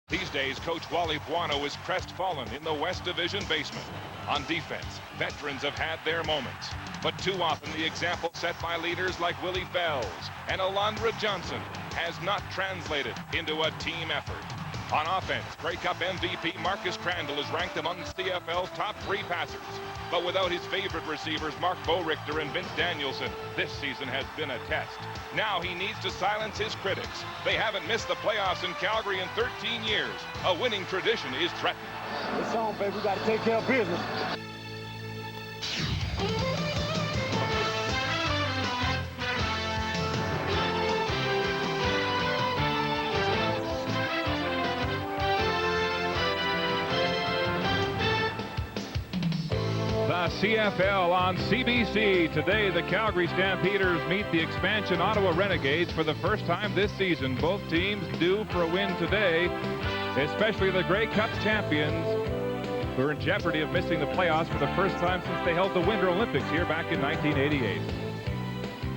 These days, Coach Wally Buono is crestfallen in the West Division basement. On defense, veterans have had their moments, but too often the example set by leaders like Willie Fells and Alondra Johnson has not translated into a team effort. On offense, Grey Cup MVP Marcus Crandall is ranked among CFL's top 3 passers. But without his favorite receivers, Mark Boerichter and Vince Danielson, this season has been a test. Now he needs to silence his critics. They haven't missed the playoffs in Calgary in 13 years. A winning tradition is threatened. It's on, baby. We got to take care of business. CFL on CBC. Today, the Calgary Stampeders meet the expansion Ottawa Renegades for the first time this season. Both teams due for a win today, especially the Grey Cup champions, who are in jeopardy of missing the playoffs for the first time since they held the Winter Olympics here back in 1988.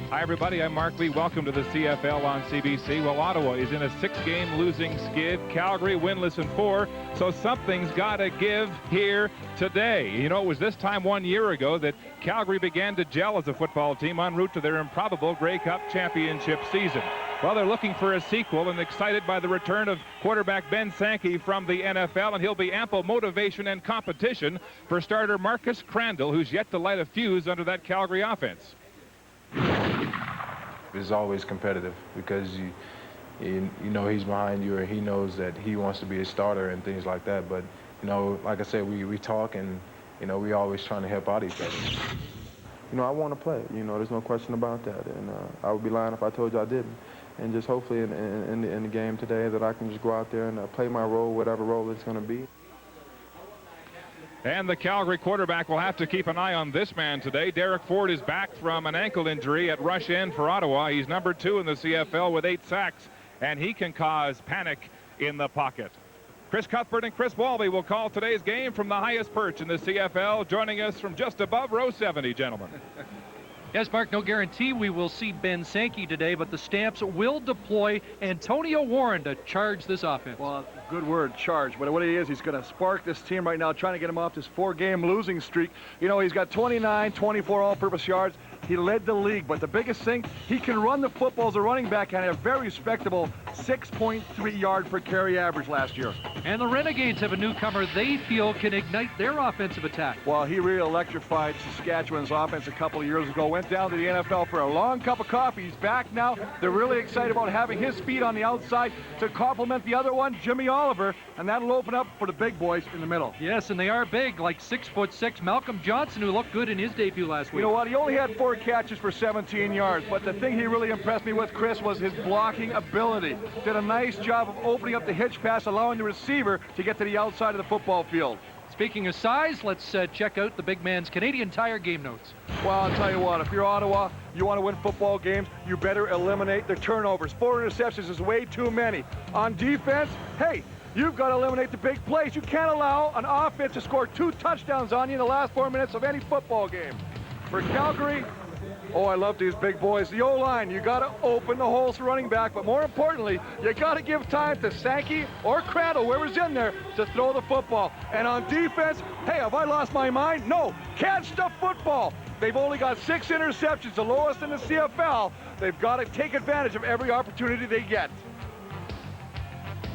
Hi, everybody. I'm Mark Lee. Welcome to the CFL on CBC. Well, Ottawa is in a 6-game losing skid. Calgary winless in 4, so something's got to give here today. You know, it was this time 1 year ago that Calgary began to gel as a football team en route to their improbable Grey Cup championship season. Well, they're looking for a sequel and excited by the return of quarterback Ben Sankey from the NFL, and he'll be ample motivation and competition for starter Marcus Crandall, who's yet to light a fuse under that Calgary offense. It's always competitive because you know he's behind you, or he knows that he wants to be a starter and things like that. But you know, like I said, we talk, and you know, we always trying to help out each other. You know, I want to play. You know, there's no question about that, and I would be lying if I told you I didn't. And just hopefully in the game today that I can just go out there and play my role, whatever role it's going to be. And the Calgary quarterback will have to keep an eye on this man today. Derek Ford is back from an ankle injury at rush end for Ottawa. He's number 2 in the CFL with 8 sacks, and he can cause panic in the pocket. Chris Cuthbert and Chris Walby will call today's game from the highest perch in the CFL, joining us from just above row 70, gentlemen. Yes, Mark, no guarantee we will see Ben Sankey today, but the Stamps will deploy Antonio Warren to charge this offense. Well, good word, charge. But what he is, he's going to spark this team right now, trying to get him off this 4-game losing streak. You know, he's got 29, 24 all-purpose yards. He led the league, but the biggest thing, he can run the football as a running back and a very respectable 6.3 yard per carry average last year. And the Renegades have a newcomer they feel can ignite their offensive attack. Well, he really electrified Saskatchewan's offense a couple of years ago, went down to the NFL for a long cup of coffee. He's back now. They're really excited about having his speed on the outside to complement the other one, Jimmy Oliver, and that'll open up for the big boys in the middle. Yes, and they are big, like 6'6" Malcolm Johnson, who looked good in his debut last week. You know what? He only had 4 catches for 17 yards, but the thing he really impressed me with, Chris, was his blocking ability. Did a nice job of opening up the hitch pass, allowing the receiver to get to the outside of the football field. Speaking of size, let's check out the big man's Canadian Tire game notes. Well, I'll tell you what, if you're Ottawa, you want to win football games, you better eliminate the turnovers. 4 interceptions is way too many. On defense, hey, you've got to eliminate the big plays. You can't allow an offense to score 2 touchdowns on you in the last 4 minutes of any football game. For Calgary, oh, I love these big boys. The O-line, you got to open the holes for running back, but more importantly, you got to give time to Sankey or Crandall, whoever's in there, to throw the football. And on defense, hey, have I lost my mind? No, catch the football. They've only got 6 interceptions, the lowest in the CFL. They've got to take advantage of every opportunity they get.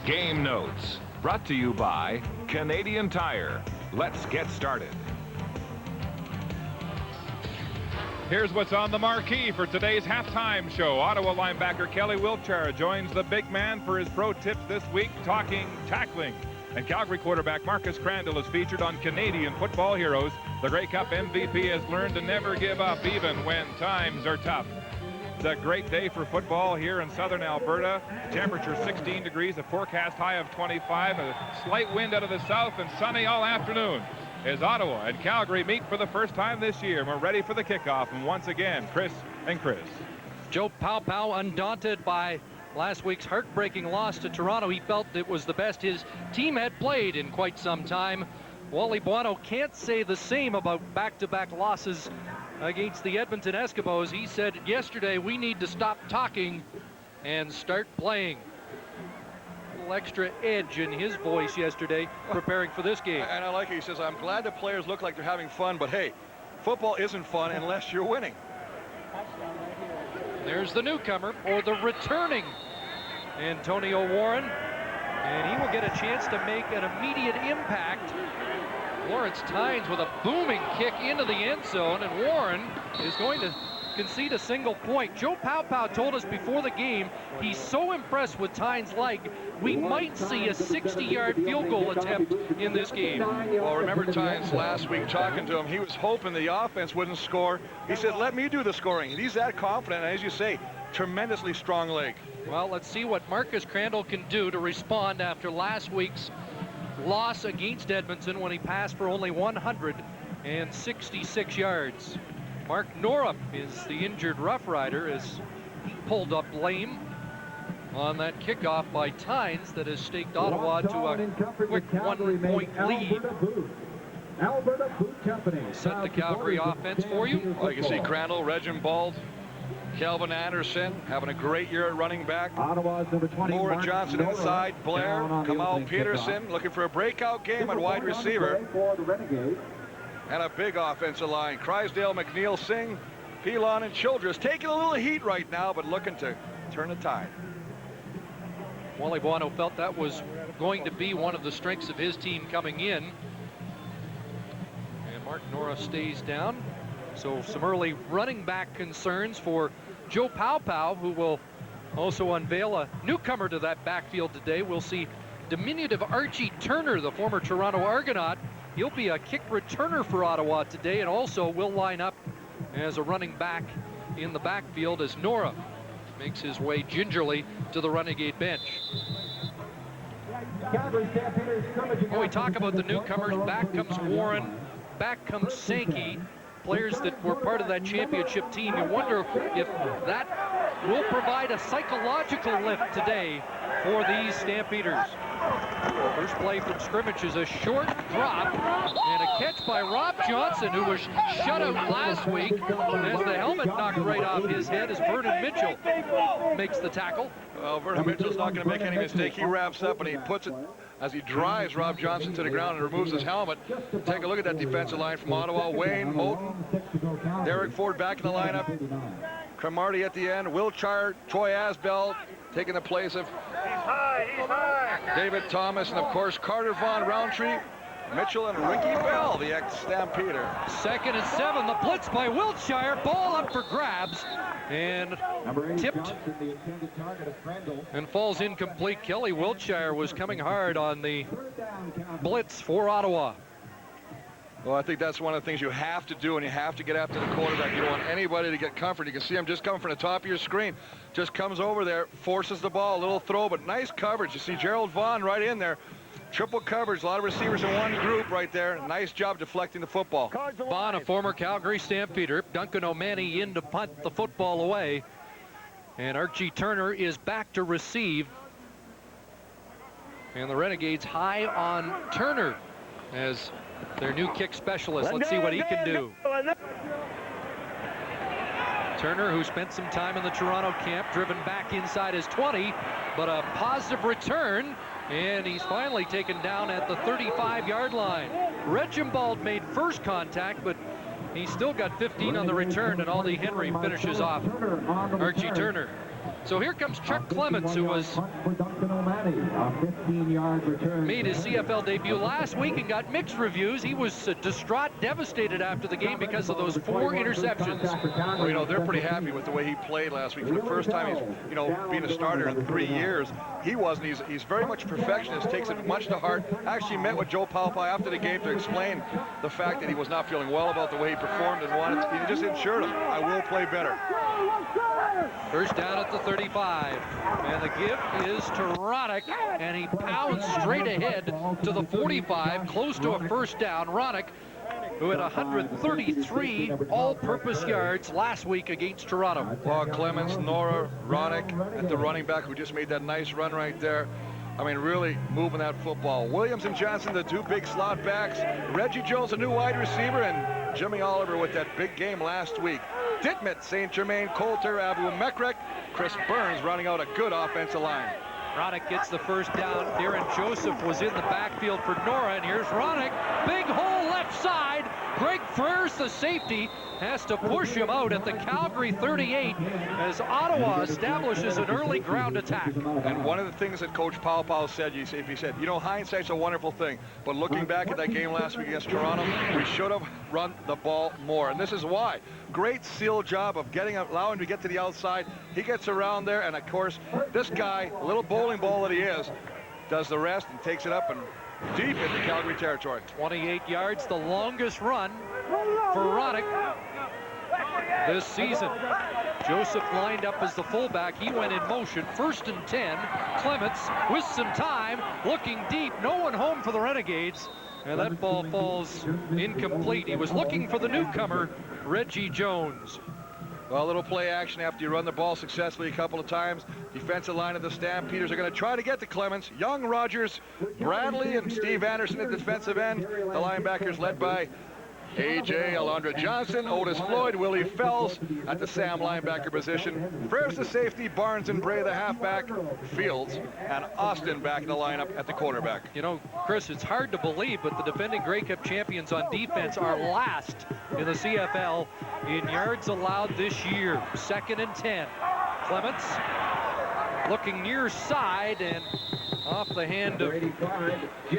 Game notes brought to you by Canadian Tire. Let's get started. Here's what's on the marquee for today's halftime show. Ottawa linebacker Kelly Wiltshire joins the big man for his pro tips this week, talking tackling. And Calgary quarterback Marcus Crandall is featured on Canadian Football Heroes. The Grey Cup MVP has learned to never give up, even when times are tough. It's a great day for football here in southern Alberta. Temperature 16 degrees, a forecast high of 25, a slight wind out of the south, and sunny all afternoon. As Ottawa and Calgary meet for the first time this year. We're ready for the kickoff, and once again, Chris and Chris. Joe Pow undaunted by last week's heartbreaking loss to Toronto. He felt it was the best his team had played in quite some time. Wally Buono can't say the same about back-to-back losses against the Edmonton Eskimos. He said yesterday, we need to stop talking and start playing. little extra edge in his voice yesterday preparing for this game. And I like it. He says, I'm glad the players look like they're having fun, but hey, football isn't fun unless you're winning. There's the newcomer, or the returning Antonio Warren, and he will get a chance to make an immediate impact. Lawrence Tynes with a booming kick into the end zone, and Warren is going to concede a single point. Joe Paupow told us before the game he's so impressed with Tynes' leg, we might see a 60-yard field goal attempt in this game. Well, remember Tynes last week talking to him, he was hoping the offense wouldn't score. He said, let me do the scoring. And he's that confident, and as you say, tremendously strong leg. Well, let's see what Marcus Crandall can do to respond after last week's loss against Edmonton when he passed for only 166 yards. Mark Norup is the injured Rough Rider as he pulled up lame on that kickoff by Tynes that has staked Ottawa to a quick 1-point lead. Set the Calgary offense for you. Well, you can see Crandall, Reginbald, Kelvin Anderson having a great year at running back. Laura Johnson inside, Blair, Kamal Peterson looking for a breakout game at wide receiver. And a big offensive line. Crysdale, McNeil, Singh, Pilon, and Childress taking a little heat right now, but looking to turn the tide. Wally Buono felt that was going to be one of the strengths of his team coming in. And Mark Nora stays down. So some early running back concerns for Joe Paupow, who will also unveil a newcomer to that backfield today. We'll see diminutive Archie Turner, the former Toronto Argonaut. He'll be a kick returner for Ottawa today, and also will line up as a running back in the backfield as Nora makes his way gingerly to the Renegade bench. When we talk about the newcomers, back comes Warren, back comes Sankey, players that were part of that championship team. You wonder if that will provide a psychological lift today for these Stampeders. First play from scrimmage is a short drop and a catch by Rob Johnson, who was shut out last week as the helmet knocked right off his head as Vernon Mitchell makes the tackle. Well, Vernon Mitchell's not going to make any mistake. He wraps up and he puts it as he drives Rob Johnson to the ground and removes his helmet. Take a look at that defensive line from Ottawa. Wayne, Moulton, Derek Ford back in the lineup. Cromartie at the end. Wiltshire, Troy Asbell taking the place of David Thomas, and of course Carter Vaughn, Roundtree, Mitchell, and Ricky Bell, the ex-Stampeder. 2nd and 7, the blitz by Wiltshire, ball up for grabs and tipped and falls incomplete. Kelly Wiltshire was coming hard on the blitz for Ottawa. Well, I think that's one of the things you have to do, and you have to get after the quarterback. You don't want anybody to get comfort. You can see him just coming from the top of your screen. Just comes over there, forces the ball, a little throw, but nice coverage. You see Gerald Vaughn right in there. Triple coverage, a lot of receivers in one group right there. Nice job deflecting the football. Vaughn, a former Calgary Stampeder. Duncan O'Mahony in to punt the football away. And Archie Turner is back to receive. And the Renegades high on Turner as their new kick specialist. Let's see what he can do. Turner, who spent some time in the Toronto camp, driven back inside his 20, but a positive return, and he's finally taken down at the 35-yard line. Reginbald made first contact, but he's still got 15 on the return, and Aldi Henry finishes off Archie Turner. So here comes Chuck Clements, who was made his CFL debut last week and got mixed reviews. He was distraught, devastated after the game because of those 4 interceptions. Well, you know, they're pretty happy with the way he played last week. For the first time he's, you know, being a starter in 3 years. He wasn't. He's very much a perfectionist, takes it much to heart. Actually met with Joe Paupow after the game to explain the fact that he was not feeling well about the way he performed and wanted to, he just assured him, I will play better. First down at the 35, and the give is to Roddick, and he pounds straight ahead to the 45, close to a first down. Roddick, who had 133 all-purpose yards last week against Toronto. Well, Clements, Nora, Roddick at the running back, who just made that nice run right there. I mean, really moving that football. Williams and Johnson, the 2 big slot backs. Reggie Jones, a new wide receiver, and Jimmy Oliver with that big game last week. Dittmet, St. Germain, Coulter, Abu Mekrek, Chris Burns rounding out a good offensive line. Ronick gets the first down. Darren Joseph was in the backfield for Nora, and here's Ronick. Big hole left side. Greg Frers, the safety, has to push him out at the Calgary 38 as Ottawa establishes an early ground attack. And one of the things that Coach Powell said, he said, you know, hindsight's a wonderful thing, but looking back at that game last week against Toronto, we should have run the ball more. And this is why. Great seal job of allowing him to get to the outside. He gets around there, and of course, this guy, a little bowling ball that he is, does the rest and takes it up and deep into Calgary territory. 28 yards, the longest run for Ronick this season. Joseph lined up as the fullback. He went in motion. 1st and 10. Clements with some time, looking deep. No one home for the Renegades. And that ball falls incomplete. He was looking for the newcomer, Reggie Jones. Well, a little play action after you run the ball successfully a couple of times. Defensive line of the Stampeders are going to try to get to Clements. Young, Rogers, Bradley, and Steve Anderson at the defensive end. The linebackers led by A.J. Alondra Johnson, Otis Floyd, Willie Fells at the Sam linebacker position. Frers the safety, Barnes and Bray the halfback, Fields and Austin back in the lineup at the quarterback. You know, Chris, it's hard to believe, but the defending Grey Cup champions on defense are last in the CFL in yards allowed this year. 2nd and 10. Clements looking near side and off the hand of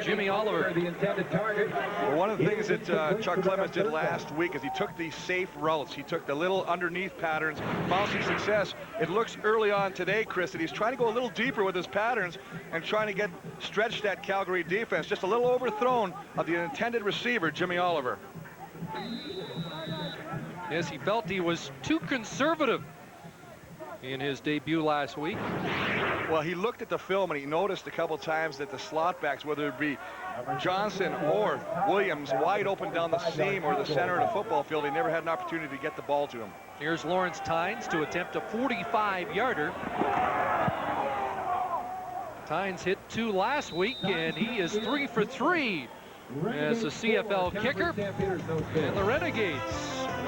Jimmy Oliver. Well, one of the things that Chuck Clements did last week is he took these safe routes. He took the little underneath patterns, found some success. It looks early on today, Chris, that he's trying to go a little deeper with his patterns and trying to stretch that Calgary defense. Just a little overthrown of the intended receiver, Jimmy Oliver. Yes, he felt he was too conservative in his debut last week. Well, he looked at the film and he noticed a couple times that the slot backs, whether it be Johnson or Williams, wide open down the seam or the center of the football field, he never had an opportunity to get the ball to him. Here's Lawrence Tynes to attempt a 45-yarder. Tynes hit 2 last week, and he is 3 for 3 as a CFL kicker. And the Renegades,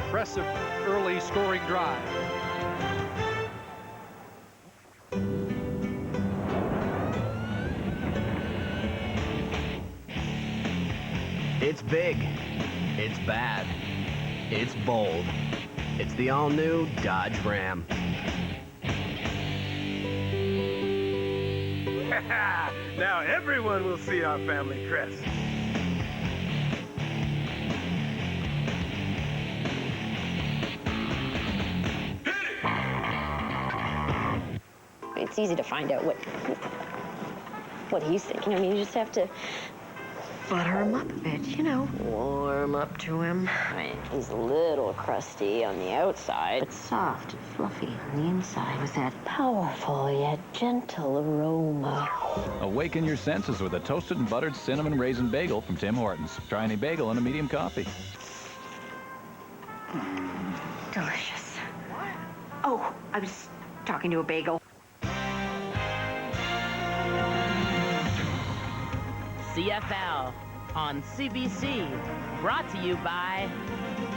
impressive early scoring drive. It's big, it's bad, it's bold. It's the all-new Dodge Ram. Now everyone will see our family crest. It's easy to find out what he's thinking. I mean, you just have to butter him up a bit, you know. Warm up to him. I mean, he's a little crusty on the outside, but soft and fluffy on the inside with that powerful yet gentle aroma. Awaken your senses with a toasted and buttered cinnamon raisin bagel from Tim Hortons. Try any bagel and a medium coffee. Delicious. Oh, I was talking to a bagel. CFL on CBC, brought to you by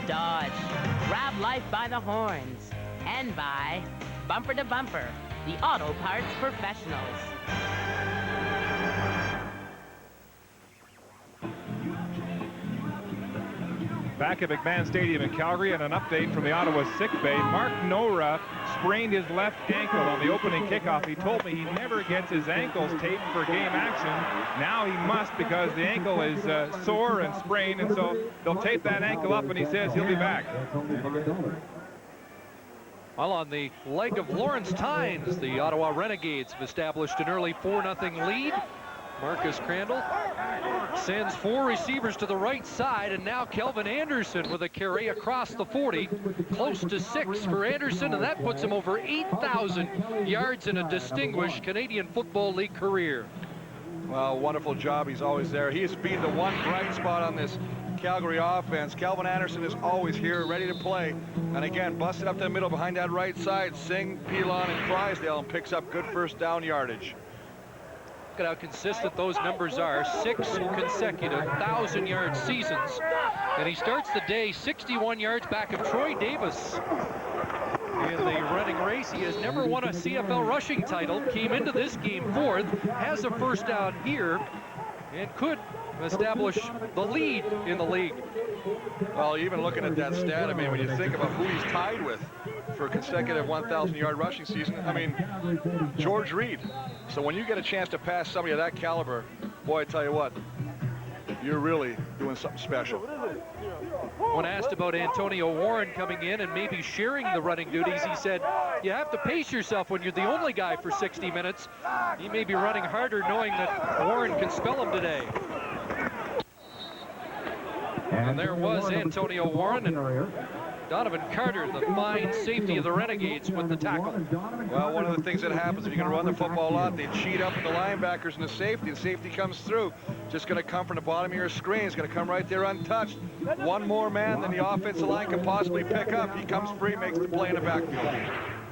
Dodge, grab life by the horns, and by Bumper to Bumper, the auto parts professionals. Back at McMahon Stadium in Calgary, and an update from the Ottawa sick bay. Mark Nora sprained his left ankle on the opening kickoff. He told me he never gets his ankles taped for game action. Now he must, because the ankle is sore and sprained, and so they'll tape that ankle up, and he says he'll be back. Well, on the leg of Lawrence Tynes, the Ottawa Renegades have established an early 4-0 lead. Marcus Crandall sends 4 receivers to the right side, and now Kelvin Anderson with a carry across the 40, close to 6 for Anderson, and that puts him over 8,000 yards in a distinguished Canadian Football League career. Well, wonderful job. He's always there. He has been the one bright spot on this Calgary offense. Kelvin Anderson is always here, ready to play. And again, busted up the middle behind that right side. Singh, Pilon, and Crysdale, and picks up good first down yardage. Look at how consistent those numbers are. 6 consecutive 1,000-yard seasons. And he starts the day 61 yards back of Troy Davis. in the running race. He has never won a CFL rushing title. Came into this game 4th, has a first down here, and could establish the lead in the league. Well, even looking at that stat, I mean, when you think about who he's tied with for a consecutive 1,000-yard rushing season, I mean, George Reed. So when you get a chance to pass somebody of that caliber, boy, I tell you what, you're really doing something special. When asked about Antonio Warren coming in and maybe sharing the running duties, he said, you have to pace yourself when you're the only guy for 60 minutes. He may be running harder knowing that Warren can spell him today. And there was Antonio Warren and Donovan Carter, the fine safety of the Renegades, with the tackle. Well, one of the things that happens if you're going to run the football a lot, they cheat up with the linebackers and the safety. The safety comes through. Just going to come from the bottom of your screen. It's going to come right there untouched. One more man than the offensive line can possibly pick up. He comes free, makes the play in the backfield.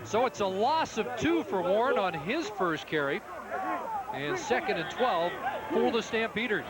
So it's a loss of 2 for Warren on his first carry. And 2nd and 12 for the Stampeders.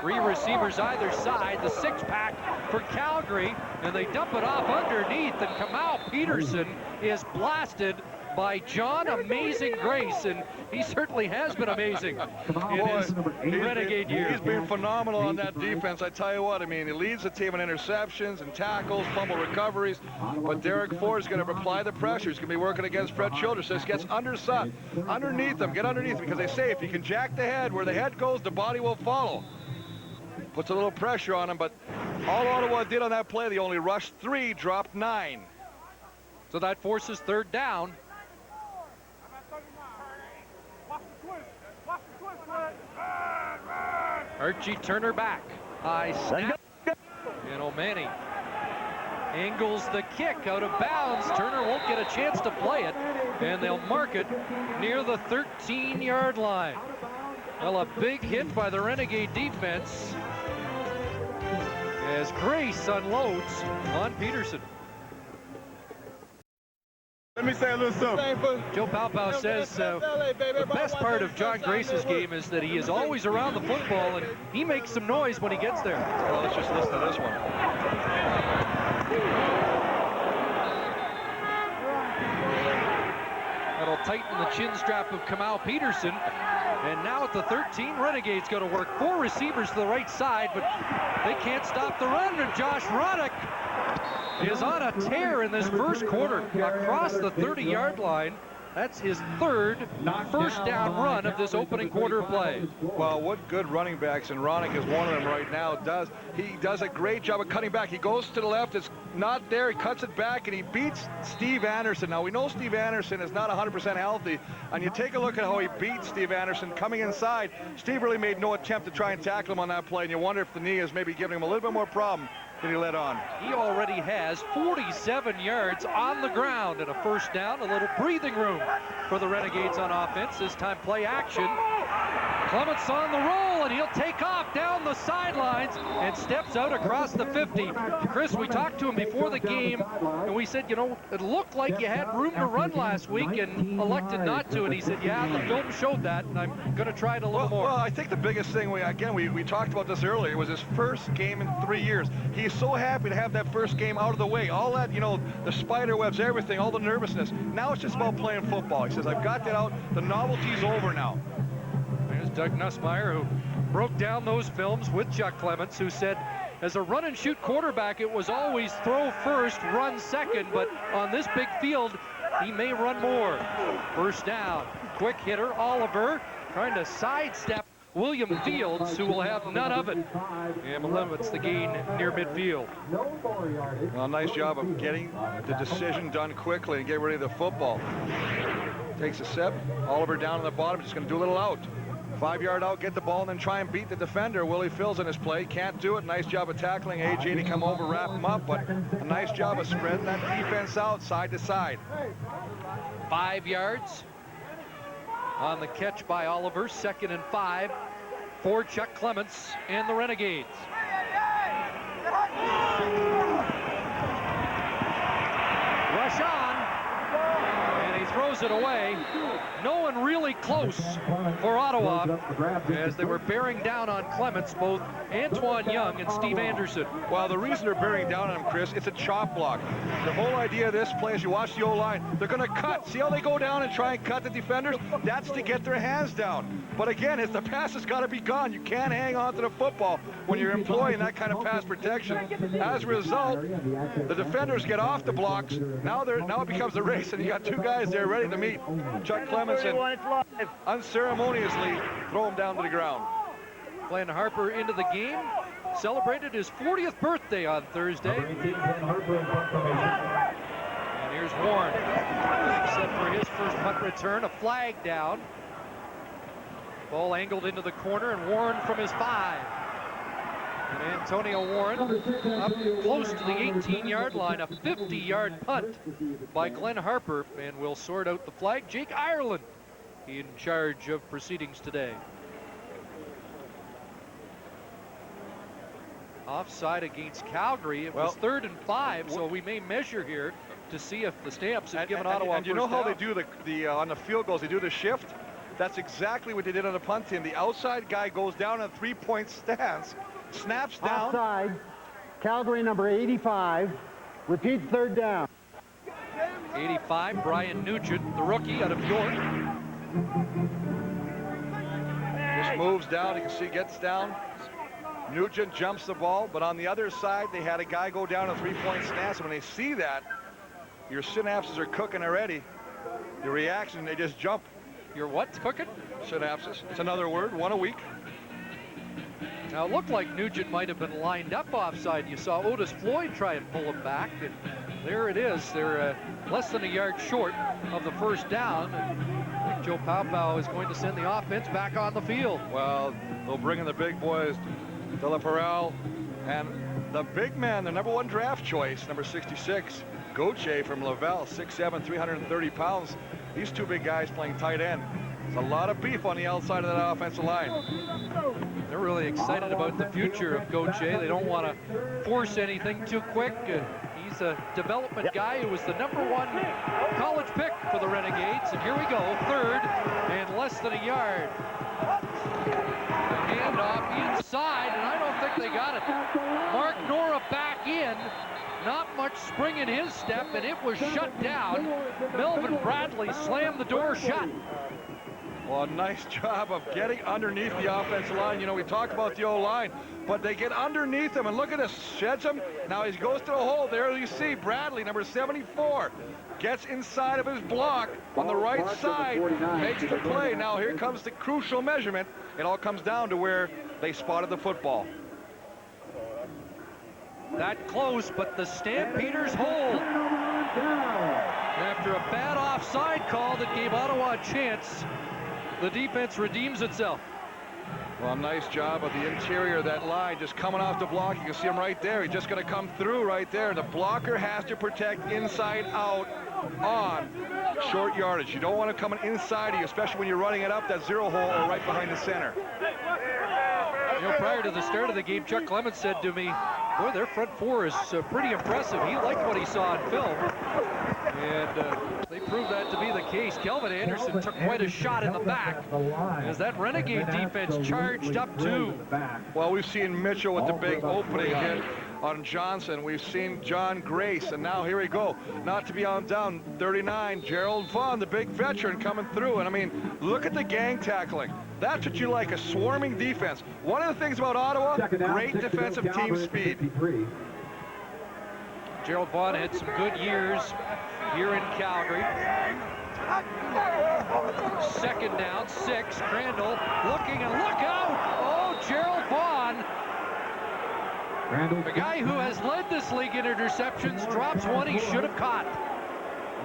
3 receivers either side, the 6-pack for Calgary, and they dump it off underneath, and Kamau Peterson is blasted by John Amazing Grace, and he certainly has been amazing in his Renegade years. He's been phenomenal on that defense. I tell you what, I mean, he leads the team in interceptions and tackles, fumble recoveries, but Derek Ford is going to apply the pressure. He's going to be working against Fred Childress. So he gets underneath them, get underneath them, because they say if you can jack the head, where the head goes, the body will follow. Puts a little pressure on him, but all Ottawa did on that play, they only rushed 3, dropped 9. So that forces 3rd down. Archie Turner back. High snap. And O'Mani angles the kick out of bounds. Turner won't get a chance to play it, and they'll mark it near the 13-yard line. Well, a big hit by the Renegade defense as Grace unloads on Peterson. Let me say a little something. Joe Paopao says the best part of John Grace's game is that he is always around the football, and he makes some noise when he gets there. Well, let's just listen to this one. That'll tighten the chin strap of Kamau Peterson. And now at the 13, Renegades go to work. 4 receivers to the right side, but they can't stop the run. And Josh Roddick is on a tear in this first quarter across the 30-yard line. That's his 3rd first down run of this opening quarter play. Well, what good running backs, and Roddick is one of them right now, does. He does a great job of cutting back. He goes to the left, it's not there, he cuts it back, and he beats Steve Anderson. Now, we know Steve Anderson is not 100% healthy, and you take a look at how he beat Steve Anderson coming inside. Steve really made no attempt to try and tackle him on that play, and you wonder if the knee is maybe giving him a little bit more problem than he let on. He already has 47 yards on the ground and a first down, a little breathing room for the Renegades on offense. This time play action. Clements on the roll, and he'll take off down the sidelines and steps out across the 50. Chris, we talked to him before the game, and we said, you know, it looked like you had room to run last week and elected not to. And he said, yeah, the film showed that, and I'm going to try it a little more. Well, I think the biggest thing, we talked about this earlier, it was his first game in 3 years. He's so happy to have that first game out of the way. All that, you know, the spider webs, everything, all the nervousness. Now it's just about playing football. He says, I've got that out. The novelty's over now. There's Doug Nussmeier, who broke down those films with Chuck Clements, who said, as a run-and-shoot quarterback, it was always throw first, run second, but on this big field, he may run more. First down, quick hitter, Oliver, trying to sidestep William Fields, who will have none of it, and limits the gain near midfield. Well, nice job of getting the decision done quickly and get rid of the football. Takes a step, Oliver down on the bottom, just going to do a little out. 5-yard out, get the ball, and then try and beat the defender. Willie Fields in his play, can't do it. Nice job of tackling AJ to come over, wrap him up, but a nice job of spreading that defense out side to side. 5 yards on the catch by Oliver. 2nd and 5 for Chuck Clements and the Renegades. Rush on, and he throws throws it away. No one really close for Ottawa as they were bearing down on Clements, both Antoine Young and Steve Anderson. Well, the reason they're bearing down on him, Chris, it's a chop block. The whole idea of this play, as you watch the O-line, they're going to cut. See how they go down and try and cut the defenders? That's to get their hands down. But again, the pass has got to be gone. You can't hang on to the football when you're employing that kind of pass protection. As a result, the defenders get off the blocks. Now it becomes a race, and you got two guys there ready to meet Chuck Clements and unceremoniously throw him down to the ground. Glenn Harper into the game. Celebrated his 40th birthday on Thursday. And here's Warren. Set for his first punt return. A flag down. Ball angled into the corner, and Warren from his 5. And Antonio Warren up close to the 18-yard line. A 50-yard punt by Glenn Harper, and will sort out the flag. Jake Ireland in charge of proceedings today. Offside against Calgary. It was 3rd and 5, so we may measure here to see if the Stamps have given Ottawa and you know how they do on the field goals, they do the shift? That's exactly what they did on the punt team. The outside guy goes down in a 3-point stance, snaps down. Offside, Calgary number 85, repeats 3rd down. 85, Brian Nugent, the rookie out of York. Just moves down, you can see gets down. Nugent jumps the ball, but on the other side, they had a guy go down a 3-point stance. And when they see that, your synapses are cooking already. The reaction, they just jump. Your what's cooking? Synapses. It's another word, one a week. Now, it looked like Nugent might have been lined up offside. You saw Otis Floyd try and pull him back, and there it is. They're less than a yard short of the first down. And I think Joe Paopao is going to send the offense back on the field. Well, they'll bring in the big boys, Delaparel, and the big man, the number 1 draft choice, number 66, Gauthier from Laval, 6'7", 330 pounds. These two big guys playing tight end. There's a lot of beef on the outside of that offensive line. They're really excited about the future of Gauthier. They don't want to force anything too quick. He's a development guy who was the number 1 college pick for the Renegades. And here we go, 3rd and less than a yard. Handoff inside, and I don't think they got it. Mark Nora back in. Not much spring in his step, and it was shut down. Melvin Bradley slammed the door shut. Well, a nice job of getting underneath the offensive line. You know, we talked about the O-line, but they get underneath him, and look at this, sheds him. Now he goes to the hole. There you see Bradley, number 74, gets inside of his block on the right side, makes the play. Now here comes the crucial measurement. It all comes down to where they spotted the football. That close, but the Stampeders hold. After a bad offside call that gave Ottawa a chance, the defense redeems itself. Well, nice job of the interior of that line, just coming off the block. You can see him right there. He's just going to come through right there. The blocker has to protect inside out on short yardage. You don't want to come inside of you, especially when you're running it up that 0 hole or right behind the center. You know, prior to the start of the game, Chuck Clements said to me, boy, their front 4 is pretty impressive. He liked what he saw on film. And they proved that to be the case. Kelvin Anderson took quite a shot in the back as that Renegade defense charged up too. Well, we've seen Mitchell with the big opening hit on Johnson. We've seen John Grace, and now here we go. Not to be on down, 39, Gerald Vaughn, the big veteran coming through. And I mean, look at the gang tackling. That's what you like, a swarming defense. One of the things about Ottawa, great defensive team speed. Gerald Vaughn had some good years here in Calgary. 2nd down, 6. Crandall looking, and look out! Oh, Gerald Vaughn. The guy who has led this league in interceptions drops one he should have caught.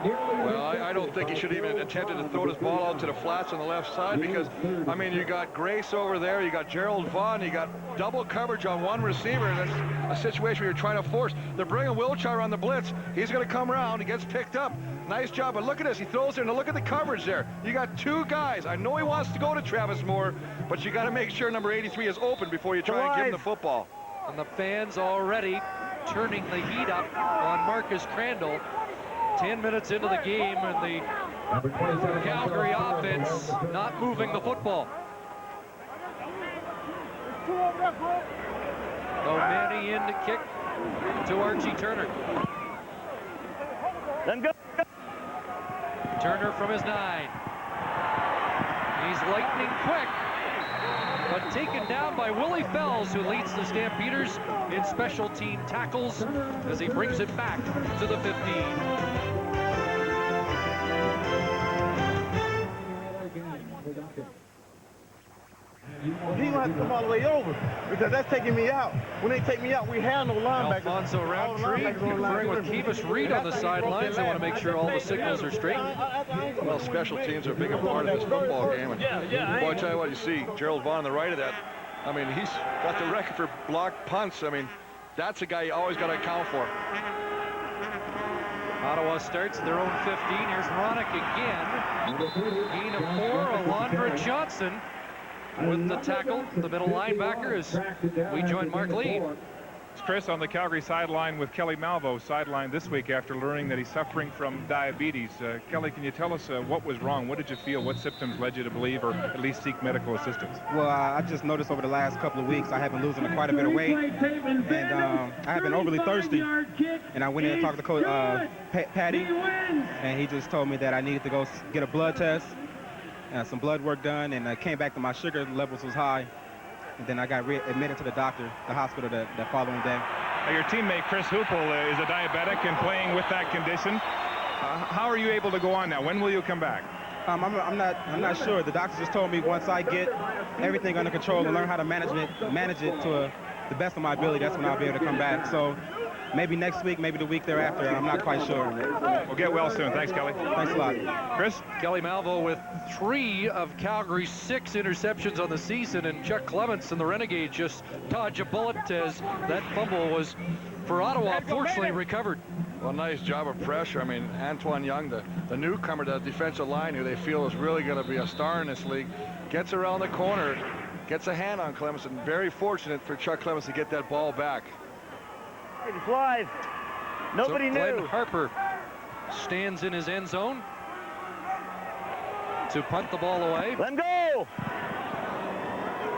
Well, I don't think he should even attempted to throw this ball out to the flats on the left side because, I mean, you got Grace over there, you got Gerald Vaughn, you got double coverage on one receiver, and that's a situation where you're trying to force. They're bringing Wiltshire on the blitz. He's going to come around. He gets picked up. Nice job, but look at this. He throws it, and look at the coverage there. You got 2 guys. I know he wants to go to Travis Moore, but you got to make sure number 83 is open before you try and give him the football. And the fans already turning the heat up on Marcus Crandall. 10 minutes into the game, and the Calgary offense not moving the football. O'Mani in to kick to Archie Turner. Let him go. Turner from his 9. He's lightning quick, but taken down by Willie Fells, who leads the Stampeders in special team tackles as he brings it back to the 15. He gonna have to come all the way over because that's taking me out. When they take me out, we have no linebackers. Alfonso Roundtree conferring with Kevis Reed on the sidelines. They want to make sure all the signals are straight. Well, special teams are a big part of this football game. And boy, I tell you what, you see Gerald Vaughn on the right of that. I mean, he's got the record for blocked punts. I mean, that's a guy you always got to account for. Ottawa starts at their own 15. Here's Ronick again. Gain of 4. Alondra Johnson with the tackle, the middle linebacker, as we join Mark Lee. It's Chris on the Calgary sideline with Kelly Malvo, sidelined this week after learning that he's suffering from diabetes. Kelly, can you tell us what was wrong? What did you feel? What symptoms led you to believe or at least seek medical assistance? Well, I just noticed over the last couple of weeks I have been losing quite a bit of weight, and I have been overly thirsty. And I went in and talked to Coach Patty, and he just told me that I needed to go get a blood test. Some blood work done, and I came back to my sugar levels was high, and then I got admitted to the hospital the following day. Your teammate Chris Hoople is a diabetic and playing with that condition. How are you able to go on now? When will you come back? I'm not sure. The doctor just told me once I get everything under control and learn how to manage it to the best of my ability, that's when I'll be able to come back. So maybe next week, maybe the week thereafter. I'm not quite sure. We'll get well soon. Thanks, Kelly. Thanks a lot. Chris? Kelly Malvo with 3 of Calgary's 6 interceptions on the season, and Chuck Clements and the Renegades just dodge a bullet as that fumble was, for Ottawa, fortunately recovered. Well, nice job of pressure. I mean, Antoine Young, the newcomer to the defensive line, who they feel is really going to be a star in this league, gets around the corner, gets a hand on Clements, and very fortunate for Chuck Clements to get that ball back. It flies. Nobody so knew. Glenn Harper stands in his end zone to punt the ball away. Let him go.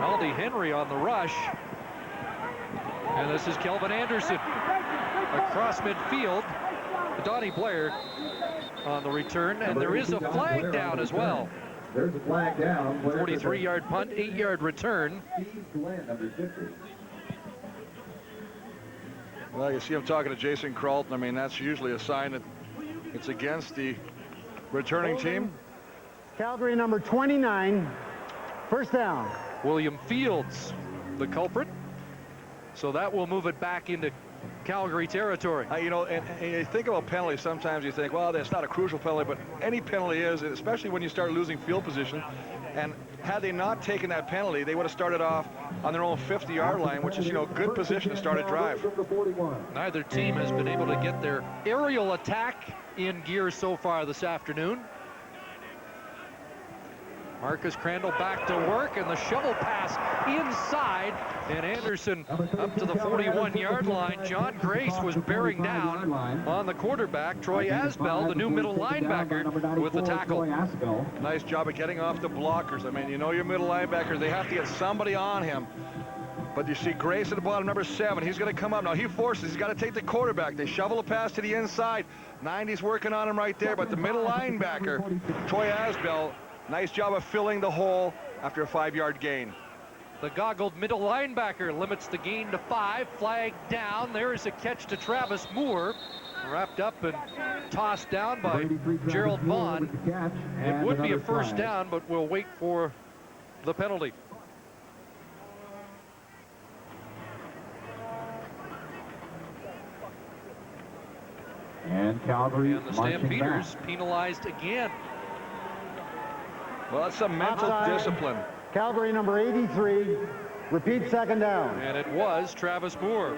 Aldi Henry on the rush. And this is Kelvin Anderson across midfield. Donnie Blair on the return, and there is a flag down as well. There's a flag down. 43-yard punt, 8-yard return. Well, you see him talking to Jason Carlton. I mean, that's usually a sign that it's against the returning team. Calgary number 29, first down. William Fields, the culprit. So that will move it back into Calgary territory. You know, and you think about penalties, sometimes you think, well, that's not a crucial penalty, but any penalty is, especially when you start losing field position. And had they not taken that penalty, they would have started off on their own 50-yard line, which is, you know, good position to start a drive. Neither team has been able to get their aerial attack in gear so far this afternoon. Marcus Crandall back to work, and the shovel pass inside, and Anderson up to the 41-yard line. John Grace was bearing down on the quarterback, Troy Asbell, the new middle linebacker, with the tackle. Nice job of getting off the blockers. I mean, you know your middle linebackers, they have to get somebody on him. But you see Grace at the bottom, number 7. He's going to come up. Now he forces. He's got to take the quarterback. They shovel a pass to the inside. 90's working on him right there. But the middle linebacker, Troy Asbell, nice job of filling the hole after a 5-yard gain. The goggled middle linebacker limits the gain to 5. Flag down. There is a catch to Travis Moore. Wrapped up and tossed down by Gerald Vaughn. It would be a first down, but we'll wait for the penalty. And Calgary and the Stampeders penalized again. Well, that's some mental discipline. Calgary number 83, repeat second down. And it was Travis Moore.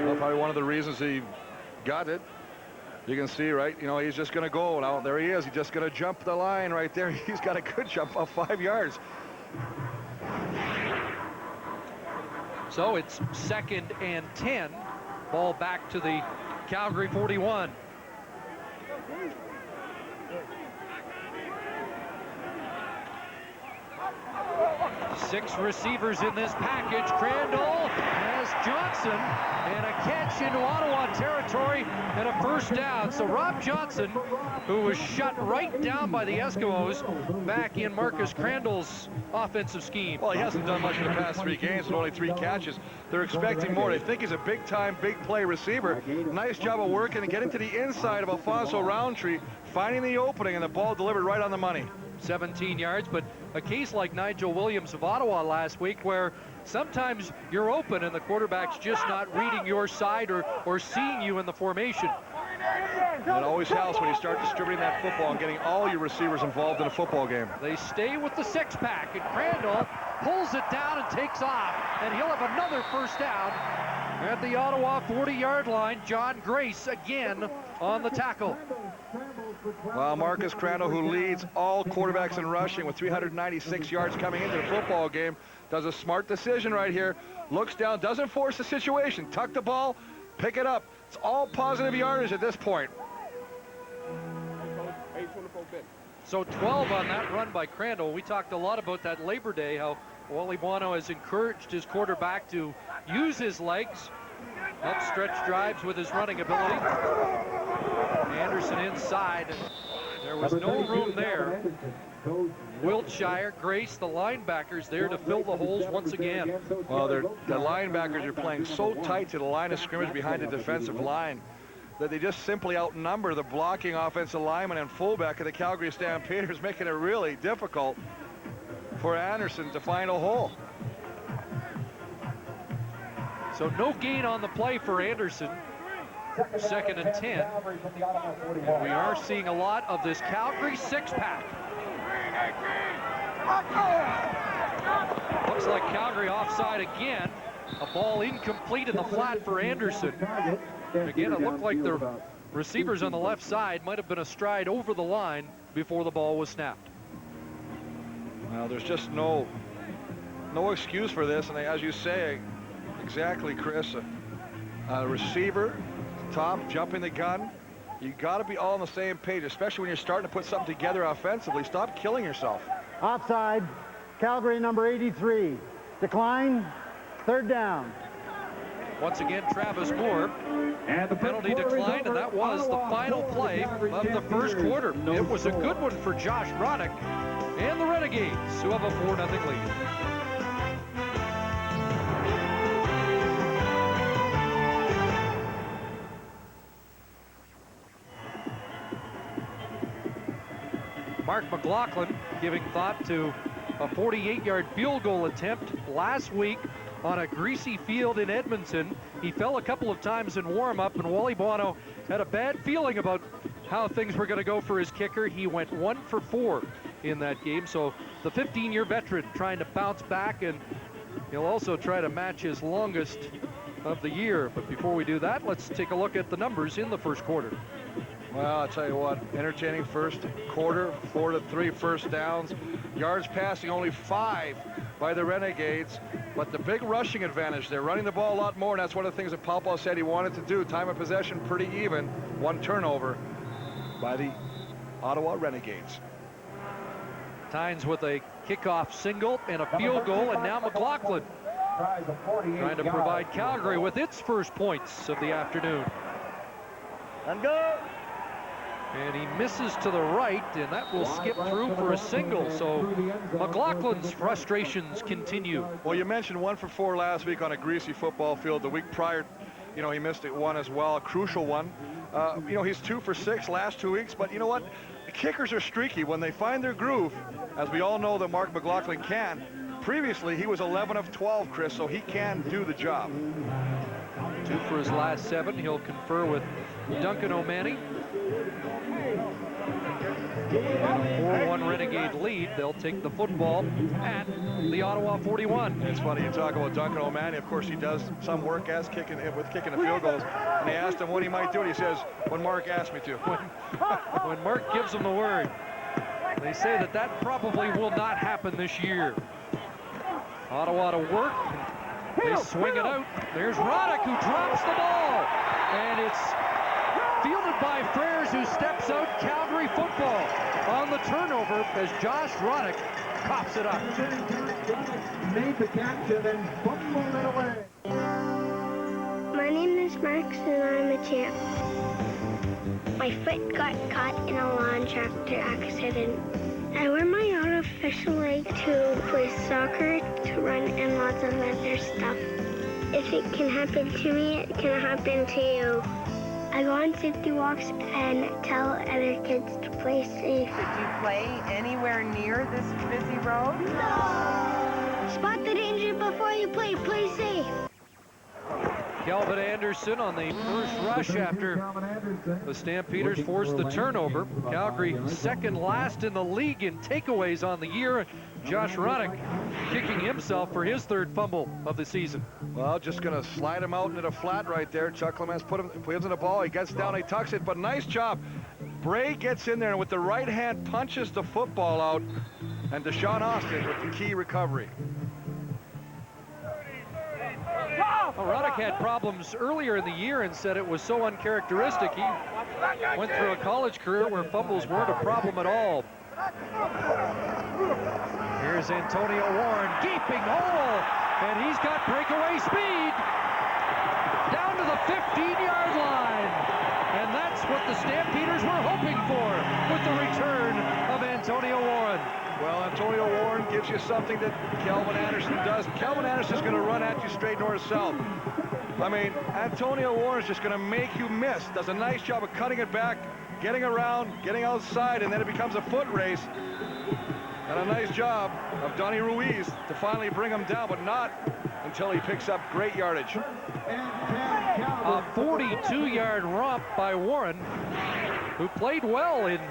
Well, probably one of the reasons he got it. You can see, right, you know, he's just going to go. Now, there he is. He's just going to jump the line right there. He's got a good jump of 5 yards. So it's 2nd and 10. Ball back to the Calgary 41. 6 receivers in this package. Crandall has Johnson, and a catch into Ottawa territory and a first down. So Rob Johnson, who was shut right down by the Eskimos, back in Marcus Crandall's offensive scheme. Well, he hasn't done much in the past 3 games with only 3 catches. They're expecting more. They think he's a big-time, big-play receiver. Nice job of working and getting to the inside of Alfonso Roundtree, finding the opening, and the ball delivered right on the money. 17 yards, but a case like Nigel Williams of Ottawa last week, where sometimes you're open and the quarterback's just not reading your side or seeing you in the formation. And it always helps when you start distributing that football and getting all your receivers involved in a football game. They stay with the 6-pack, and Crandall pulls it down and takes off, and he'll have another first down at the Ottawa 40-yard line. John Grace again on the tackle. Well, Marcus Crandall, who leads all quarterbacks in rushing with 396 yards coming into the football game, does a smart decision right here. Looks down, doesn't force the situation. Tuck the ball, pick it up. It's all positive yardage at this point. So 12 on that run by Crandall. We talked a lot about that Labor Day, how Wally Buono has encouraged his quarterback to use his legs, help stretch drives with his running ability. Anderson inside, and there was no room there. Wiltshire, Grace, the linebackers there to fill the holes once again. Well, the linebackers are playing so tight to the line of scrimmage behind the defensive line that they just simply outnumber the blocking offensive lineman and fullback of the Calgary Stampeders, making it really difficult for Anderson to find a hole. So no gain on the play for Anderson. 2nd and 10. And we are seeing a lot of this Calgary 6-pack. Looks like Calgary offside again. A ball incomplete in the flat for Anderson. Again, it looked like the receivers on the left side might have been astride over the line before the ball was snapped. Well, there's just no excuse for this, and as you say, exactly, Chris, a receiver, top, jumping the gun. You got to be all on the same page, especially when you're starting to put something together offensively. Stop killing yourself. Offside, Calgary number 83. Decline, 3rd down. Once again, Travis Moore. And the penalty declined, and that was the final play of the first quarter. It was a good one for Josh Roddick and the Renegades, who have a 4-0 lead. Mark McLaughlin giving thought to a 48-yard field goal attempt last week on a greasy field in Edmonton. He fell a couple of times in warm-up, and Wally Buono had a bad feeling about how things were going to go for his kicker. He went 1 for 4 in that game. So the 15-year veteran trying to bounce back, and he'll also try to match his longest of the year. But before we do that, let's take a look at the numbers in the first quarter. Well, I'll tell you what, entertaining first quarter, 4-3 first downs. Yards passing only 5 by the Renegades, but the big rushing advantage. They're running the ball a lot more, and that's one of the things that Pawpaw said he wanted to do. Time of possession pretty even. 1 turnover by the Ottawa Renegades. Tynes with a kickoff single and a field goal, and now McLaughlin trying to provide Calgary with its first points of the afternoon. And go. And he misses to the right, and that will skip through for a single. So McLaughlin's frustrations continue. Well, you mentioned 1 for 4 last week on a greasy football field. The week prior, you know, he missed it 1 as well, a crucial one. You know, he's 2 for 6 last 2 weeks, but you know what? The kickers are streaky. When they find their groove, as we all know that Mark McLaughlin can, previously he was 11 of 12, Chris, so he can do the job. 2 for his last 7. He'll confer with Duncan O'Mahony. And a 4-1 Renegade lead. They'll take the football at the Ottawa 41. It's funny, you talk about Duncan O'Mahony. Of course, he does some work as kicking the field goals. And they asked him what he might do, and he says, when Mark asked me to. When Mark gives him the word. They say that probably will not happen this year. Ottawa to work. They swing it out. There's Roddick, who drops the ball. And it's fielded by Frères, who steps out. Calgary football on the turnover as Josh Roddick coughs it up. Made the catch and then fumbled it away. My name is Max and I'm a champ. My foot got caught in a lawn tractor accident. I wear my artificial leg to play soccer, to run, and lots of other stuff. If it can happen to me, it can happen to you. I go on safety walks and tell other kids to play safe. Did you play anywhere near this busy road? No! Spot the danger before you play. Play safe. Calvin Anderson on the first rush after the Stampeders forced the turnover. Calgary second last in the league in takeaways on the year. Josh Ronick kicking himself for his third fumble of the season. Well, just going to slide him out into the flat right there. Chuck Clements gives him the ball. He gets down, he tucks it, but nice job. Bray gets in there and with the right hand punches the football out. And Deshaun Austin with the key recovery. Well, Ronick had problems earlier in the year and said it was so uncharacteristic. He went through a college career where fumbles weren't a problem at all. Here's Antonio Warren, gaping hole, and he's got breakaway speed down to the 15-yard line. And that's what the Stampeders were hoping for with the return of Antonio Warren. Well, Antonio Warren gives you something that Calvin Anderson does. Calvin Anderson's going to run at you straight north-south. I mean, Antonio Warren's just going to make you miss. Does a nice job of cutting it back, getting around, getting outside, and then it becomes a foot race. And a nice job of Donnie Ruiz to finally bring him down, but not until he picks up great yardage. A 42-yard romp by Warren, who played well in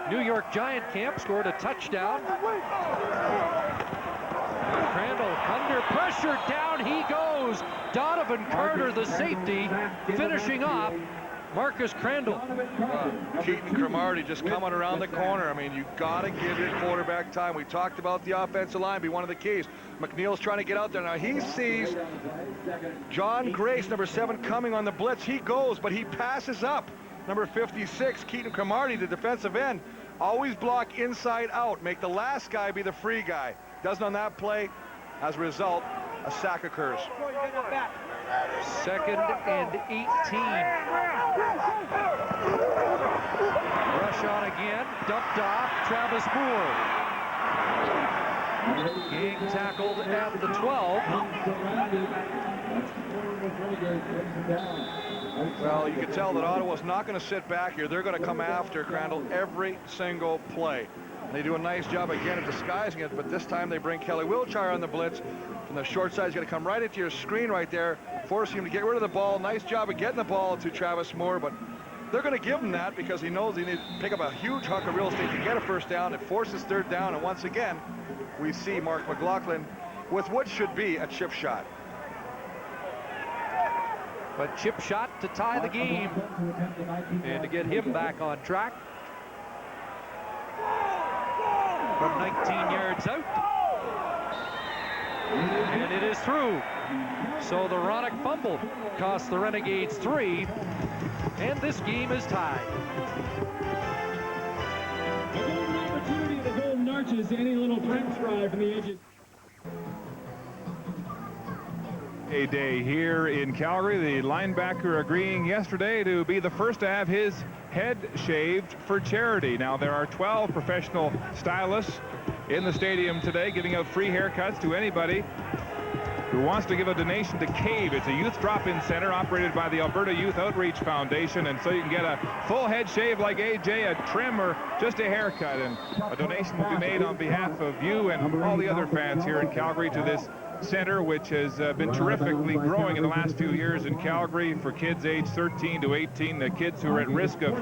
New York Giant camp, scored a touchdown. Crandall under pressure, down he goes. Donovan Carter, the safety, finishing off Marcus Crandall. Keaton Cromartie just coming around the corner. I mean, you got to give your quarterback time. We talked about the offensive line be one of the keys. McNeil's trying to get out there. Now he sees John Grace, number 7, coming on the blitz. He goes, but he passes up. Number 56, Keaton Cromartie, the defensive end. Always block inside out. Make the last guy be the free guy. Doesn't on that play. As a result, a sack occurs. 2nd and 18. Rush on again. Dumped off. Travis Moore. Being tackled at the 12. Well, you can tell that Ottawa's not going to sit back here. They're going to come after Crandall every single play. And they do a nice job again of disguising it, but this time they bring Kelly Wiltshire on the blitz. From the short side, he's going to come right into your screen right there, forcing him to get rid of the ball. Nice job of getting the ball to Travis Moore, but they're going to give him that because he knows he needs to pick up a huge hunk of real estate to get a first down. It forces third down, and once again, we see Mark McLaughlin with what should be a chip shot. But chip shot to tie the game and to get him back on track. From 19 yards out. And it is through. So the Ronick fumble cost the Renegades 3. And this game is tied. A golden opportunity of the Golden Arches. Any little French fry from the edges. A day here in Calgary. The linebacker agreeing yesterday to be the first to have his head shaved for charity. Now there are 12 professional stylists in the stadium today giving out free haircuts to anybody who wants to give a donation to CAVE. It's a youth drop-in center operated by the Alberta Youth Outreach Foundation, and so you can get a full head shave like AJ, a trim, or just a haircut, and a donation will be made on behalf of you and all the other fans here in Calgary to this center, which has been terrifically growing in the last few years in Calgary for kids aged 13 to 18, the kids who are at risk of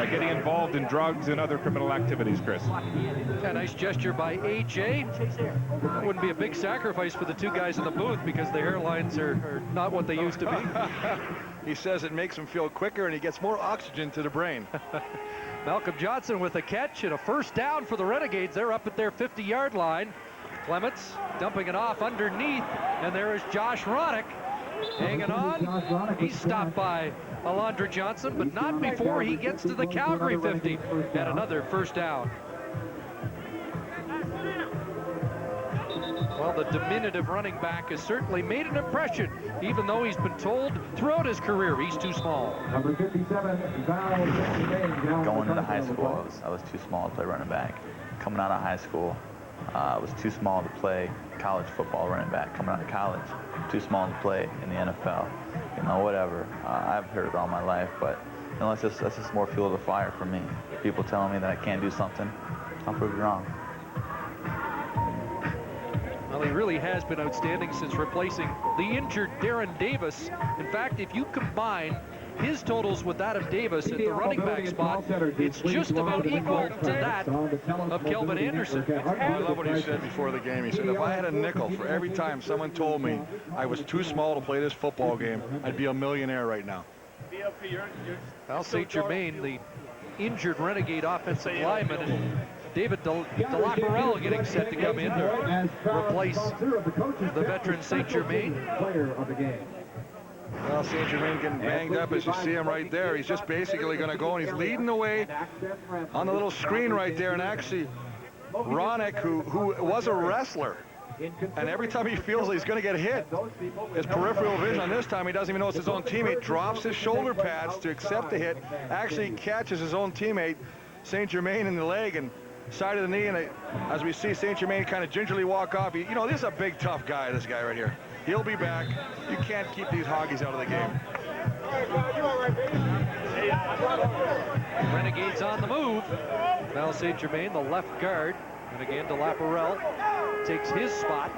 getting involved in drugs and other criminal activities, Chris. A nice gesture by AJ. That wouldn't be a big sacrifice for the two guys in the booth because the hairlines are not what they used to be. He says it makes him feel quicker and he gets more oxygen to the brain. Malcolm Johnson with a catch and a first down for the Renegades. They're up at their 50-yard line. Clements dumping it off underneath, and there is Josh Ronick hanging on. He's stopped by Alondra Johnson, but not before he gets to the Calgary 50 and another first down. Well, the diminutive running back has certainly made an impression, even though he's been told throughout his career he's too small. Number 57, Going into high school, I was too small to play running back. Coming out of high school, I was too small to play college football running back. Coming out of college, too small to play in the NFL. You know, whatever. I've heard it all my life, but you know, that's just more fuel to the fire for me. People telling me that I can't do something, I'll prove you wrong. Well, he really has been outstanding since replacing the injured Darren Davis. In fact, if you combine his totals with that of Davis at the running back spot, it's just about equal to that of Kelvin Anderson. I love what he said before the game. He said, if I had a nickel for every time someone told me I was too small to play this football game, I'd be a millionaire right now. Well, St. Germain, the injured Renegade offensive lineman, and David DeLaParelle getting set to come in to replace the veteran St. Germain. Well, St. Germain getting banged up as you see him right there. He's just basically going to go, and he's leading the way on the little screen right there. And actually, Ronick, who was a wrestler, and every time he feels he's going to get hit, his peripheral vision on this time, he doesn't even know it's his own teammate, drops his shoulder pads to accept the hit, actually catches his own teammate, St. Germain, in the leg and side of the knee. And as we see St. Germain kind of gingerly walk off, you know, this is a big, tough guy, this guy right here. He'll be back. You can't keep these hoggies out of the game. Renegades on the move. Now St. Germain, the left guard. And again, DeLaParelle takes his spot.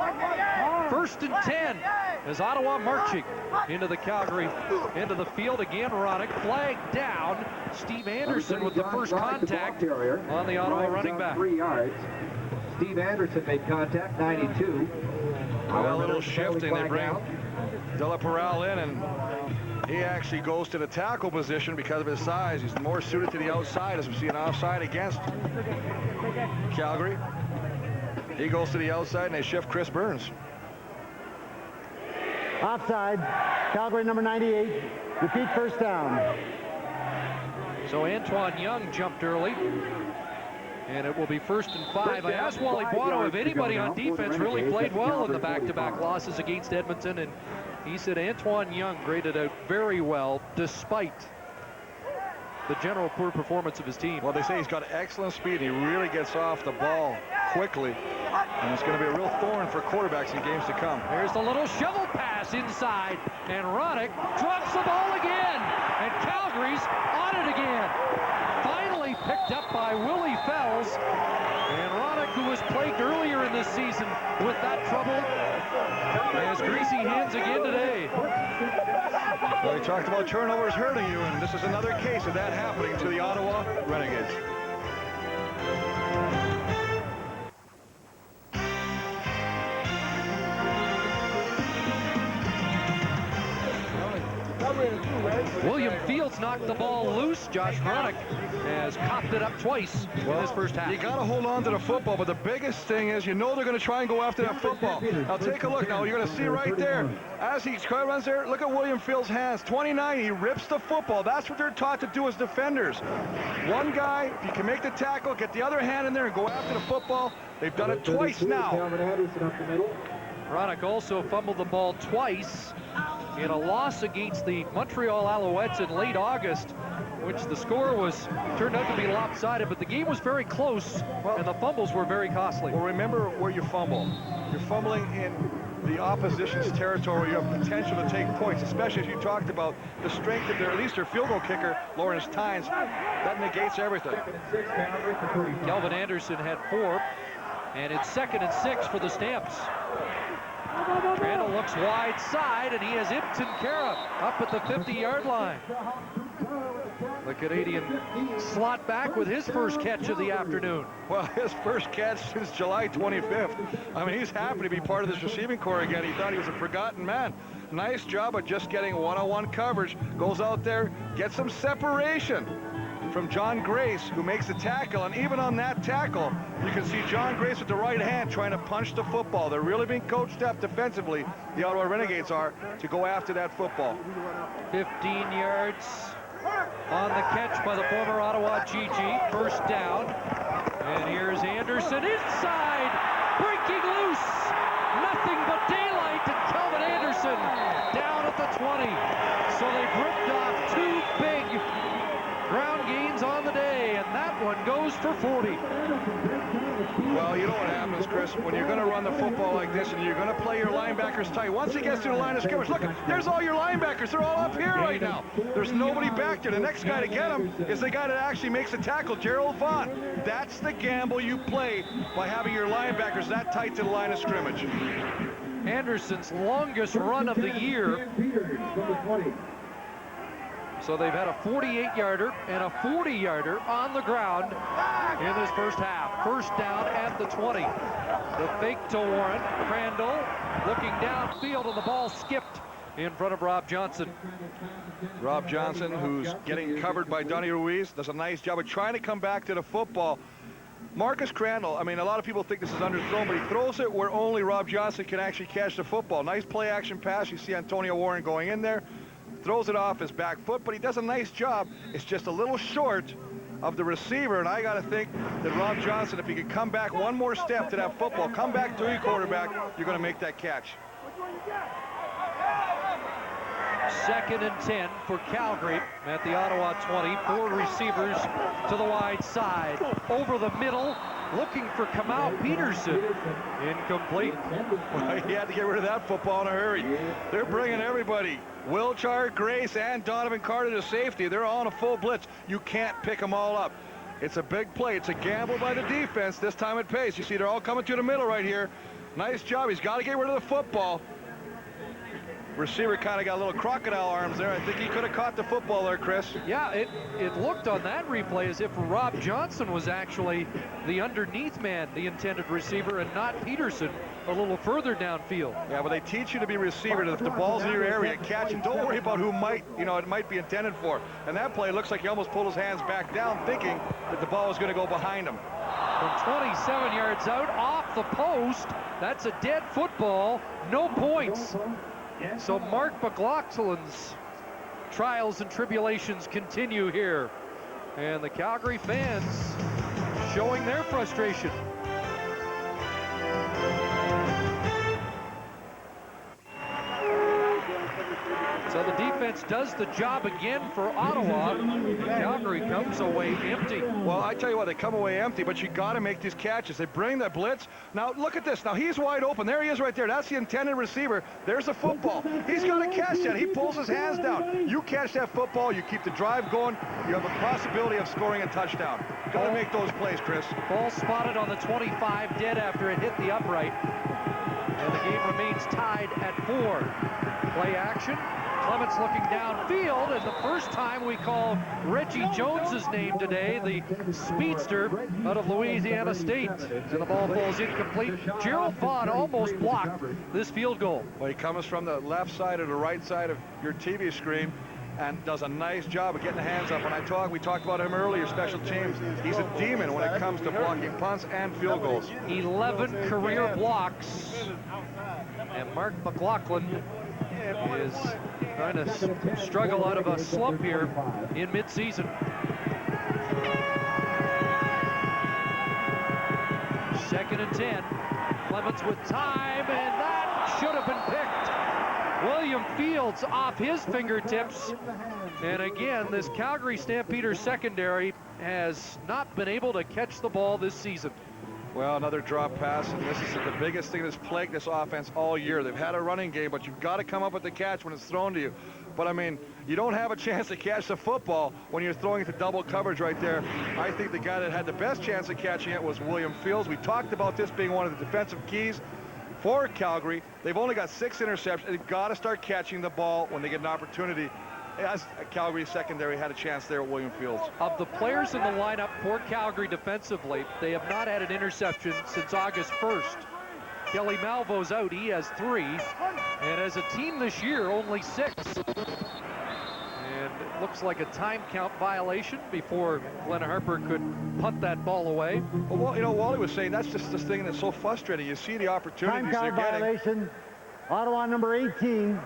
1st and 10 as Ottawa marching into the Calgary into the field. Again, Ronick flagged down. Steve Anderson with the first contact on the Ottawa running back. 3 yards. Steve Anderson made contact, 92. Well, a little shifting. They bring DeLaParelle in, and he actually goes to the tackle position because of his size. He's more suited to the outside, as we see an offside against Calgary. He goes to the outside, and they shift Chris Burns. Offside. Calgary number 98. Repeat first down. So Antoine Young jumped early. And it will be 1st and 5. I asked Wally Buono if anybody on defense really played well in the back-to-back losses against Edmonton, and he said Antoine Young graded out very well despite the general poor performance of his team. Well, they say he's got excellent speed. He really gets off the ball quickly, and it's going to be a real thorn for quarterbacks in games to come. There's the little shovel pass inside, and Ronick drops the ball again, and Calgary's on it again. Finally picked up by Willie Fells, and Ronick, who was plagued earlier in this season with that trouble, has greasy hands again today. Well, we talked about turnovers hurting you, and this is another case of that happening to the Ottawa Renegades. William Fields knocked the ball loose. Josh Ronick has copped it up twice in this first half. You got to hold on to the football, but the biggest thing is, you know, they're going to try and go after that football. Now take a look. Now you're going to see right there as he runs there. Look at William Fields' hands. 29. He rips the football. That's what they're taught to do as defenders. One guy, if you can make the tackle, get the other hand in there and go after the football. They've done it twice now. Ronick also fumbled the ball twice in a loss against the Montreal Alouettes in late August, which the score turned out to be lopsided, but the game was very close, and the fumbles were very costly. Well, remember where you fumble. You're fumbling in the opposition's territory. You have potential to take points, especially as you talked about the strength of at least their field goal kicker, Lawrence Tynes. That negates everything. Kelvin Anderson had 4, and it's 2nd and 6 for the Stamps. Randall looks wide side, and he has Ibton Kara up at the 50-yard line. The Canadian slot back with his first catch of the afternoon. Well, his first catch since July 25th. I mean, he's happy to be part of this receiving corps again. He thought he was a forgotten man. Nice job of just getting one-on-one coverage. Goes out there, gets some separation from John Grace, who makes the tackle. And even on that tackle, you can see John Grace with the right hand trying to punch the football. They're really being coached up defensively, the Ottawa Renegades are, to go after that football. 15 yards on the catch by the former Ottawa GG. First down. And here's Anderson inside, breaking loose. Nothing but daylight to Kelvin Anderson down at the 20. So they've ripped off 2 big ground gains on the day, and that one goes for 40. Well, you know what happens, Chris, when you're going to run the football like this and you're going to play your linebackers tight. Once he gets to the line of scrimmage, look, there's all your linebackers. They're all up here right now. There's nobody back there. The next guy to get him is the guy that actually makes the tackle, Gerald Vaughn. That's the gamble you play by having your linebackers that tight to the line of scrimmage. Anderson's longest run of the year. So they've had a 48-yarder and a 40-yarder on the ground in this first half. First down at the 20. The fake to Warren. Crandall looking downfield, and the ball skipped in front of Rob Johnson. Rob Johnson, who's getting covered by Donnie Ruiz, does a nice job of trying to come back to the football. Marcus Crandall, I mean, a lot of people think this is underthrown, but he throws it where only Rob Johnson can actually catch the football. Nice play-action pass. You see Antonio Warren going in there. Throws it off his back foot, but he does a nice job. It's just a little short of the receiver, and I got to think that Rob Johnson, if he could come back one more step to that football, come back to your quarterback, you're going to make that catch. 2nd and 10 for Calgary at the Ottawa 20. 4 receivers to the wide side. Over the middle, looking for Kamau Peterson. Incomplete. Well, he had to get rid of that football in a hurry. They're bringing everybody. Wilchar, Grace, and Donovan Carter to safety. They're all on a full blitz. You can't pick them all up. It's a big play. It's a gamble by the defense. This time it pays. You see, they're all coming to the middle right here. Nice job. He's got to get rid of the football. Receiver kind of got a little crocodile arms there. I think he could have caught the football there, Chris. Yeah, it looked on that replay as if Rob Johnson was actually the underneath man, the intended receiver, and not Peterson a little further downfield. Yeah, but they teach you to be receiver. If the ball's in your area, catch it. Don't worry about who might, it might be intended for. And that play looks like he almost pulled his hands back down, thinking that the ball was going to go behind him. From 27 yards out, off the post, that's a dead football, no points. So Mark McLaughlin's trials and tribulations continue here. And the Calgary fans showing their frustration. So the defense does the job again for Ottawa. Calgary comes away empty. Well, I tell you what, they come away empty, but you got to make these catches. They bring the blitz. Now, look at this. Now, he's wide open. There he is right there. That's the intended receiver. There's the football. He's got to catch that. He pulls his hands down. You catch that football, you keep the drive going, you have a possibility of scoring a touchdown. Got to make those plays, Chris. Ball spotted on the 25, dead after it hit the upright. And the game remains tied at 4. Play action. Clements looking downfield, and the first time we call Reggie Jones's name today, the speedster out of Louisiana State. And the ball falls incomplete. Gerald Vaughn almost blocked this field goal. Well, he comes from the left side or the right side of your TV screen and does a nice job of getting the hands up. When we talked about him earlier, special teams. He's a demon when it comes to blocking punts and field goals. 11 career blocks. And Mark McLaughlin is trying to struggle out of a slump here in mid-season. Second and 10. Clements with time, and that should have been picked. William Fields off his fingertips. And again, this Calgary Stampeders secondary has not been able to catch the ball this season. Well, another drop pass, and this is the biggest thing that's plagued this offense all year. They've had a running game, but you've got to come up with the catch when it's thrown to you. But, I mean, you don't have a chance to catch the football when you're throwing it to double coverage right there. I think the guy that had the best chance of catching it was William Fields. We talked about this being one of the defensive keys for Calgary. They've only got 6 interceptions. They've got to start catching the ball when they get an opportunity. As Calgary secondary had a chance there at William Fields. Of the players in the lineup for Calgary defensively, they have not had an interception since August 1st. Kelly Malvo's out, he has 3. And as a team this year, only 6. And it looks like a time count violation before Glenn Harper could punt that ball away. Well, you know, Wally was saying that's just this thing that's so frustrating. You see the opportunities they're getting. Time count violation. Ottawa number 18.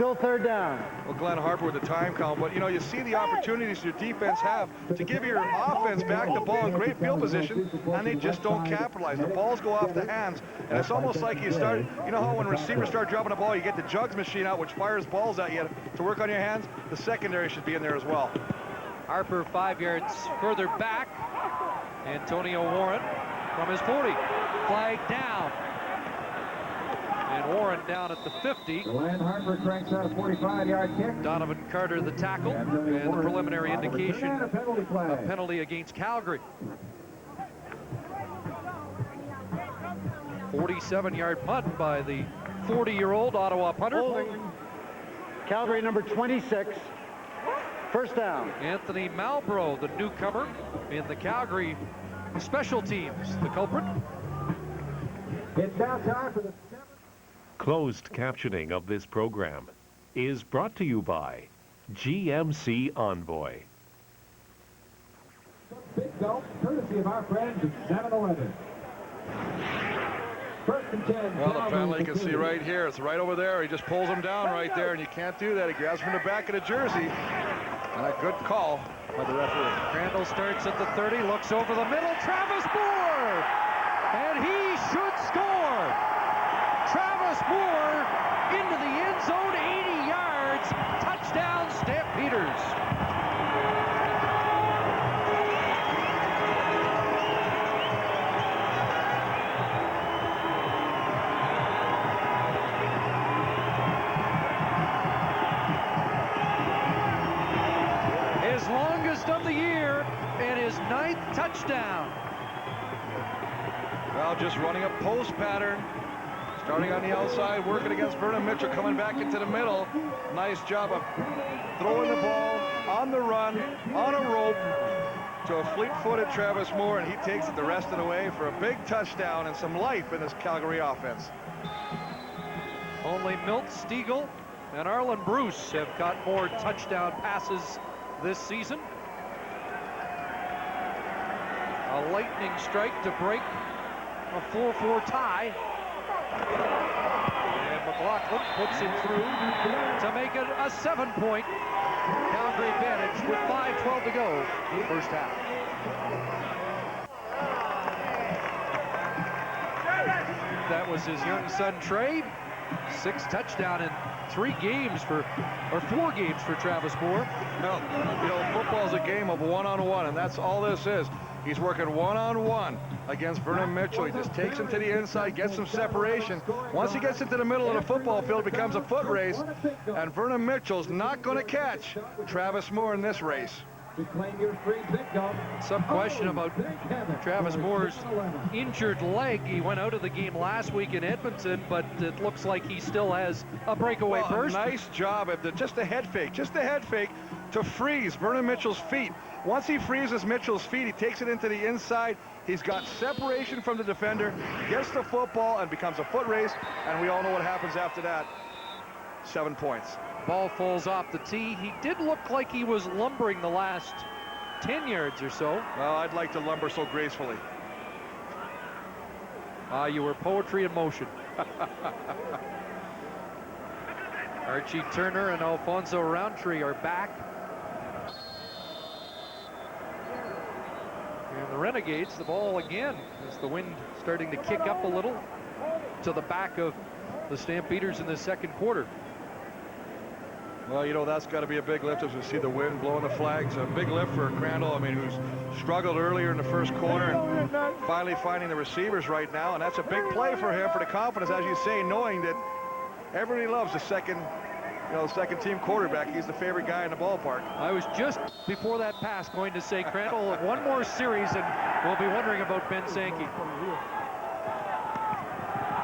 Still third down. Well, Glenn Harper with the time count, but you see the opportunities your defense have to give your offense back the ball in great field position, and they just don't capitalize. The balls go off the hands, and it's almost like you start, how when receivers start dropping the ball, you get the jugs machine out, which fires balls at you to work on your hands. The secondary should be in there as well. Harper 5 yards further back. Antonio Warren from his 40. Flag down. And Warren down at the 50. Glenn Harper cranks out a 45-yard kick. Donovan Carter the tackle, and the preliminary indication, a penalty against Calgary. 47-yard punt by the 40-year-old Ottawa punter. Calgary number 26. First down. Anthony Malbrough, the newcomer in the Calgary special teams, the culprit. It's now time for the Closed captioning of this program is brought to you by GMC Envoy. Big Gulp, courtesy of our friends at 7-Eleven. First and 10. Well, the penalty you can see right here. It's right over there. He just pulls him down right there, and you can't do that. He grabs from the back of the jersey. And a good call by the referee. Crandall starts at the 30, looks over the middle. Travis Moore! And he should score! Travis Moore into the end zone, 80 yards. Touchdown, Stampeders. His longest of the year and his 9th touchdown. Well, just running a post pattern. Starting on the outside, working against Vernon Mitchell, coming back into the middle. Nice job of throwing the ball on the run, on a rope, to a fleet-footed Travis Moore, and he takes it the rest of the way for a big touchdown and some life in this Calgary offense. Only Milt Stiegel and Arlen Bruce have got more touchdown passes this season. A lightning strike to break a 4-4 tie. And McLaughlin puts it through to make it a 7-point Calgary advantage with 5:12 to go in the first half. That was his young son Trey. 6 touchdown in 4 games for Travis Moore. Well, football's a game of one-on-one, and that's all this is. He's working one-on-one against Vernon Mitchell. He just takes him to the inside, gets some separation. Once he gets into the middle of the football field, it becomes a foot race, and Vernon Mitchell's not going to catch Travis Moore in this race. Some question about Travis Moore's injured leg. He went out of the game last week in Edmonton, but it looks like he still has a breakaway burst. Nice job of just a head fake to freeze Vernon Mitchell's feet. Once he freezes Mitchell's feet, he takes it into the inside. He's got separation from the defender, gets the football, and becomes a foot race, and we all know what happens after that. 7 points. Ball falls off the tee. He did look like he was lumbering the last 10 yards or so. Well, I'd like to lumber so gracefully. You were poetry in motion. Archie Turner and Alfonso Roundtree are back. And the Renegades, the ball again, as the wind starting to kick up a little to the back of the Stampeders in the second quarter. Well, that's got to be a big lift as we see the wind blowing the flags. A big lift for Crandall, who's struggled earlier in the first quarter and finally finding the receivers right now. And that's a big play for him, for the confidence, as you say, knowing that everybody loves the second team quarterback. He's the favorite guy in the ballpark. I was just before that pass going to say, Crandall, one more series and we'll be wondering about Ben Sankey.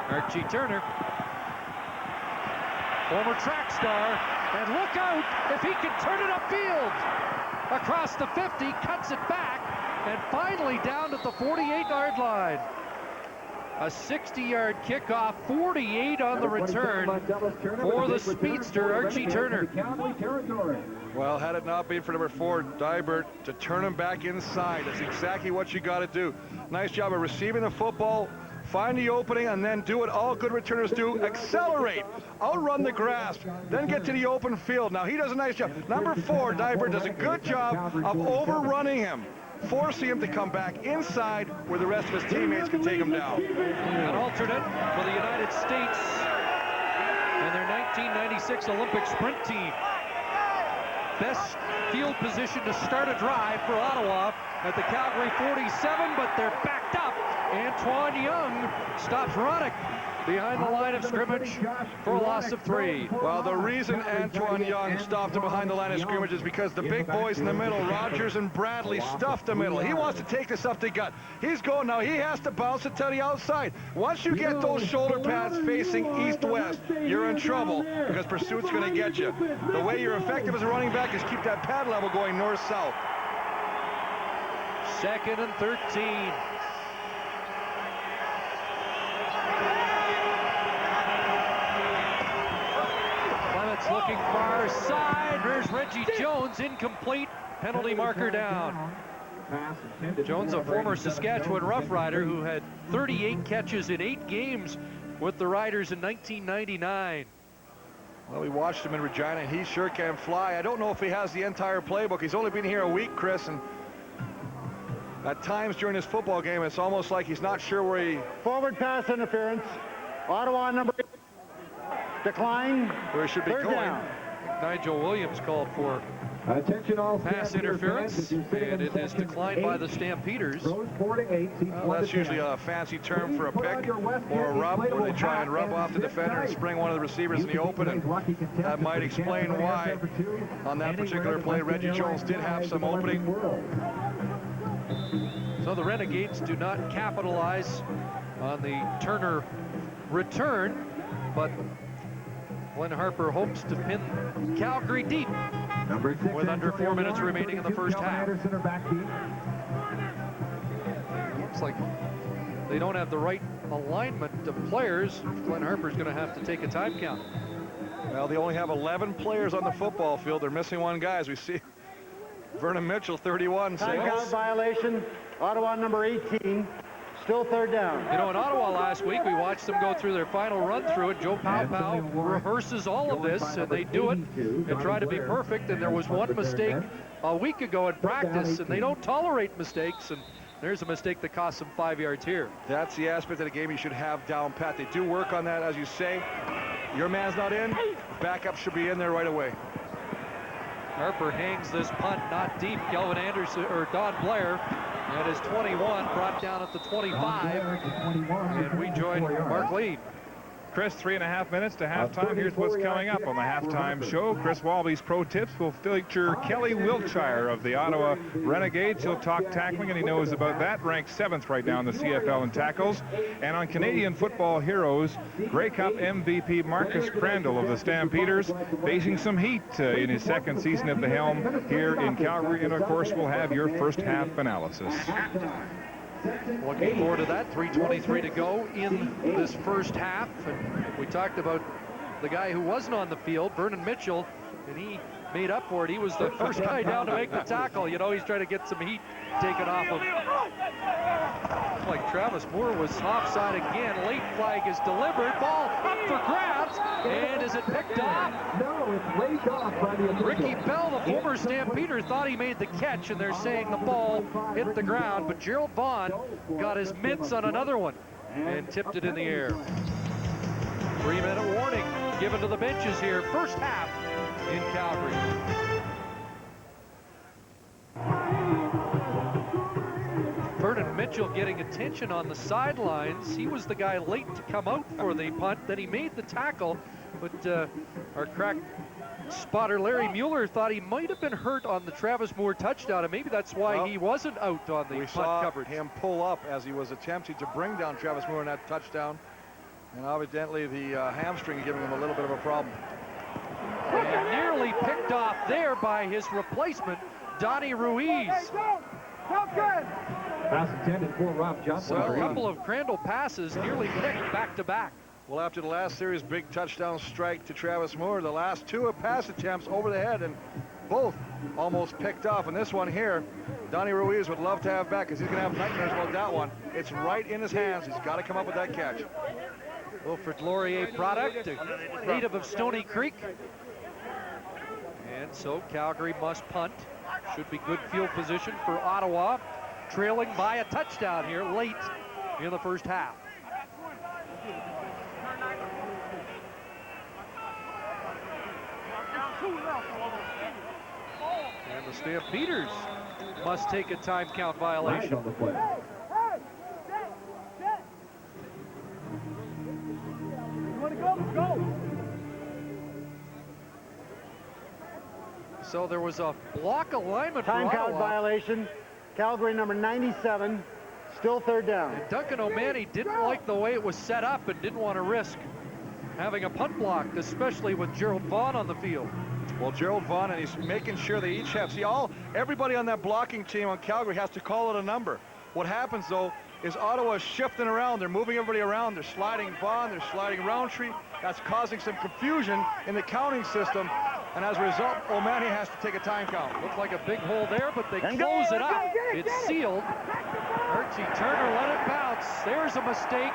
Archie Turner, former track star, and look out if he can turn it upfield. Across the 50, cuts it back, and finally down at the 48-yard line. A 60-yard kickoff, 48 on the return for the speedster, Archie Turner. Well, had it not been for number 4, Dybert, to turn him back inside, that's exactly what you got to do. Nice job of receiving the football, Find the opening and then do what all good returners do. Accelerate. Outrun the grass. Then get to the open field. Now, he does a nice job. Number 4, Diver, does a good job of overrunning him, forcing him to come back inside where the rest of his teammates can take him down. An alternate for the United States and their 1996 Olympic sprint team. Best field position to start a drive for Ottawa at the Calgary 47, but they're backed up. Antoine Young stops running behind the line of scrimmage for a loss of 3. Well, the reason Antoine Young stopped him behind the line of scrimmage is because the big boys in the middle, Rogers and Bradley, stuffed the middle. He wants to take this up the gut. He's going now. He has to bounce it to the outside. Once you get those shoulder pads facing east-west, you're in trouble because pursuit's going to get you. The way you're effective as a running back is keep that pad level going north-south. 2nd and 13. Looking far side. There's Reggie Jones, incomplete. Penalty marker down. Jones, a former Saskatchewan Rough Rider who had 38 catches in 8 games with the Riders in 1999. Well, we watched him in Regina. He sure can fly. I don't know if he has the entire playbook. He's only been here a week, Chris, and at times during this football game, it's almost like he's not sure where he... Forward pass interference. Ottawa number 8. Decline. Where he should be going. Down. Nigel Williams called for pass interference, and it is declined by the Stampeders. That's usually a fancy term for a pick or a rub, where they try and rub off the defender and spring one of the receivers in the open, and that might explain why on that particular play Reggie Jones did have some opening. So the Renegades do not capitalize on the Turner return, but Glenn Harper hopes to pin Calgary deep with under 4 minutes remaining in the first half. Looks like they don't have the right alignment of players. Glenn Harper's going to have to take a time count. Well, they only have 11 players on the football field. They're missing one guy, as we see. Vernon Mitchell, 31. Timeout violation. Ottawa number 18. Still 3rd down. You know, in Ottawa last week, we watched them go through their final run through it. Joe Powell rehearses all of this, and they do it and try to be perfect. And there was one mistake a week ago in practice, and they don't tolerate mistakes. And there's a mistake that cost them 5 yards here. That's the aspect of the game you should have down pat. They do work on that, as you say. Your man's not in. Backup should be in there right away. Harper hangs this punt not deep. Kelvin Anderson or Don Blair at his 21, brought down at the 25, and we join Mark Lee. Chris, 3.5 minutes to halftime. Here's what's coming up on the halftime show. Chris Walby's Pro Tips will feature Kelly Wiltshire of the Ottawa Renegades. He'll talk tackling, and he knows about that. Ranked 7th right now in the CFL in tackles. And on Canadian Football Heroes, Grey Cup MVP Marcus Crandall of the Stampeders facing some heat in his 2nd season at the helm here in Calgary. And, of course, we'll have your first half analysis. Looking forward to that. 3:23 to go in this first half. And we talked about the guy who wasn't on the field, Vernon Mitchell, and he made up for it. He was the first guy down to make the tackle. You know, he's trying to get some heat taken off of. Looks like Travis Moore was offside again. Late flag is delivered. Ball up for grabs. And is it picked off? No, it's laid off by the Ricky Bell, the former Stampeder, thought he made the catch, and they're saying the ball hit the ground. But Gerald Vaughn got his mitts on another one and tipped it in the air. 3-minute warning given to the benches here. First half in Calgary. Vernon Mitchell getting attention on the sidelines. He was the guy late to come out for the punt. Then he made the tackle, but our crack spotter Larry Mueller thought he might have been hurt on the Travis Moore touchdown, and maybe that's why he wasn't out on the punt coverage. We saw him pull up as he was attempting to bring down Travis Moore in that touchdown, and evidently the hamstring giving him a little bit of a problem. And nearly picked off there by his replacement, Donnie Ruiz. Pass intended for Rob Johnson. So a couple of Crandall passes nearly picked back-to-back. Well, after the last series, big touchdown strike to Travis Moore. The last 2 pass attempts over the head, and both almost picked off. And this one here, Donnie Ruiz would love to have back because he's going to have nightmares about that one. It's right in his hands. He's got to come up with that catch. Wilfred Laurier product, a native of Stony Creek. And so Calgary must punt. Should be good field position for Ottawa, trailing by a touchdown here late in the first half. And the Stampeders must take a time count violation. So there was a block alignment for Time count Ottawa. violation. Calgary number 97, still third down. And Duncan O'Mahony didn't like the way it was set up and didn't want to risk having a punt block, especially with Gerald Vaughn on the field. Well, Gerald Vaughn, and he's making sure they each have, everybody on that blocking team on Calgary has to call it a number. What happens, though, is Ottawa's shifting around. They're moving everybody around. They're sliding Vaughn. They're sliding Roundtree. That's causing some confusion in the counting system. And as a result, O'Mahony has to take a time count. Looks like a big hole there, but they close it up. It's sealed. Archie Turner let it bounce. There's a mistake,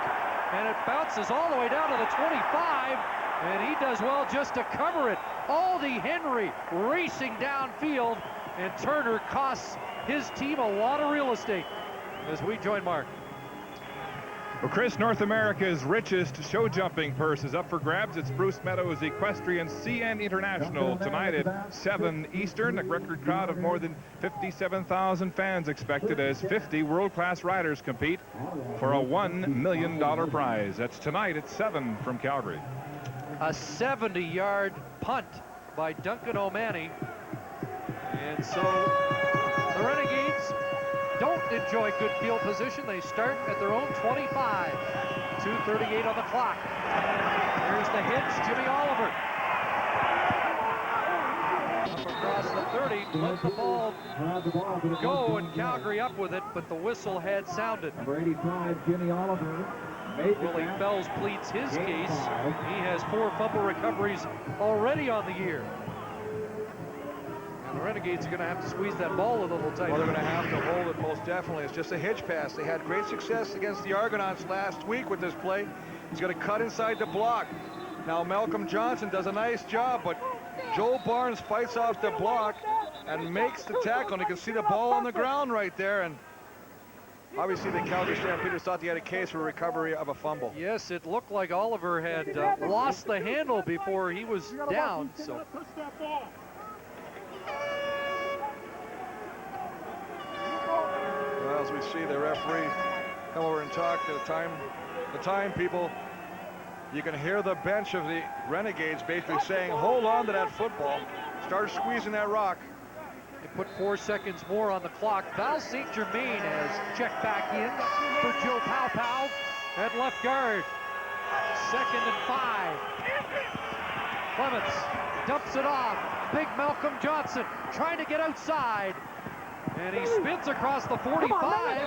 and it bounces all the way down to the 25, and he does well just to cover it. Aldi Henry racing downfield, and Turner costs his team a lot of real estate as we join Mark. Well, Chris, North America's richest show jumping purse is up for grabs. It's Bruce Meadows Equestrian CN International tonight at 7 Eastern. A record crowd of more than 57,000 fans expected as 50 world-class riders compete for a $1 million prize. That's tonight at 7 from Calgary. A 70-yard punt by Duncan O'Mahony. And so the Renegades don't enjoy good field position. They start at their own 25. 2:38 on the clock. Here's the hitch, Jimmy Oliver. Up across the 30, let the ball go, and Calgary up with it, but the whistle had sounded. Number 85, Jimmy Oliver. Willie Fells pleads his case. He has 4 fumble recoveries already on the year. And the Renegades are going to have to squeeze that ball a little tighter. Well, they're going to have to hold it most definitely. It's just a hitch pass. They had great success against the Argonauts last week with this play. He's going to cut inside the block. Now Malcolm Johnson does a nice job, but Joel Barnes fights off the block and makes the tackle. And you can see the ball on the ground right there. And obviously the Calgary Stampeders thought they had a case for recovery of a fumble. Yes, it looked like Oliver had lost the handle before he was down. So. Well, as we see the referee come over and talk to the time people, you can hear the bench of the Renegades basically saying, hold on to that football. Start squeezing that rock. They put 4 seconds more on the clock. Val St. Germain has checked back in for Joe Pow at left guard. 2nd and 5. Clements dumps it off. Big Malcolm Johnson trying to get outside. And he spins across the 45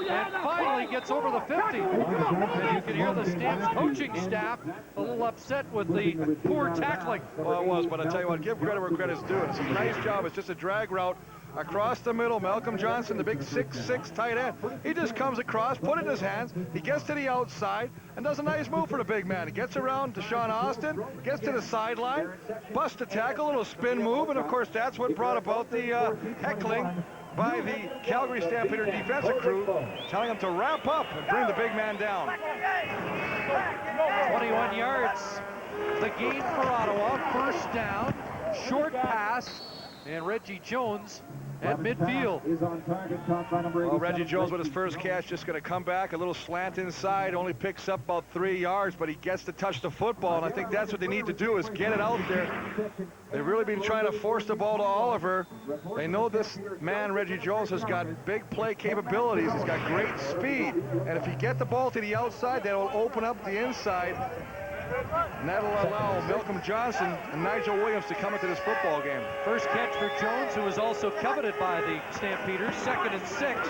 and finally gets over the 50. And you can hear the Stamps coaching staff a little upset with the poor tackling. Well, it was, but I tell you what, give credit where credit's due. It's a nice job. It's just a drag route across the middle. Malcolm Johnson, the big 6'6" tight end, he just comes across, put it in his hands. He gets to the outside and does a nice move for the big man. He gets around to Sean Austin, gets to the sideline, busts a tackle, a little spin move, and of course that's what brought about the heckling by the Calgary Stampeder defensive crew, telling them to wrap up and bring the big man down. 21 yards, the gain for Ottawa. First down, short pass, and Reggie Jones at midfield. Well, Reggie Jones with his first catch, just going to come back, a little slant inside, only picks up about 3 yards, but he gets to touch the football, and I think that's what they need to do is get it out there. They've really been trying to force the ball to Oliver. They know this man, Reggie Jones, has got big play capabilities. He's got great speed, and if you get the ball to the outside, that'll open up the inside, and that'll allow Malcolm Johnson and Nigel Williams to come into this football game. First catch for Jones, who was also coveted by the Stampeders. 2nd and 6.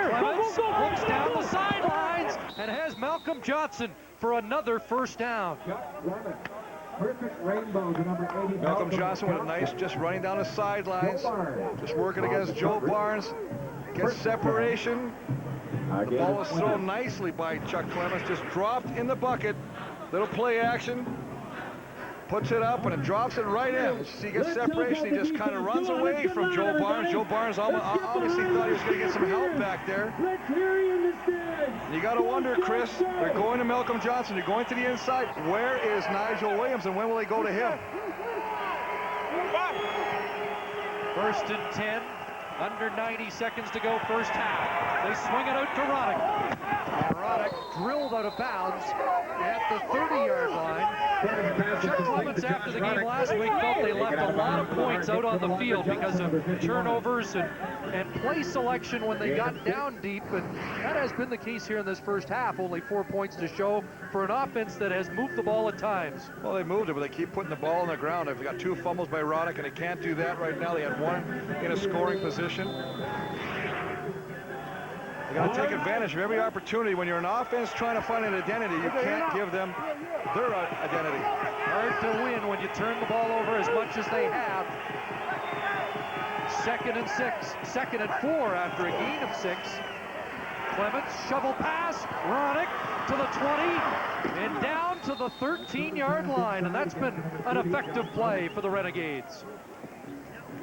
Clements looks down the sidelines and has Malcolm Johnson for another first down. Malcolm Johnson with a nice, just running down the sidelines, just working against Joe Barnes. gets separation. The ball was thrown nicely by Chuck Clements, just dropped in the bucket. Little play action. Puts it up and it drops it right in. He gets separation. He just kind of runs away from Joe Barnes. Joe Barnes obviously thought he was going to get some help back there. You got to wonder, Chris, they're going to Malcolm Johnson. They're going to the inside. Where is Nigel Williams and when will they go to him? First and 10. Under 90 seconds to go, first half. They swing it out to Roddick. Roddick drilled out of bounds at the 30-yard line. Chuck Clements, after the game last week, felt they left a lot of points out on the field because of turnovers and play selection when they got down deep, and that has been the case here in this first half. Only 4 points to show for an offense that has moved the ball at times. Well, they moved it, but they keep putting the ball on the ground. They've got 2 fumbles by Roddick, and they can't do that right now. They had 1 in a scoring position. They got to take advantage of every opportunity. When you're an offense trying to find an identity, you can't give them their identity. Hard to win when you turn the ball over as much as they have. 2nd and 6, 2nd and 4 after a gain of 6. Clements, shovel pass, Roddick to the 20 and down to the 13-yard line, and that's been an effective play for the Renegades.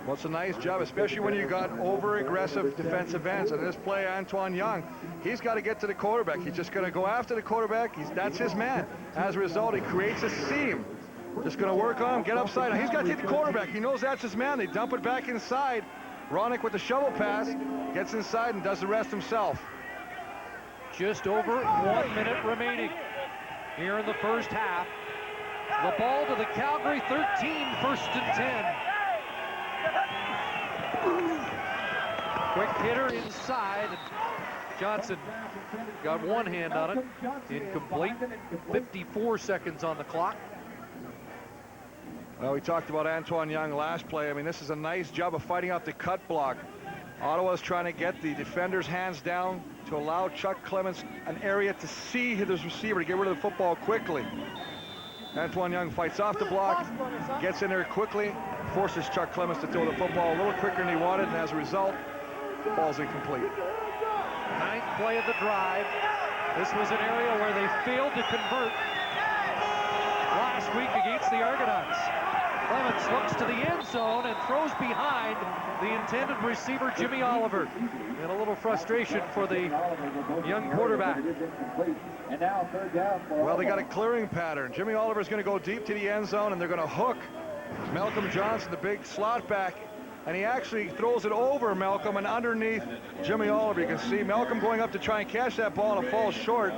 Well, it's a nice job, especially when you got over-aggressive defensive ends. And this play, Antoine Young, he's got to get to the quarterback. He's just going to go after the quarterback. That's his man. As a result, he creates a seam. Just going to work on him, get upside. He's got to take the quarterback. He knows that's his man. They dump it back inside. Roddick with the shovel pass, gets inside and does the rest himself. Just over 1 minute remaining here in the first half. The ball to the Calgary 13, 1st and 10. Quick hitter inside. Johnson got one hand on it. Incomplete. 54 seconds on the clock. Well, we talked about Antoine Young last play. I mean, this is a nice job of fighting out the cut block. Ottawa's trying to get the defender's hands down to allow Chuck Clements an area to see his receiver, to get rid of the football quickly. Antoine Young fights off the block, gets in there quickly, forces Chuck Clements to throw the football a little quicker than he wanted, and as a result, the ball's incomplete. 9th play of the drive. This was an area where they failed to convert last week against the Argonauts. Clements looks to the end zone and throws behind the intended receiver, Jimmy Oliver. And a little frustration for the young quarterback. Well, they got a clearing pattern. Jimmy Oliver's going to go deep to the end zone, and they're going to hook Malcolm Johnson, the big slot back. And he actually throws it over Malcolm and underneath Jimmy Oliver. You can see Malcolm going up to try and catch that ball, and it falls short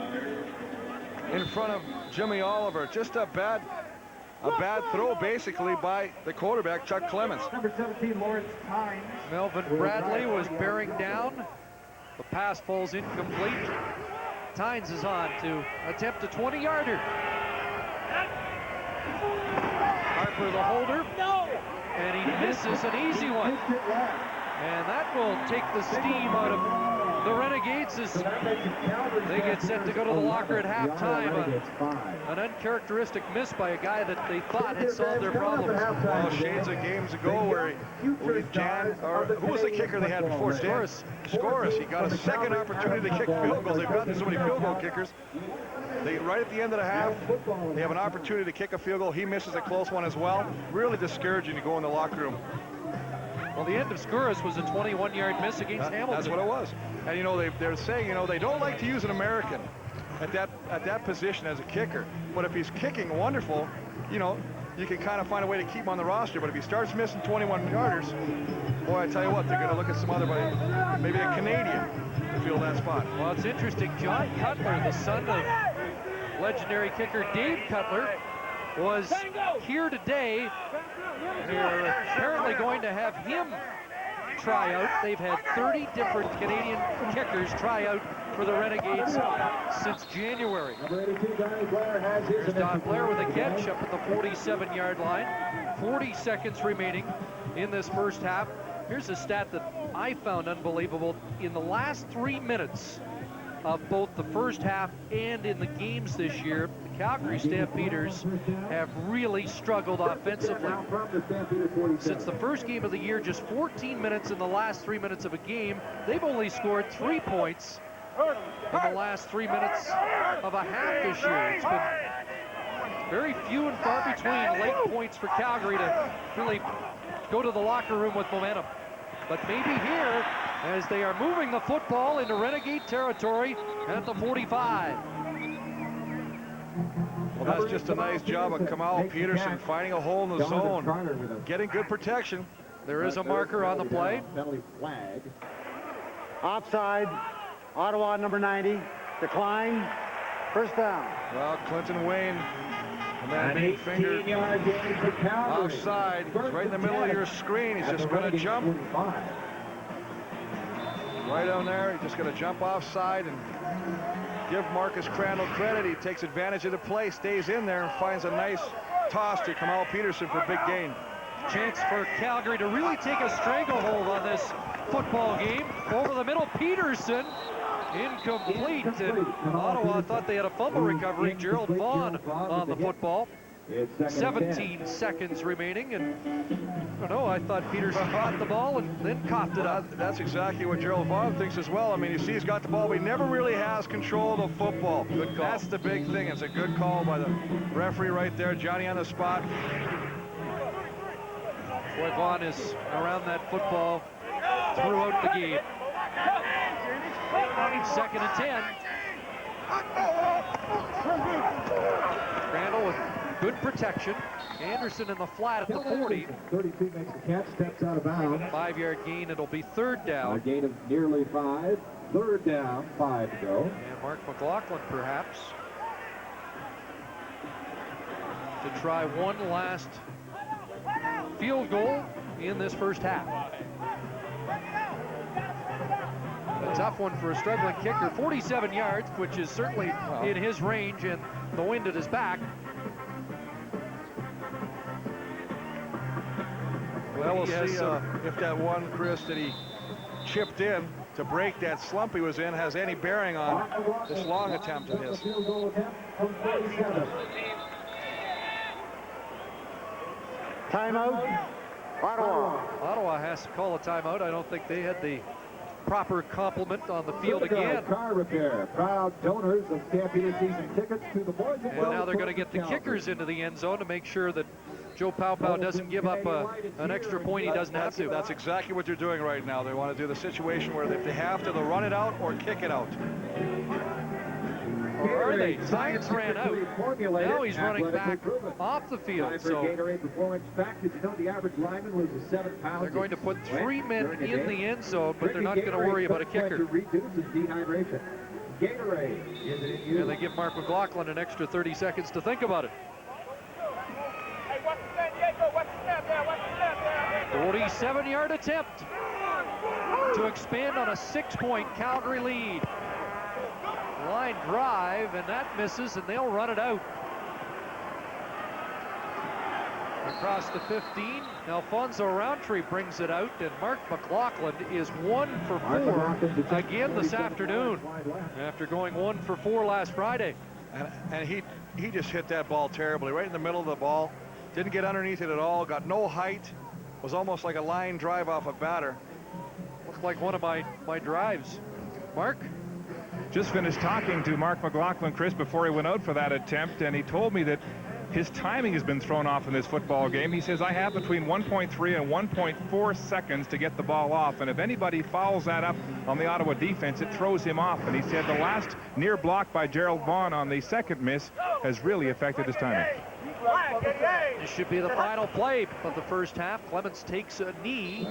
in front of Jimmy Oliver. Just a bad throw, basically, by the quarterback, Chuck Clements. Number 17, Lawrence Tynes. Melvin Bradley was bearing down. The pass falls incomplete. Tynes is on to attempt a 20-yarder. Harper, the holder. And he misses an easy one. And that will take the steam out of the Renegades as they get set to go to the locker at halftime. An uncharacteristic miss by a guy that they thought had solved their problems. Well, shades of games ago where who was the kicker they had before? Scoris. He got a second opportunity to kick field goals. They've gotten so many field goal kickers. Right at the end of the half, they have an opportunity to kick a field goal. He misses a close one as well. Really discouraging to go in the locker room. Well, the end of Skouras was a 21-yard miss against Hamilton. That's what it was. And, you know, they're saying, you know, they don't like to use an American at that position as a kicker. But if he's kicking wonderful, you know, you can kind of find a way to keep him on the roster. But if he starts missing 21-yarders, boy, I tell you what, they're going to look at some other, maybe a Canadian to fill that spot. Well, it's interesting. John Cutler, the son of legendary kicker Dave Cutler, was here today. They're apparently going to have him try out. They've had 30 different Canadian kickers try out for the Renegades since January. Here's Don Blair with a catch up at the 47-yard line. 40 seconds remaining in this first half. Here's a stat that I found unbelievable. In the last 3 minutes, of both the first half and in the games this year, the Calgary Stampeders have really struggled offensively. Since the first game of the year, just 14 minutes in the last 3 minutes of a game, they've only scored 3 points in the last 3 minutes of a half this year. It's been very few and far between late points for Calgary to really go to the locker room with momentum. But maybe here, as they are moving the football into Renegade territory at the 45. Well, that's just a nice job of Kamal Peterson finding a hole in the zone, getting good protection. There is a marker on the play. Flag. Offside. Ottawa number 90. Decline. First down. Well, Clinton Wayne, and that big finger offside. He's right in the middle of your screen. He's just going to jump. Right on there. He's just going to jump offside and give Marcus Crandall credit. He takes advantage of the play, stays in there, and finds a nice toss to Kamal Peterson for a big gain. Chance for Calgary to really take a stranglehold on this football game. Over the middle, Peterson. Incomplete. And Ottawa thought they had a fumble recovery. Gerald Vaughn on the football. 17 seconds remaining, and I don't know, I thought Peterson caught the ball and then coughed it up. That's exactly what Gerald Vaughn thinks as well. I mean, you see he's got the ball, but he never really has control of the football. Good call. That's the big thing. It's a good call by the referee right there. Johnny on the spot. Boy, Vaughn is around that football throughout the game. 2nd and 10. Crandall with good protection. Anderson in the flat at the 40. 32 makes the catch, steps out of bounds. 5-yard gain, it'll be 3rd down. A gain of nearly 5. 3rd down, 5 to go. And Mark McLaughlin perhaps to try one last field goal in this first half. A tough one for a struggling kicker. 47 yards, which is certainly in his range, and the wind at his back. Well, we'll see if that one, Chris, that he chipped in to break that slump he was in has any bearing on this long attempt of his. Timeout. Ottawa. Ottawa has to call a timeout. I don't think they had the proper complement on the field again. Car Repair, proud donors of Stampeder season tickets to the boys and girls. And now they're going to get the kickers into the end zone to make sure that Joe Paopao doesn't give up an extra point he doesn't have to. That's exactly what they're doing right now. They want to do the situation where if they have to, they'll run it out or kick it out. Or are they? Science ran out. Now he's running back off the field. So they're going to put 3 men in the end zone, but they're not going to worry about a kicker. And they give Mark McLaughlin an extra 30 seconds to think about it. 47-yard attempt to expand on a 6-point Calgary lead. Line drive, and that misses, and they'll run it out. Across the 15, Alfonso Roundtree brings it out, and Mark McLaughlin is 1 for 4 again this afternoon after going 1 for 4 last Friday. And he just hit that ball terribly, right in the middle of the ball. Didn't get underneath it at all, got no height. Was almost like a line drive off a batter. Looked like one of my drives. Mark? Just finished talking to Mark McLaughlin, Chris, before he went out for that attempt, and he told me that his timing has been thrown off in this football game. He says, I have between 1.3 and 1.4 seconds to get the ball off, and if anybody fouls that up on the Ottawa defense, it throws him off. And he said the last near block by Gerald Vaughn on the second miss has really affected his timing. This should be the final play of the first half. Clements takes a knee.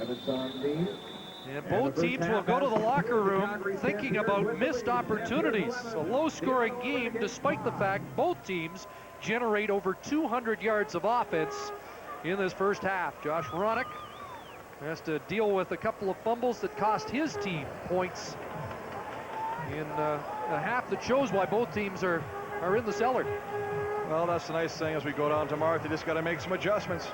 And both teams will go to the locker room thinking about missed opportunities. A low-scoring game, despite the fact both teams generate over 200 yards of offense in this first half. Josh Ronick has to deal with a couple of fumbles that cost his team points in a half that shows why both teams are in the cellar. Well, that's the nice thing as we go down tomorrow. They just got to make some adjustments.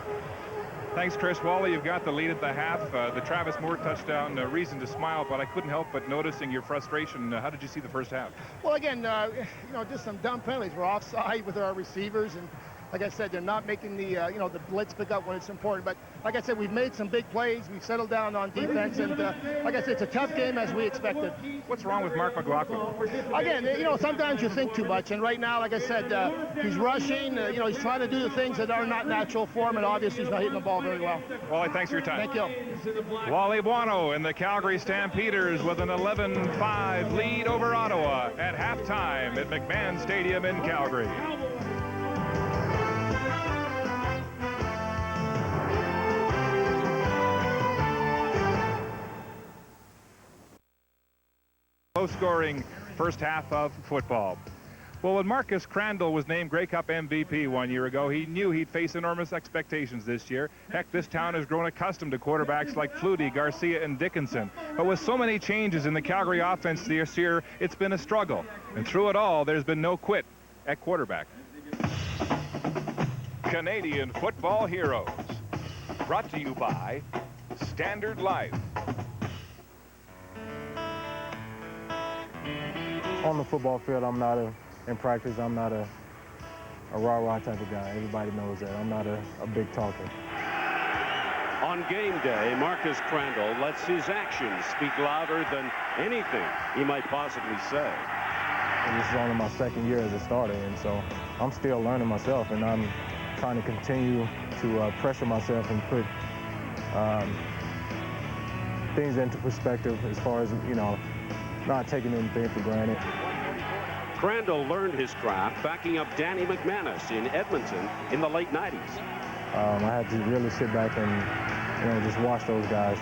Thanks, Chris. Wally, you've got the lead at the half. The Travis Moore touchdown, reason to smile, but I couldn't help but noticing your frustration. How did you see the first half? Well, again, just some dumb penalties. We're offside with our receivers, and like I said, they're not making the, the blitz pick up when it's important. But like I said, we've made some big plays. We've settled down on defense, and like I said, it's a tough game as we expected. What's wrong with Mark McLaughlin? Again, sometimes you think too much, and right now, like I said, he's rushing. He's trying to do the things that are not natural for him, and obviously he's not hitting the ball very well. Wally, thanks for your time. Thank you. Wally Buono and the Calgary Stampeders with an 11-5 lead over Ottawa at halftime at McMahon Stadium in Calgary. Low-scoring first half of football. Well, when Marcus Crandall was named Grey Cup MVP 1 year ago, he knew he'd face enormous expectations this year. Heck, this town has grown accustomed to quarterbacks like Flutie, Garcia, and Dickinson. But with so many changes in the Calgary offense this year, it's been a struggle. And through it all, there's been no quit at quarterback. Canadian Football Heroes. Brought to you by Standard Life. On the football field, in practice, I'm not a rah-rah type of guy. Everybody knows that. I'm not a big talker. On game day, Marcus Crandall lets his actions speak louder than anything he might possibly say. And this is only my second year as a starter, and so I'm still learning myself, and I'm trying to continue to pressure myself and put things into perspective as far as, not taking anything for granted. Crandall learned his craft backing up Danny McManus in Edmonton in the late 90s. I had to really sit back and, just watch those guys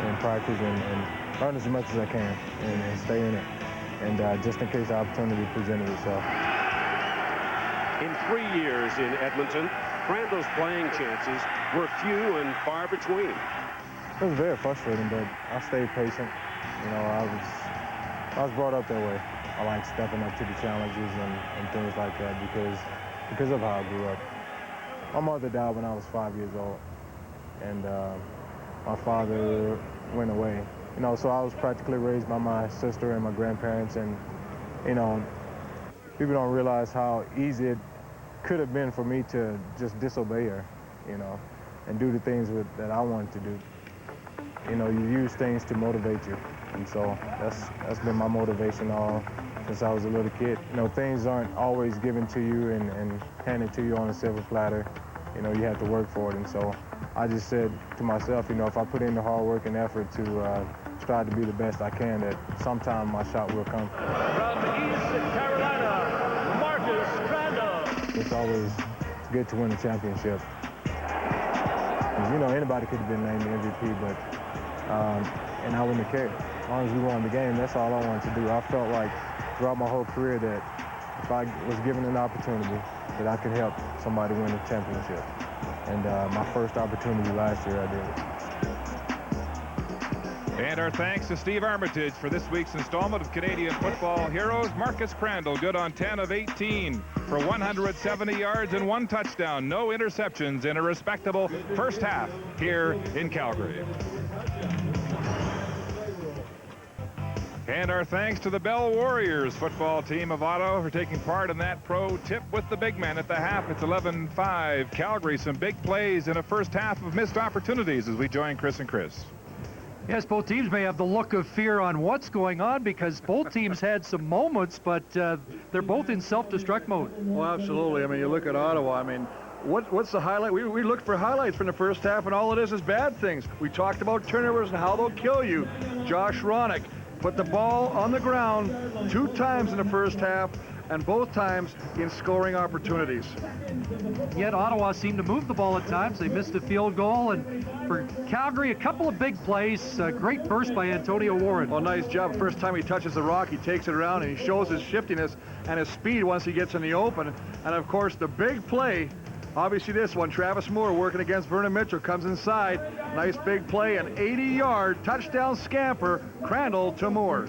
in practice and learn as much as I can and stay in it. And just in case the opportunity presented itself. In 3 years in Edmonton, Crandall's playing chances were few and far between. It was very frustrating, but I stayed patient. I was brought up that way. I like stepping up to the challenges and things like that because of how I grew up. My mother died when I was 5 years old, and my father went away. So I was practically raised by my sister and my grandparents, and people don't realize how easy it could have been for me to just disobey her, and do the things that I wanted to do. You use things to motivate you. And so that's been my motivation all since I was a little kid. Things aren't always given to you and handed to you on a silver platter. You have to work for it. And so I just said to myself, if I put in the hard work and effort to strive to be the best I can, that sometime my shot will come. From East Carolina, Marcus Crandall. It's always good to win a championship. Anybody could have been named the MVP, but and I wouldn't have cared. As long as we won the game, that's all I wanted to do. I felt like throughout my whole career that if I was given an opportunity, that I could help somebody win a championship. And my first opportunity last year, I did. And our thanks to Steve Armitage for this week's installment of Canadian Football Heroes. Marcus Crandall, good on 10 of 18 for 170 yards and 1 touchdown. No interceptions in a respectable first half here in Calgary. And our thanks to the Bell Warriors football team of Ottawa for taking part in that pro tip with the big man at the half. It's 11-5 Calgary. Some big plays in a first half of missed opportunities as we join Chris and Chris. Yes, both teams may have the look of fear on what's going on because both teams had some moments, but they're both in self-destruct mode. Well, absolutely. You look at Ottawa. What's the highlight? We looked for highlights from the first half, and all it is bad things. We talked about turnovers and how they'll kill you. Josh Ronick put the ball on the ground 2 times in the first half, and both times in scoring opportunities. Yet Ottawa seemed to move the ball at times. They missed a field goal, and for Calgary, a couple of big plays. A great burst by Antonio Warren. Well, nice job. First time he touches the rock, he takes it around, and he shows his shiftiness and his speed once he gets in the open. And of course, the big play, obviously this one, Travis Moore working against Vernon Mitchell, comes inside. Nice big play, an 80-yard touchdown scamper, Crandall to Moore.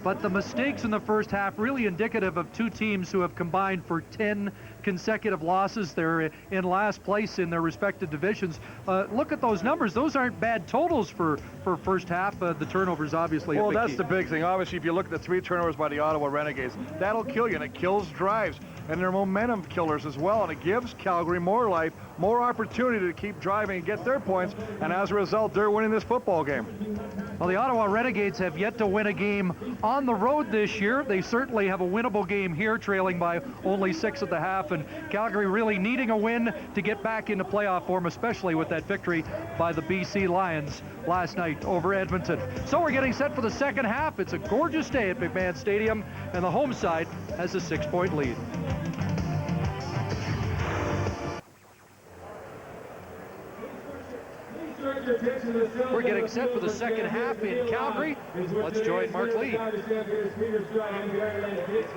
but the mistakes in the first half really indicative of two teams who have combined for 10 consecutive losses. They're in last place in their respective divisions. Look at those numbers. Those aren't bad totals for first half. The turnovers, obviously. Well, that's the big thing. Obviously, if you look at the 3 turnovers by the Ottawa Renegades, that'll kill you, and it kills drives, and they're momentum killers as well, and it gives Calgary more life, more opportunity to keep driving and get their points, and as a result, they're winning this football game. Well, the Ottawa Renegades have yet to win a game on the road this year. They certainly have a winnable game here, trailing by only 6 at the half, and Calgary really needing a win to get back into playoff form, especially with that victory by the BC Lions last night over Edmonton. So we're getting set for the second half. It's a gorgeous day at McMahon Stadium, and the home side has a 6-point lead. We're getting set for the second half in Calgary. Let's join Mark Lee.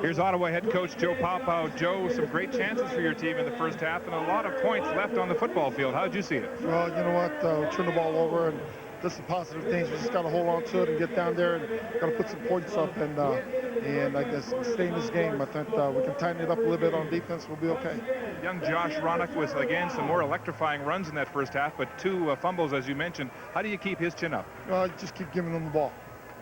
Here's Ottawa head coach Joe Paopao. Joe, some great chances for your team in the first half and a lot of points left on the football field. How did you see it? Well, you know what? We turned the ball over, and this is positive things. We just got to hold on to it and get down there and got to put some points up. And I guess stay in this game. I think we can tighten it up a little bit on defense. We'll be okay. Young Josh Ronnick with, again, some more electrifying runs in that first half, but 2 fumbles, as you mentioned. How do you keep his chin up? Just keep giving him the ball.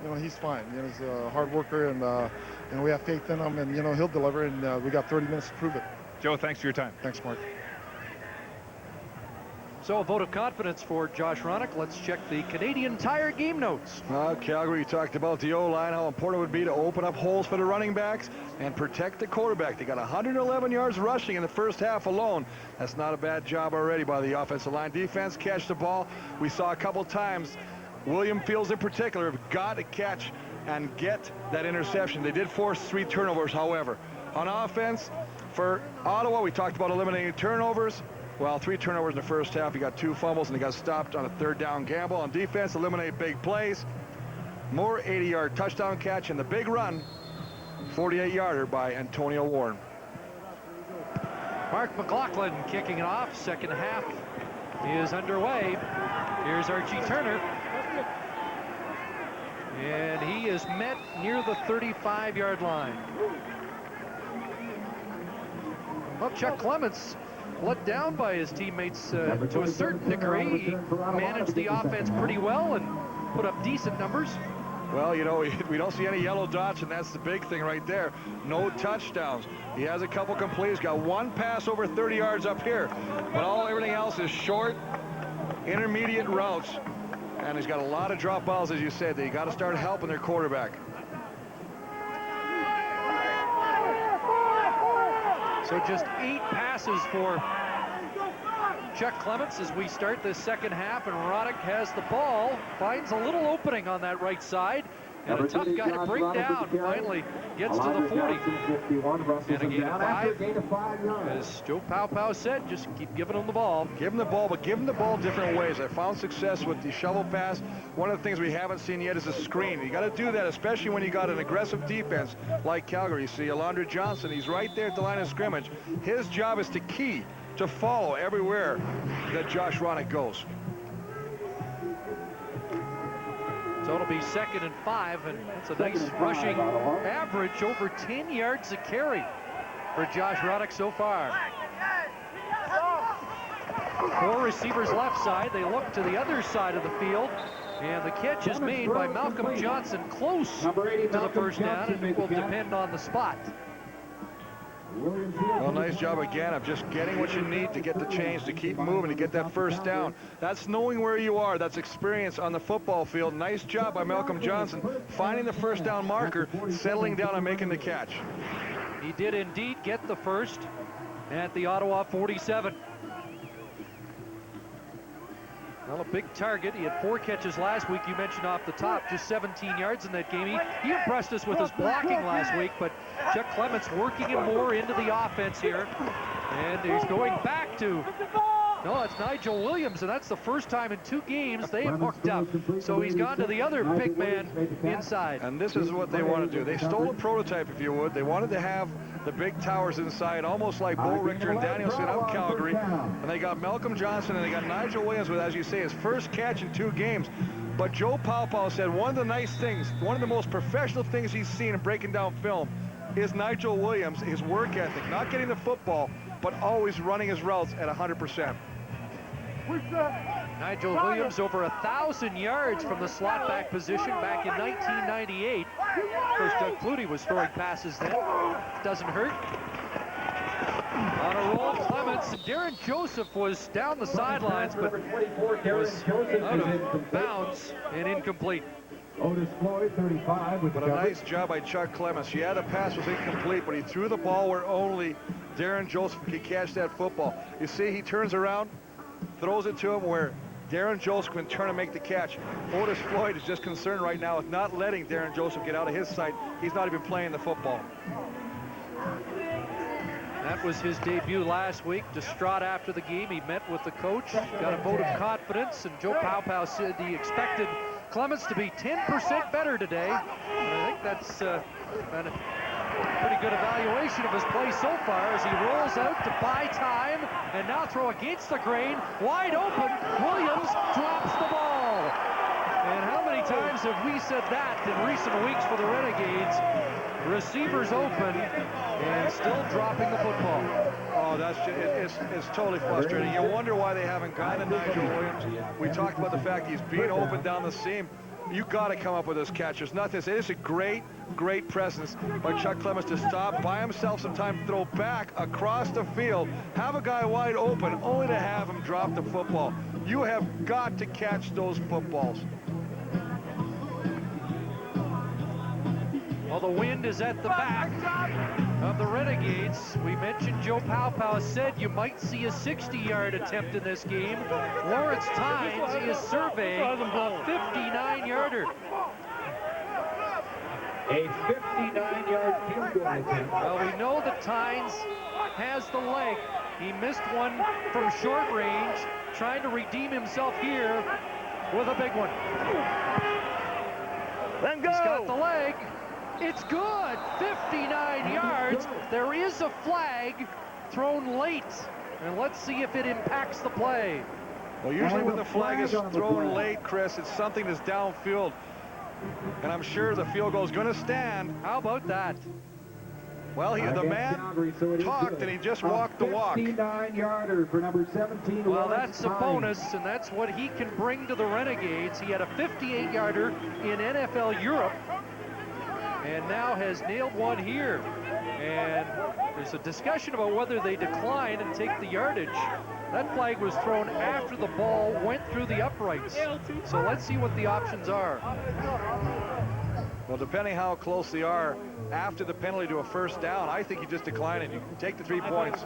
You know, he's fine. You know, he's a hard worker, and you know, we have faith in him, and you know, he'll deliver. And we got 30 minutes to prove it. Joe, thanks for your time. Thanks, Mark. So a vote of confidence for Josh Ronnick. Let's check the Canadian Tire game notes. Calgary talked about the O-line, how important it would be to open up holes for the running backs and protect the quarterback. They got 111 yards rushing in the first half alone. That's not a bad job already by the offensive line. Defense, catch the ball. We saw a couple times, William Fields in particular, have got to catch and get that interception. They did force 3 turnovers, however. On offense, for Ottawa, we talked about eliminating turnovers. Well, 3 turnovers in the first half. You got 2 fumbles, and they got stopped on a 3rd down gamble. On defense, eliminate big plays. More 80-yard touchdown catch, and the big run, 48-yarder by Antonio Warren. Mark McLaughlin kicking it off. Second half is underway. Here's Archie Turner. And he is met near the 35-yard line. Well, Chuck Clements let down by his teammates to a certain degree. He managed the offense pretty well and put up decent numbers. Well, you know, we don't see any yellow dots, and that's the big thing right there. No touchdowns. He has a couple complete. He's got 1 pass over 30 yards up here, but everything else is short, intermediate routes, and he's got a lot of drop balls, as you said. They got to start helping their quarterback. So just 8 passes for Chuck Clements as we start this second half, and Ronnick has the ball, finds a little opening on that right side, and a tough guy to bring down. Finally gets to the 40. And a gain of 5. As Joe Paopao said, just keep giving him the ball. Give him the ball, but give him the ball different ways. I found success with the shovel pass. One of the things we haven't seen yet is a screen. You got to do that, especially when you got an aggressive defense like Calgary. You see Alondra Johnson, he's right there at the line of scrimmage. His job is to follow everywhere that Josh Ronnick goes. So it'll be 2nd and 5, and that's a nice rushing average, over 10 yards a carry for Josh Ronnick so far. 4 receivers left side. They look to the other side of the field, and the catch is made by Malcolm Johnson close to the first down, and it will depend on the spot. Well, nice job again of just getting what you need to get the change, to keep moving, to get that first down. That's knowing where you are. That's experience on the football field. Nice job by Malcolm Johnson, finding the first down marker, settling down and making the catch. He did indeed get the first at the Ottawa 47. Well, a big target. He had 4 catches last week. You mentioned off the top, just 17 yards in that game. He impressed us with his blocking last week, but Chuck Clements working him more into the offense here. And he's going back to No, that's Nigel Williams, and that's the first time in 2 games they have hooked up. So he's gone to the other big man inside. And this is what they want to do. They stole a prototype, if you would. They wanted to have the big towers inside, almost like Bo Richter and Danielson of Calgary. And they got Malcolm Johnson and they got Nigel Williams with, as you say, his first catch in 2 games. But Joe Paopao said one of the nice things, one of the most professional things he's seen in breaking down film is Nigel Williams, his work ethic, not getting the football, but always running his routes at 100%. Nigel Williams over 1,000 yards from the slot back position back in 1998. Of course, Doug Flutie was throwing passes then. Doesn't hurt. On a roll, Clements. Darren Joseph was down the sidelines, but was out of bounds and incomplete. Otis Floyd, 35. But a nice job by Chuck Clements. Yeah, the pass was incomplete, but he threw the ball where only Darren Joseph could catch that football. You see, he turns around, throws it to him where Darren Joseph can turn and make the catch. Otis Floyd is just concerned right now with not letting Darren Joseph get out of his sight. He's not even playing the football. That was his debut last week. Distraught after the game, he met with the coach, got a vote of confidence, and Joe Paopao said he expected Clements to be 10% better today. And I think that's a pretty good evaluation of his play so far as he rolls out to buy time and now throw against the grain. Wide open, Williams drops the ball. And how many times have we said that in recent weeks for the Renegades? Receivers open and still dropping the football. Oh, it's totally frustrating. You wonder why they haven't gone to Nigel Williams. We talked about the fact he's being open down the seam. You got to come up with those catchers. Nothing. It's a great presence by Chuck Clements to stop, buy himself some time, throw back across the field, have a guy wide open, only to have him drop the football. You have got to catch those footballs. Well, the wind is at the back of the Renegades. We mentioned Joe Paopao said you might see a 60-yard attempt in this game. Lawrence Tynes is surveying a 59-yarder. A 59-yard field goal attempt. Well, we know that Tynes has the leg. He missed one from short range, trying to redeem himself here with a big one. Let go. He's got the leg. It's good, 59 yards. There is a flag thrown late, and let's see if it impacts the play. Well, usually when the flag is thrown late, Chris, it's something that's downfield, and I'm sure the field goal is going to stand. How about that? Well, the man talked, and he just walked the walk. 59-yarder for number 17. Well, that's a bonus, and that's what he can bring to the Renegades. He had a 58-yarder in NFL Europe, and now has nailed one here. And there's a discussion about whether they decline and take the yardage. That flag was thrown after the ball went through the uprights. So let's see what the options are. Well, depending how close they are after the penalty to a first down, I think you just decline it. You can take the 3 points.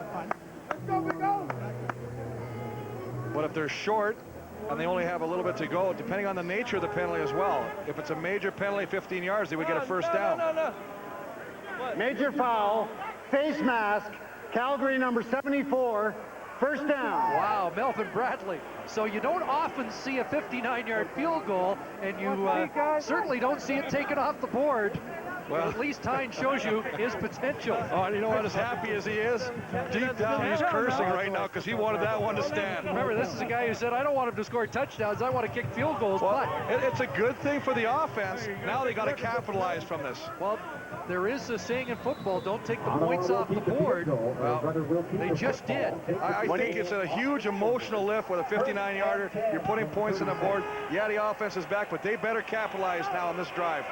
But if they're short and they only have a little bit to go, depending on the nature of the penalty as well. If it's a major penalty, 15 yards, they would get a first down. Major foul, face mask, Calgary number 74, first down. Wow, Melvin Bradley. So you don't often see a 59-yard field goal, and you certainly don't see it taken off the board. Well, at least Tynes shows you his potential. Oh, and you know what? As happy as he is, deep down he's cursing right now because he wanted that one to stand. Remember, this is a guy who said, I don't want him to score touchdowns, I want to kick field goals. Well, it's a good thing for the offense. Now they got to capitalize from this. Well, there is a saying in football, don't take the points off the board. Well, they just did. I think it's a huge emotional lift with a 59-yarder. You're putting points on the board. Yeah, the offense is back, but they better capitalize now on this drive.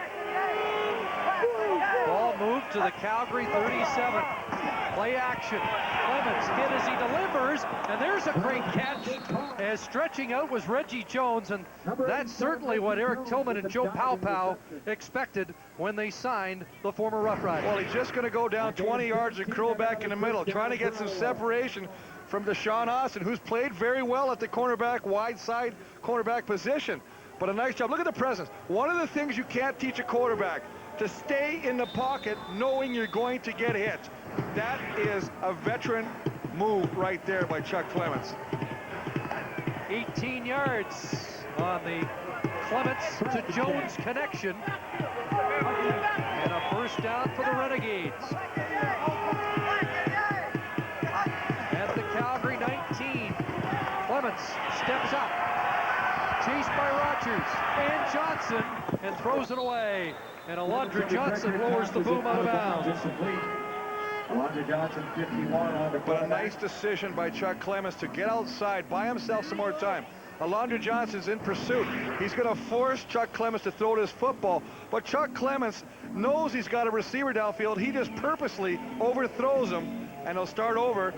Ball moved to the Calgary 37. Play action. Clements hit as he delivers, and there's a great catch. As stretching out was Reggie Jones, and that's certainly what Eric Tillman and Joe Paopao expected when they signed the former Rough Rider. Well, he's just going to go down 20 yards and curl back in the middle, trying to get some separation from Deshaun Austin, who's played very well at the cornerback, wide side cornerback position. But a nice job. Look at the presence. One of the things you can't teach a quarterback, to stay in the pocket knowing you're going to get hit. That is a veteran move right there by Chuck Clements. 18 yards on the Clements to Jones connection. And a first down for the Renegades. At the Calgary 19. Clements steps up. Chased by Rogers and Johnson, and throws it away. And Alondra Johnson lowers the boom out of bounds. Alondra Johnson, 51. But a nice decision by Chuck Clements to get outside, buy himself some more time. Alondra Johnson's in pursuit. He's going to force Chuck Clements to throw this football, but Chuck Clements knows he's got a receiver downfield. He just purposely overthrows him, and he'll start over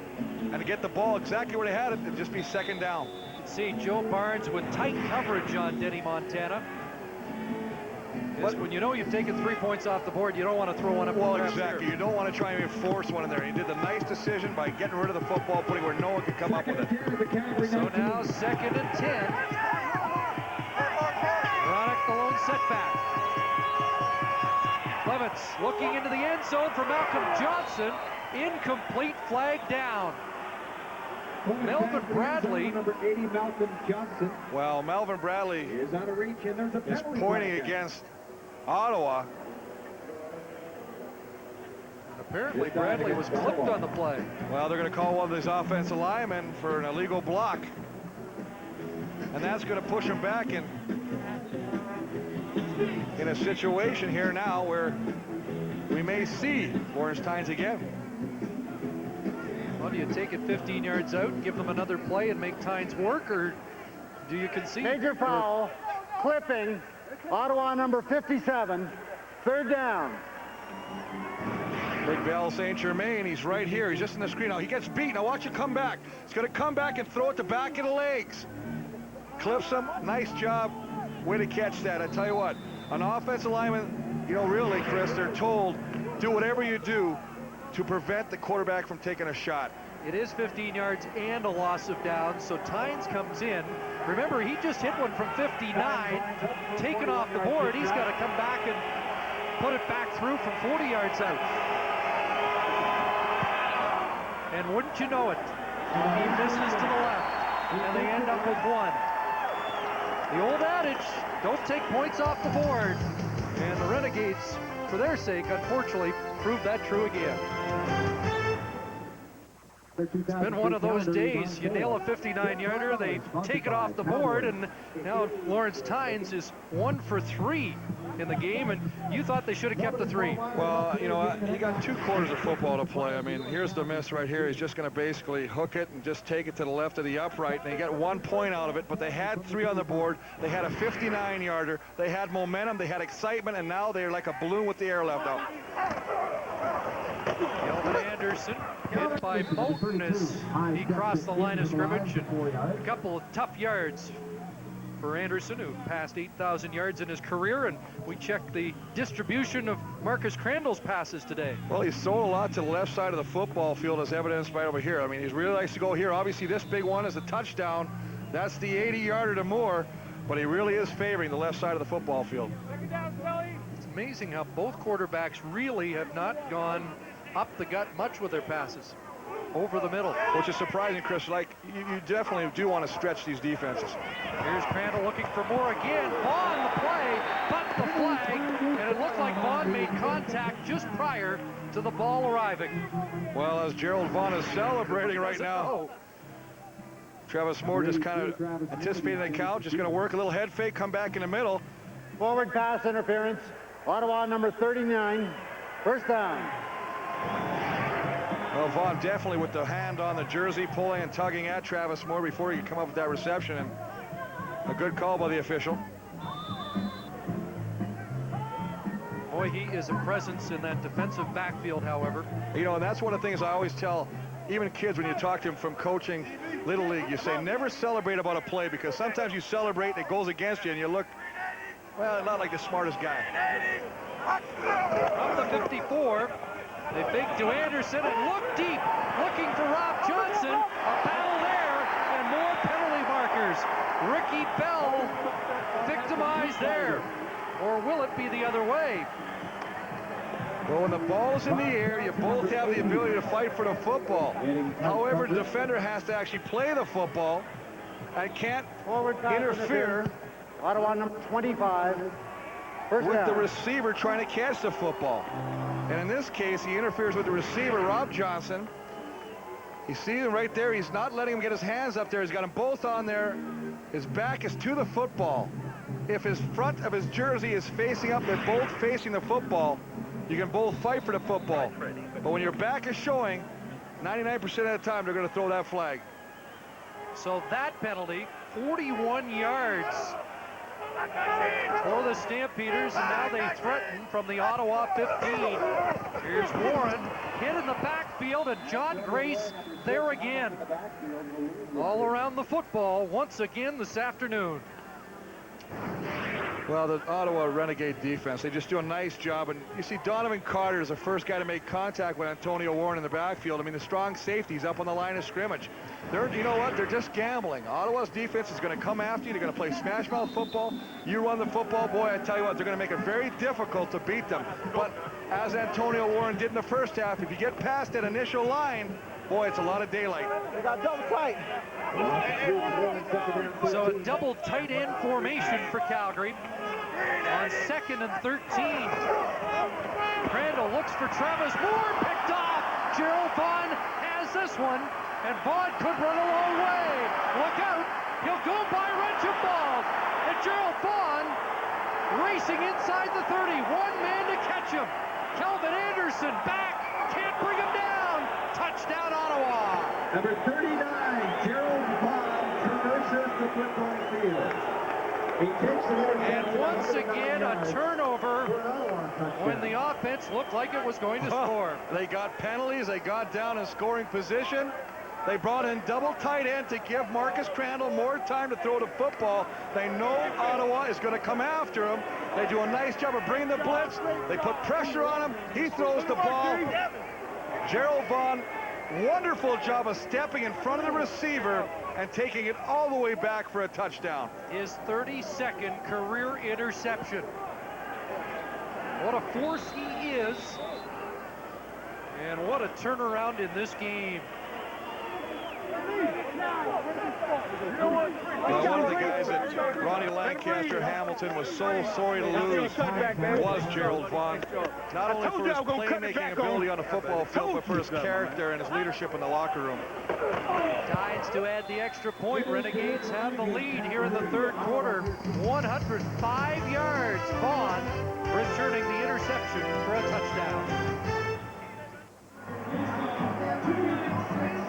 and get the ball exactly where they had it and just be second down. See Joe Barnes with tight coverage on Denny Montana. But when you know you've taken 3 points off the board, you don't want to throw one up. Well, exactly. You don't want to try and force one in there. He did the nice decision by getting rid of the football, putting where no one could come up with it. So now 2nd and 10. Ronick the lone setback. Clements looking into the end zone for Malcolm Johnson. Incomplete, flag down. Melvin Bradley. Number 80, Malcolm Johnson. Well, Melvin Bradley is out of reach, and there's a is pointing against Ottawa. Apparently Bradley was clipped on the play. Well, they're going to call one of these offensive linemen for an illegal block. And that's going to push him back in a situation here now where we may see Lawrence Tynes again. Well, do you take it 15 yards out and give them another play and make Tynes work, or do you concede? Major foul, clipping, Ottawa number 57, 3rd down. Big Bell St. Germain, he's right here. He's just in the screen now. He gets beat. Now watch it come back. He's going to come back and throw it to back of the legs. Clips him. Nice job. Way to catch that. I tell you what, an offensive lineman, you know, really, Chris, they're told, do whatever you do to prevent the quarterback from taking a shot. It is 15 yards and a loss of downs, so Tynes comes in. Remember, he just hit one from 59, taken off the board. He's got to come back and put it back through from 40 yards out. And wouldn't you know it, he misses to the left, and they end up with one. The old adage, don't take points off the board. And the Renegades, for their sake, unfortunately, proved that true again. It's been one of those days. You nail a 59-yarder, they take it off the board, and now Lawrence Tynes is 1 for 3 in the game, and you thought they should have kept the 3. Well, you know, he got 2 quarters of football to play. I mean, here's the miss right here. He's just going to basically hook it and just take it to the left of the upright, and they got 1 point out of it, but they had 3 on the board. They had a 59-yarder. They had momentum. They had excitement, and now they're like a balloon with the air left out. Kelvin Anderson hit by Moulton as he crossed the line of scrimmage, and a couple of tough yards for Anderson, who passed 8,000 yards in his career, and we checked the distribution of Marcus Crandall's passes today. Well, he's thrown a lot to the left side of the football field, as evidenced by over here. I mean, he really likes to go here. Obviously, this big one is a touchdown. That's the 80-yarder to Moore, but he really is favoring the left side of the football field. It's amazing how both quarterbacks really have not gone up the gut much with their passes. Over the middle. Which is surprising, Chris. Like, you definitely do want to stretch these defenses. Here's Crandall looking for more again. Vaughn the play, but the flag, and it looked like Vaughn made contact just prior to the ball arriving. Well, as Gerald Vaughn is celebrating right now, Travis Moore just kind of anticipating the count, just going to work a little head fake, come back in the middle. Forward pass interference, Ottawa number 39, 1st down. Well, Vaughn definitely with the hand on the jersey, pulling and tugging at Travis Moore before he could come up with that reception, and a good call by the official. Boy, he is a presence in that defensive backfield, however. You know, and that's one of the things I always tell even kids when you talk to them from coaching Little League. You say never celebrate about a play, because sometimes you celebrate and it goes against you and you look, well, not like the smartest guy. From the 54, they fake to Anderson and look deep, looking for Rob Johnson. A battle there, and more penalty markers. Ricky Bell victimized there. Or will it be the other way? Well, when the ball is in the air, you both have the ability to fight for the football. However, the defender has to actually play the football. and can't Forward pass interfere Ottawa number 25. First with down. the receiver trying to catch the football. And in this case, he interferes with the receiver, Rob Johnson. You see him right there. He's not letting him get his hands up there. He's got them both on there. His back is to the football. If his front of his jersey is facing up, they're both facing the football. You can both fight for the football. But when your back is showing, 99% of the time, they're going to throw that flag. So that penalty, 41 yards for the Stampeders, and now they threaten from the Ottawa 15. Here's Warren, hit in the backfield, and John Grace there again. All around the football once again this afternoon. Well, the Ottawa Renegade defense, they just do a nice job. And you see Donovan Carter is the first guy to make contact with Antonio Warren in the backfield. I mean, the strong safety's up on the line of scrimmage. You know what? They're just gambling. Ottawa's defense is going to come after you. They're going to play smash mouth football. You run the football, boy, I tell you what, they're going to make it very difficult to beat them. But as Antonio Warren did in the first half, if you get past that initial line, boy, it's a lot of daylight. They got double tight. So a double tight end formation for Calgary on 2nd and 13. Crandall looks for Travis Moore, picked off. Gerald Vaughn has this one, and Vaughn could run a long way. Look out, he'll go by Reginald, and Gerald Vaughn racing inside the 30. One man to catch him. Calvin Anderson back, can't bring him down. Touchdown, Ottawa. Number 39, Gerald Vaughn traverses the football field. He takes the and once again, a turnover when the offense looked like it was going to score. They got penalties. They got down in scoring position. They brought in double tight end to give Marcus Crandall more time to throw the football. They know Ottawa is going to come after him. They do a nice job of bringing the blitz. They put pressure on him. He throws the ball. Gerald Vaughn, wonderful job of stepping in front of the receiver and taking it all the way back for a touchdown. His 32nd career interception. What a force he is, and what a turnaround in this game. Well, one of the guys that Ronnie Lancaster Hamilton was so sorry to lose was Gerald Vaughn. Not only for his playmaking ability on the football field, but for his character and his leadership in the locker room. Tides to add the extra point. Renegades have the lead here in the third quarter. 105 yards. Vaughn returning the interception for a touchdown.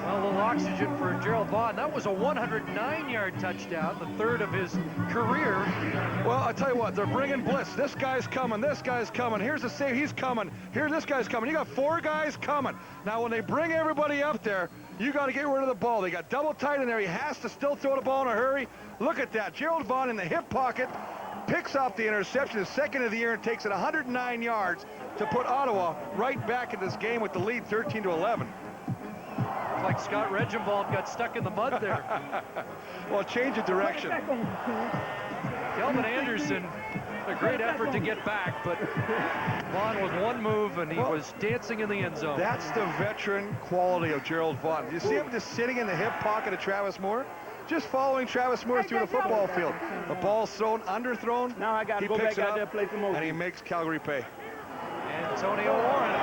Well, a little oxygen for Gerald Vaughn. That was a 109-yard touchdown, the third of his career. Well, I tell you what, they're bringing blitz. This guy's coming. This guy's coming. Here's the save. He's coming. Here, this guy's coming. You got 4 guys coming. Now, when they bring everybody up there, you got to get rid of the ball. They got double tight in there. He has to still throw the ball in a hurry. Look at that. Gerald Vaughn in the hip pocket picks up the interception, his second of the year, and takes it 109 yards to put Ottawa right back in this game with the lead 13-11. Like Scott Reginald got stuck in the mud there. Well, change of direction. Calvin Anderson, a great effort to get back, but Vaughn with one move and he was dancing in the end zone. That's the veteran quality of Gerald Vaughn. You see him just sitting in the hip pocket of Travis Moore? Just following Travis Moore through the football field. The ball's thrown, underthrown. Now I got to go back out there and play some more. And he makes Calgary pay. Antonio Warren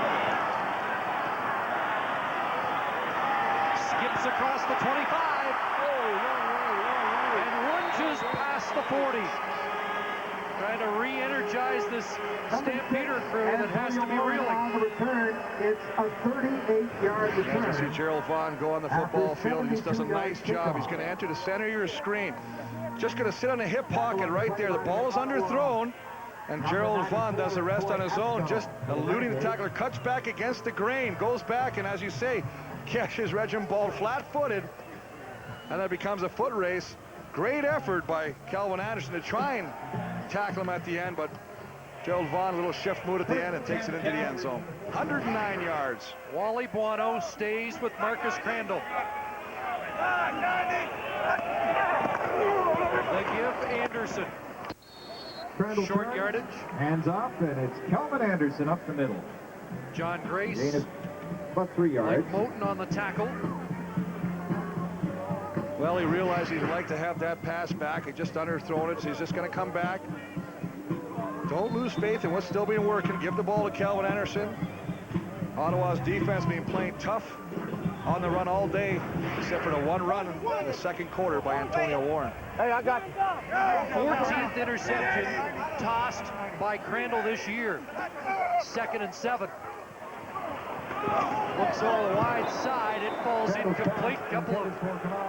skips across the 25 and lunges past the 40. Trying to re-energize this Stampeder crew that has to be reeling. Return, it's a 38-yard return. As you see Gerald Vaughn go on the football field, he just does a nice job. He's going to enter the center of your screen. Just going to sit on the hip pocket right there. The ball is underthrown, and Gerald Vaughn does the rest on his own, just eluding the tackler, cuts back against the grain, goes back, and as you say, catches Reginald flat-footed, and that becomes a foot race. Great effort by Calvin Anderson to try and tackle him at the end, but Gerald Vaughn, a little shift move at the end and takes it into the end zone. 109 yards. Wally Buono stays with Marcus Crandall. The give Anderson. Crandall short turns, yardage. Hands off, and it's Calvin Anderson up the middle. John Grace. Gain is about 3 yards. Blake Moten on the tackle. Well, he realized he'd like to have that pass back. He just underthrown it, so he's just going to come back. Don't lose faith in what's still being working. Give the ball to Calvin Anderson. Ottawa's defense been playing tough on the run all day, except for the one run in the second quarter by Antonio Warren. Hey, I got 14th interception tossed by Crandall this year. 2nd and 7. Looks all the wide side. It falls incomplete. Couple of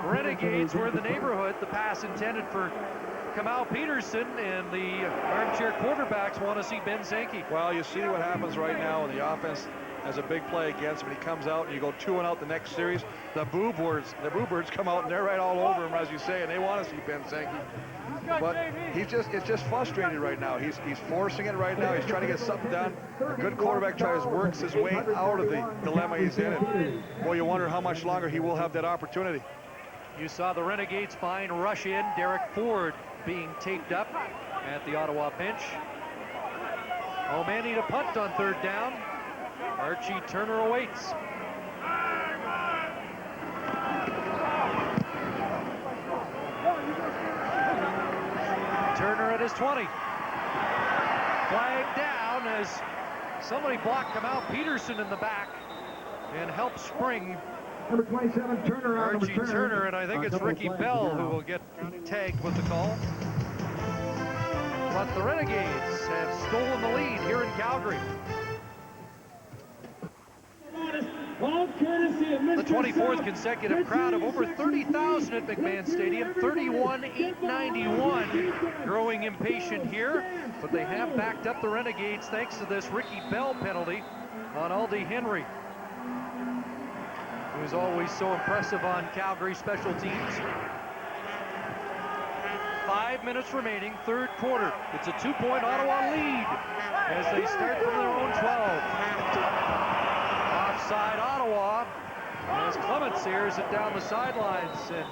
Renegades were in the neighborhood. The pass intended for Kamal Peterson, and the armchair quarterbacks want to see Ben Sankey. Well, you see what happens right now when the offense has a big play against him. He comes out and you go 2 and out the next series. The Boo Birds come out and they're right all over him, as you say, and they want to see Ben Sankey. But it's just frustrated right now. He's forcing it right now. He's trying to get something done. A good quarterback tries works his way out of the dilemma he's in. And boy, you wonder how much longer he will have that opportunity. You saw the Renegades fine rush in. Derek Ford being taped up at the Ottawa bench. O'Mahony to punt on 3rd down. Archie Turner awaits. Turner at his 20. Flag down as somebody blocked Kamal Peterson in the back and helped spring Number 27, Turner on Archie Turner, and I think it's Ricky Bell who will get tagged with the call. But the Renegades have stolen the lead here in Calgary. The 24th consecutive crowd of over 30,000 at McMahon Stadium, 31,891. Growing impatient here, but they have backed up the Renegades thanks to this Ricky Bell penalty on Aldi Henry, who's always so impressive on Calgary special teams. 5 minutes remaining, 3rd quarter. It's a 2-point Ottawa lead as they start from their own 12. Offside Ottawa as Clements airs it down the sidelines and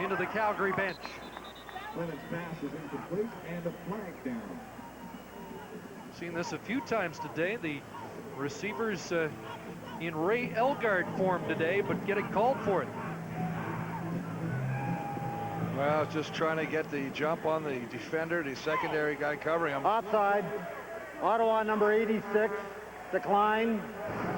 into the Calgary bench. Clements' pass is incomplete and a flag down. Seen this a few times today. The receivers in Ray Elgard form today, but getting called for it. Well, just trying to get the jump on the defender, the secondary guy covering him. Offside. Ottawa number 86. Decline.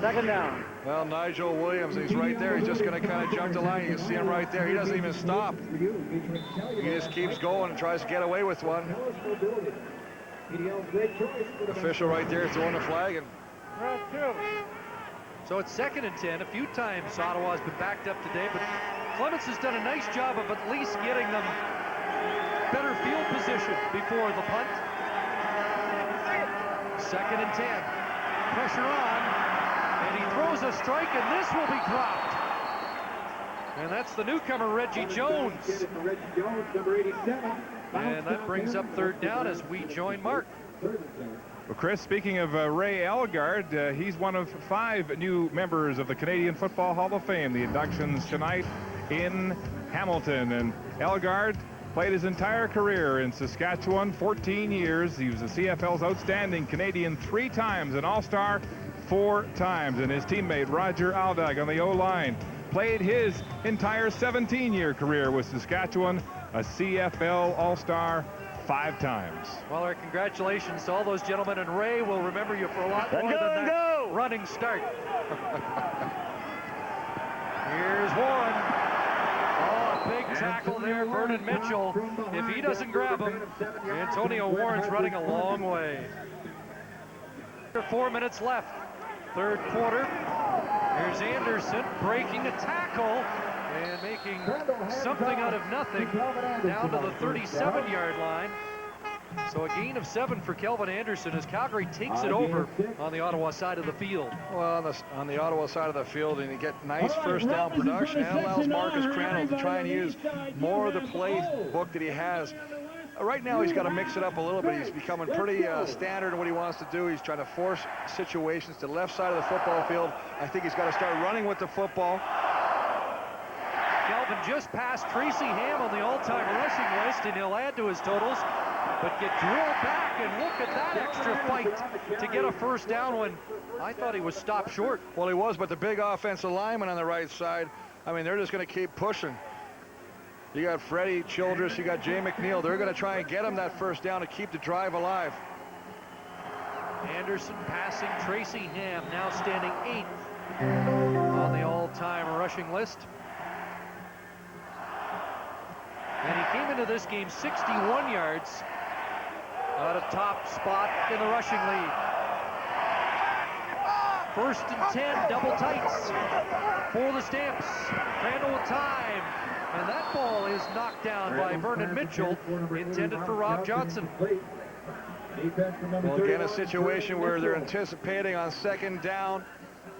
2nd down. Well, Nigel Williams, he's right there. He's just going to kind of jump the line. You can see him right there. He doesn't even stop. He just keeps going and tries to get away with one. Official right there throwing the flag. And so it's 2nd and 10. A few times Ottawa's been backed up today, but Clements has done a nice job of at least getting them better field position before the punt. 2nd and 10. Pressure on, and he throws a strike, and this will be dropped. And that's the newcomer, Reggie Jones. And that brings up 3rd down as we join Mark. Well, Chris, speaking of Ray Elgard, he's one of 5 new members of the Canadian Football Hall of Fame. The inductions tonight in Hamilton. And Elgard played his entire career in Saskatchewan, 14 years. He was the CFL's outstanding Canadian 3 times, an All-Star 4 times. And his teammate Roger Aldag on the O-line played his entire 17-year career with Saskatchewan, a CFL All-Star 5 times. Well, our congratulations to all those gentlemen, and Ray will remember you for a lot more than that running start. Here's Warren. Big tackle there, Vernon Mitchell. If he doesn't grab him, Antonio Warren's running a long way. 4 minutes left, 3rd quarter. Here's Anderson breaking a tackle and making something out of nothing down to the 37-yard line. So a gain of 7 for Kelvin Anderson as Calgary takes it over on the Ottawa side of the field. Well, on the Ottawa side of the field, and you get nice 1st down production, and allows Marcus Crandall to try and use more of the playbook that he has. Right now, he's got to mix it up a little bit. He's becoming pretty standard in what he wants to do. He's trying to force situations to the left side of the football field. I think he's got to start running with the football. Kelvin just passed Tracy Ham on the all-time rushing list, and he'll add to his totals, but get drilled back, and look at that extra fight to get a 1st down when I thought he was stopped short. Well, he was, but the big offensive lineman on the right side, I mean, they're just going to keep pushing. You got Freddie Childress, you got Jay McNeil. They're going to try and get him that first down to keep the drive alive. Anderson passing Tracy Ham, now standing 8th on the all-time rushing list. And he came into this game 61 yards, at a top spot in the rushing lead. 1st and 10, double tights for the Stamps. Crandall with time, and that ball is knocked down by Vernon Mitchell, intended for Rob Johnson. Well, again, a situation where they're anticipating on 2nd down,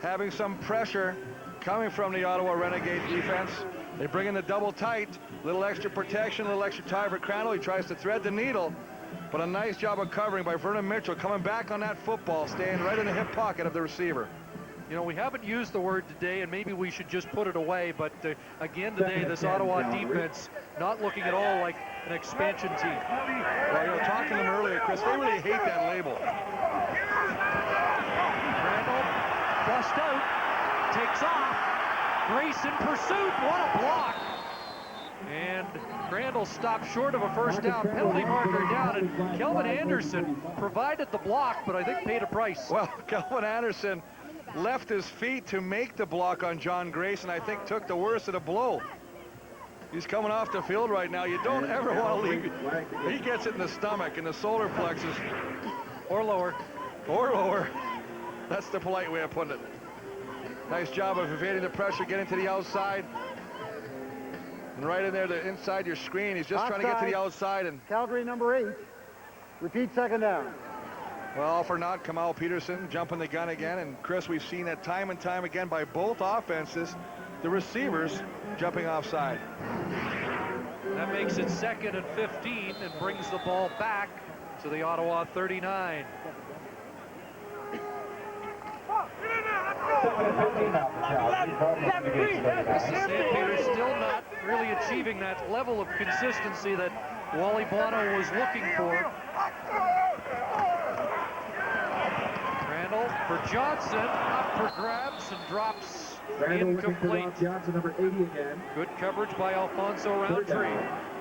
having some pressure coming from the Ottawa Renegades defense. They bring in the double tight, little extra protection, a little extra time for Crandall. He tries to thread the needle, but a nice job of covering by Vernon Mitchell, coming back on that football, staying right in the hip pocket of the receiver. You know, we haven't used the word today, and maybe we should just put it away, but again today, this Ottawa defense not looking at all like an expansion team. Well, you know, talking to them earlier, Chris, they really hate that label. Crandall, bust out, takes off. Grace in pursuit, what a block. And Crandall stopped short of a first down, penalty marker down, and Kelvin Anderson provided the block, but I think paid a price. Well, Kelvin Anderson left his feet to make the block on John Grace, and I think took the worst of the blow. He's coming off the field right now. You don't ever want to leave. He gets it in the stomach, in the solar plexus. Or lower. Or lower. That's the polite way of putting it. Nice job of evading the pressure, getting to the outside. And right in there, inside your screen, he's just trying to get to the outside. And Calgary number 8. Repeat 2nd down. Well, for not Kamal Peterson jumping the gun again. And Chris, we've seen that time and time again by both offenses, the receivers jumping offside. That makes it 2nd and 15 and brings the ball back to the Ottawa 39. The Stampeders still not really achieving that level of consistency that Wally Buono was looking for. Crandall for Johnson, up for grabs and drops incomplete. Johnson, number 80 again. Good coverage by Alfonso Roundtree.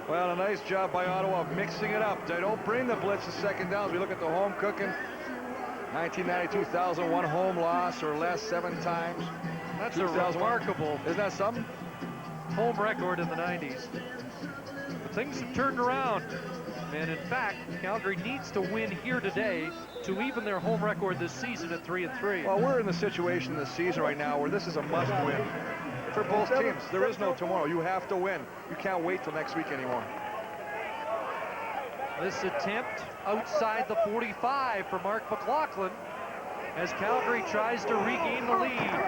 Well, a nice job by Ottawa mixing it up. They don't bring the blitz to 2nd downs. We look at the home cooking. 1992, one home loss or less 7 times. That's a remarkable, isn't that something? Home record in the 90s. But things have turned around. And in fact, Calgary needs to win here today to even their home record this season at 3-3. Well, we're in the situation this season right now where this is a must win for both teams. There is no tomorrow. You have to win. You can't wait till next week anymore. This attempt outside the 45 for Mark McLaughlin as Calgary tries to regain the lead.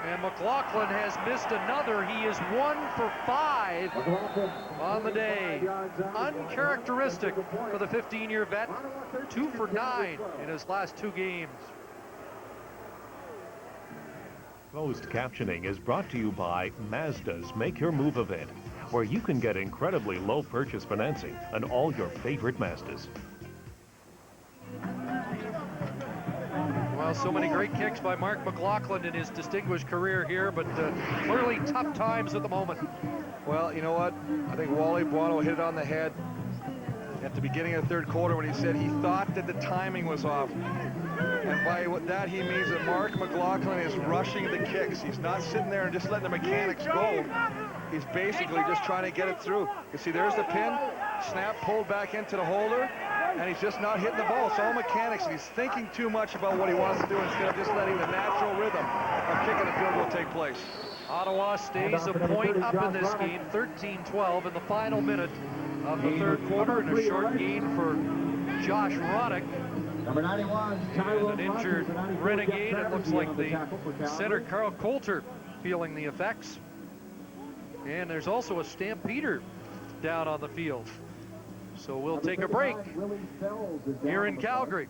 And McLaughlin has missed another. He is 1 for 5 on the day. Uncharacteristic for the 15-year vet. 2 for 9 in his last 2 games. Closed captioning is brought to you by Mazda's Make Your Move event, where you can get incredibly low purchase financing on all your favorite Mazdas. Well, so many great kicks by Mark McLaughlin in his distinguished career here, but clearly tough times at the moment. Well, you know what? I think Wally Buono hit it on the head at the beginning of the 3rd quarter when he said he thought that the timing was off. And by that, he means that Mark McLaughlin is rushing the kicks. He's not sitting there and just letting the mechanics go. He's basically just trying to get it through. You see, there's the pin, snap pulled back into the holder, and he's just not hitting the ball. It's all mechanics. He's thinking too much about what he wants to do instead of just letting the natural rhythm of kicking the field goal take place. Ottawa stays a point up in this game, 13-12 in the final minute of the 3rd quarter, and a short gain for Josh Roddick. Number 91, and an injured Renegade. It looks like the center Carl Coulter feeling the effects. And there's also a Stampeder down on the field. So we'll take a break here in Calgary.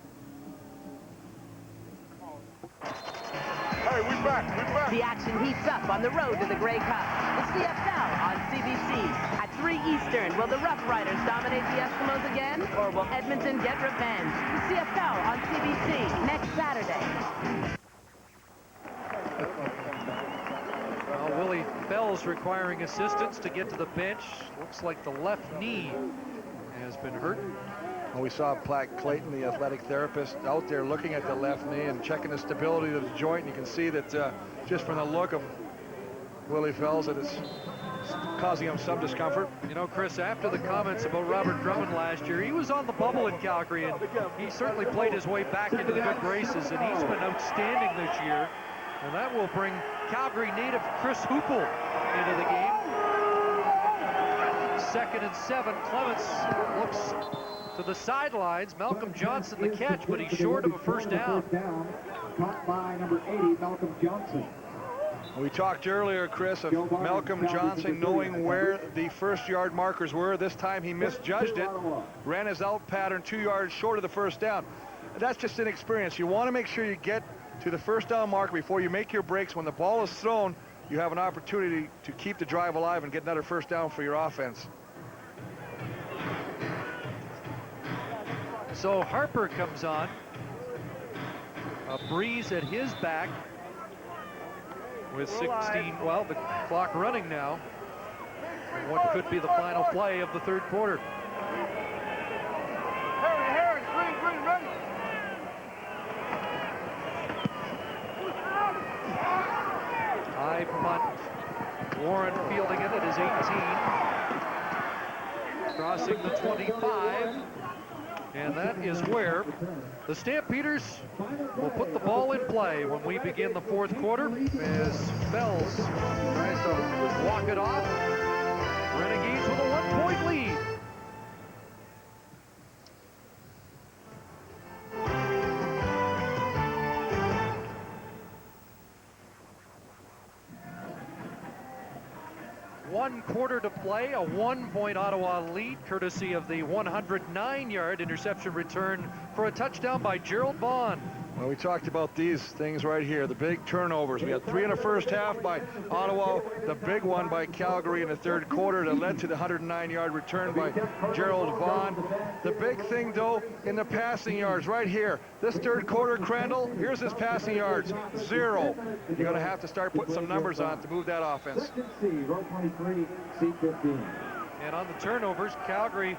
Hey, we're back. The action heats up on the road to the Grey Cup. The CFL on CBC. At 3 Eastern, will the Rough Riders dominate the Eskimos again, or will Edmonton get revenge? The CFL on CBC next Saturday. Well, Willie Fells requiring assistance to get to the bench. Looks like the left knee has been hurt. We saw Platt Clayton, the athletic therapist, out there looking at the left knee and checking the stability of the joint. And you can see that just from the look of Willie Fells that it's causing him some discomfort. You know, Chris, after the comments about Robert Drummond last year, he was on the bubble in Calgary, and he certainly played his way back into the good graces, and he's been outstanding this year. And that will bring Calgary native Chris Hoople into the game. 2nd and 7. Clements looks to the sidelines. Malcolm Johnson the catch, but he's short of a first down. Caught by number 80, Malcolm Johnson. We talked earlier, Chris, of Malcolm Johnson knowing where the first-yard markers were. This time he misjudged it, ran his out pattern 2 yards short of the first down. That's just inexperience. You want to make sure you get to the first down marker before you make your breaks. When the ball is thrown, you have an opportunity to keep the drive alive and get another first down for your offense. So Harper comes on. A breeze at his back with 16, well, the clock running now. And what could be the final play of the third quarter. High punt. Warren fielding it at his 18. Crossing the 25. And that is where the Stampeders will put the ball in play when we begin the fourth quarter as Fells tries to walk it off. Renegades with a 1-point lead. One quarter to play, a 1-point Ottawa lead, courtesy of the 109-yard interception return for a touchdown by Gerald Vaughn. Well, we talked about these things right here, the big turnovers. We had 3 in the first half by Ottawa, the big one by Calgary in the third quarter that led to the 109-yard return by Gerald Vaughn. The big thing, though, in the passing yards right here. This third quarter, Crandall, here's his passing yards, 0. You're going to have to start putting some numbers on to move that offense. And on the turnovers, Calgary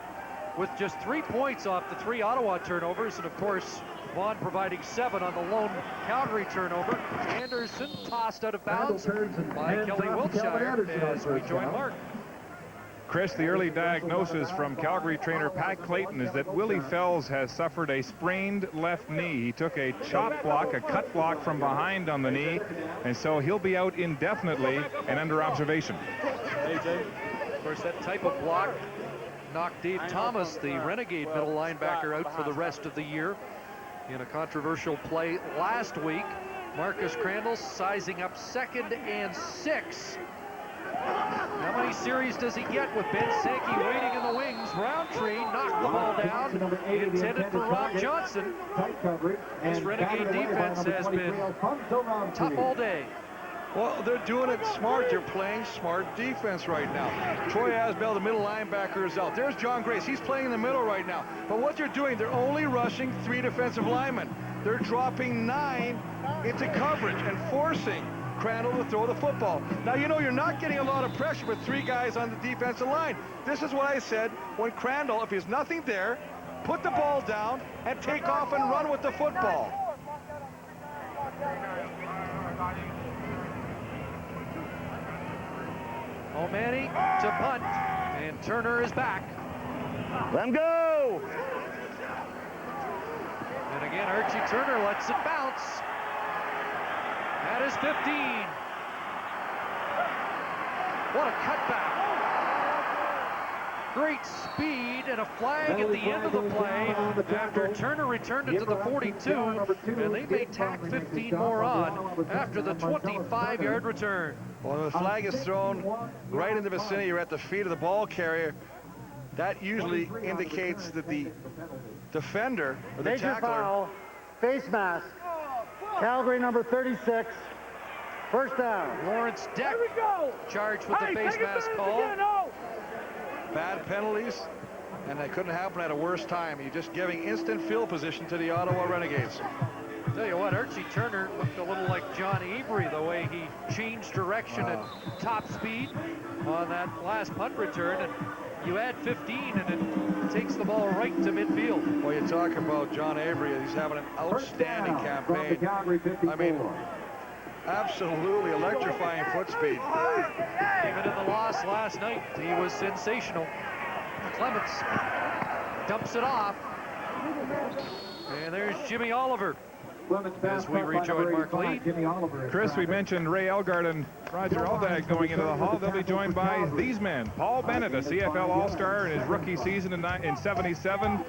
with just 3 points off the 3 Ottawa turnovers, and of course, Vaughn providing 7 on the lone Calgary turnover. Anderson tossed out of bounds by Kelly Wiltshire as we join Mark. Chris, the early diagnosis from Calgary trainer Pat Clayton is that Willie Fells has suffered a sprained left knee. He took a chop block, a cut block from behind on the knee, and so he'll be out indefinitely and under observation. Of course, that type of block knocked Dave Thomas, the Renegade middle linebacker, out for the rest of the year in a controversial play last week. Marcus Crandall sizing up 2nd and 6. How many series does he get with Ben Sankey waiting in the wings? Roundtree knocked the ball down, intended for Rob Johnson. This Renegade defense has been tough all day. Well, they're doing it smart. They're playing smart defense right now. Troy Asbell, the middle linebacker, is out. There's John Grace. He's playing in the middle right now. But what they're doing, they're only rushing 3 defensive linemen. They're dropping 9 into coverage and forcing Crandall to throw the football. Now, you know, you're not getting a lot of pressure with 3 guys on the defensive line. This is what I said when Crandall, if there's nothing there, put the ball down and take off and run with the football. O'Mani to punt, and Turner is back. Let him go! And again, Archie Turner lets it bounce. That is 15. What a cutback. Great speed and a flag at the end of the play after Turner returned it to the 42, and they may tack 15 more on after the 25-yard return. Well, when the flag is thrown right in the vicinity, you're at the feet of the ball carrier, that usually indicates that the defender or the Major tackler. Foul, face mask, Calgary number 36, first down. Lawrence Deck charged with the face mask call. Bad penalties, and they couldn't happen at a worse time. You're just giving instant field position to the Ottawa Renegades. Tell you what, Archie Turner looked a little like John Avery, the way he changed direction at top speed on that last punt return. And you add 15 and it takes the ball right to midfield. Well, you talk about John Avery, he's having an outstanding campaign. I mean, absolutely electrifying foot speed. Even in the loss last night, he was sensational. Clements dumps it off. And there's Jimmy Oliver as we rejoin Mark Lee. Chris, we mentioned Ray Elgart and Roger Aldag going into the hall. They'll be joined by these men. Paul Bennett, a CFL All-Star in his rookie season in 77.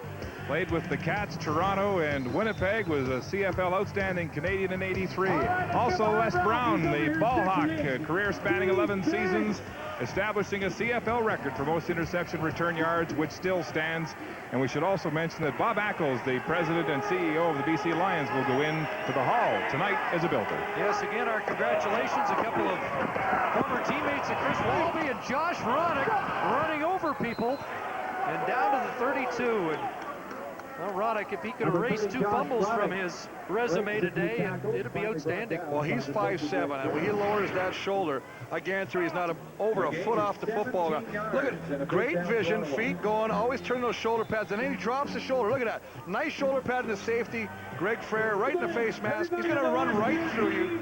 Played with the Cats, Toronto, and Winnipeg. Was a CFL Outstanding Canadian in 83. Also Les Brown, the ball hawk, career spanning 11 seasons, establishing a CFL record for most interception return yards, which still stands. And we should also mention that Bob Ackles, the president and CEO of the BC Lions, will go in to the hall tonight as a builder. Yes, again, our congratulations. A couple of former teammates of Chris Wallaby and Josh Ronick running over people and down to the 32. And well, Ronick, if he could erase 2 fumbles from his resume today, it'd be outstanding. Well, he's 5'7", and when he lowers that shoulder, I guarantee he's not over a foot off the football ground. Look at great vision, feet going, always turn those shoulder pads, and then he drops the shoulder. Look at that. Nice shoulder pad to safety. Greg Frere right in the face mask. He's going to run right through you.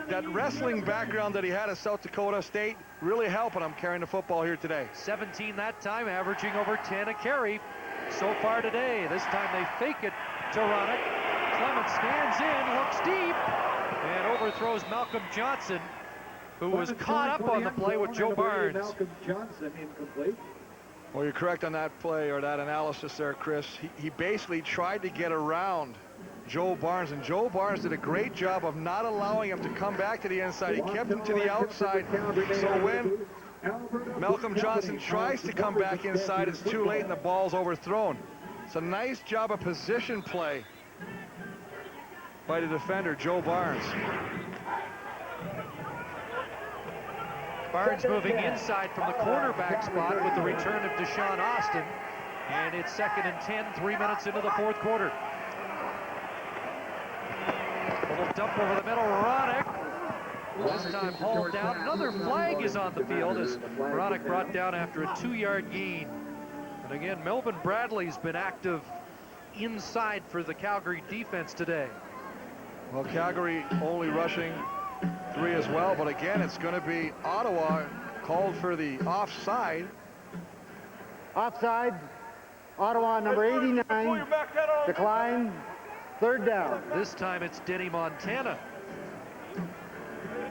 That wrestling background that he had at South Dakota State really helping him carrying the football here today. 17 that time, averaging over 10 a carry. So far today, this time they fake it to Ronick. Clements stands in, looks deep, and overthrows Malcolm Johnson, who was caught up on the play with Joe Barnes. Malcolm Johnson incomplete. Well, you're correct on that play or that analysis there, Chris. He basically tried to get around Joe Barnes, and Joe Barnes did a great job of not allowing him to come back to the inside. He kept him to the outside, so when Malcolm Johnson tries to come back inside, it's too late and the ball's overthrown. It's a nice job of position play by the defender, Joe Barnes. Barnes moving inside from the quarterback spot with the return of Deshaun Austin. And it's 2nd and 10, 3 minutes into the 4th quarter. A little dump over the middle, Ronick. This time hauled down. Another flag is on the field as Ronick brought down after a 2-yard gain. And again, Melvin Bradley's been active inside for the Calgary defense today. Well, Calgary only rushing 3 as well, but again, it's going to be Ottawa called for the offside. Offside, Ottawa number 89, decline, 3rd down. This time it's Denny Montana.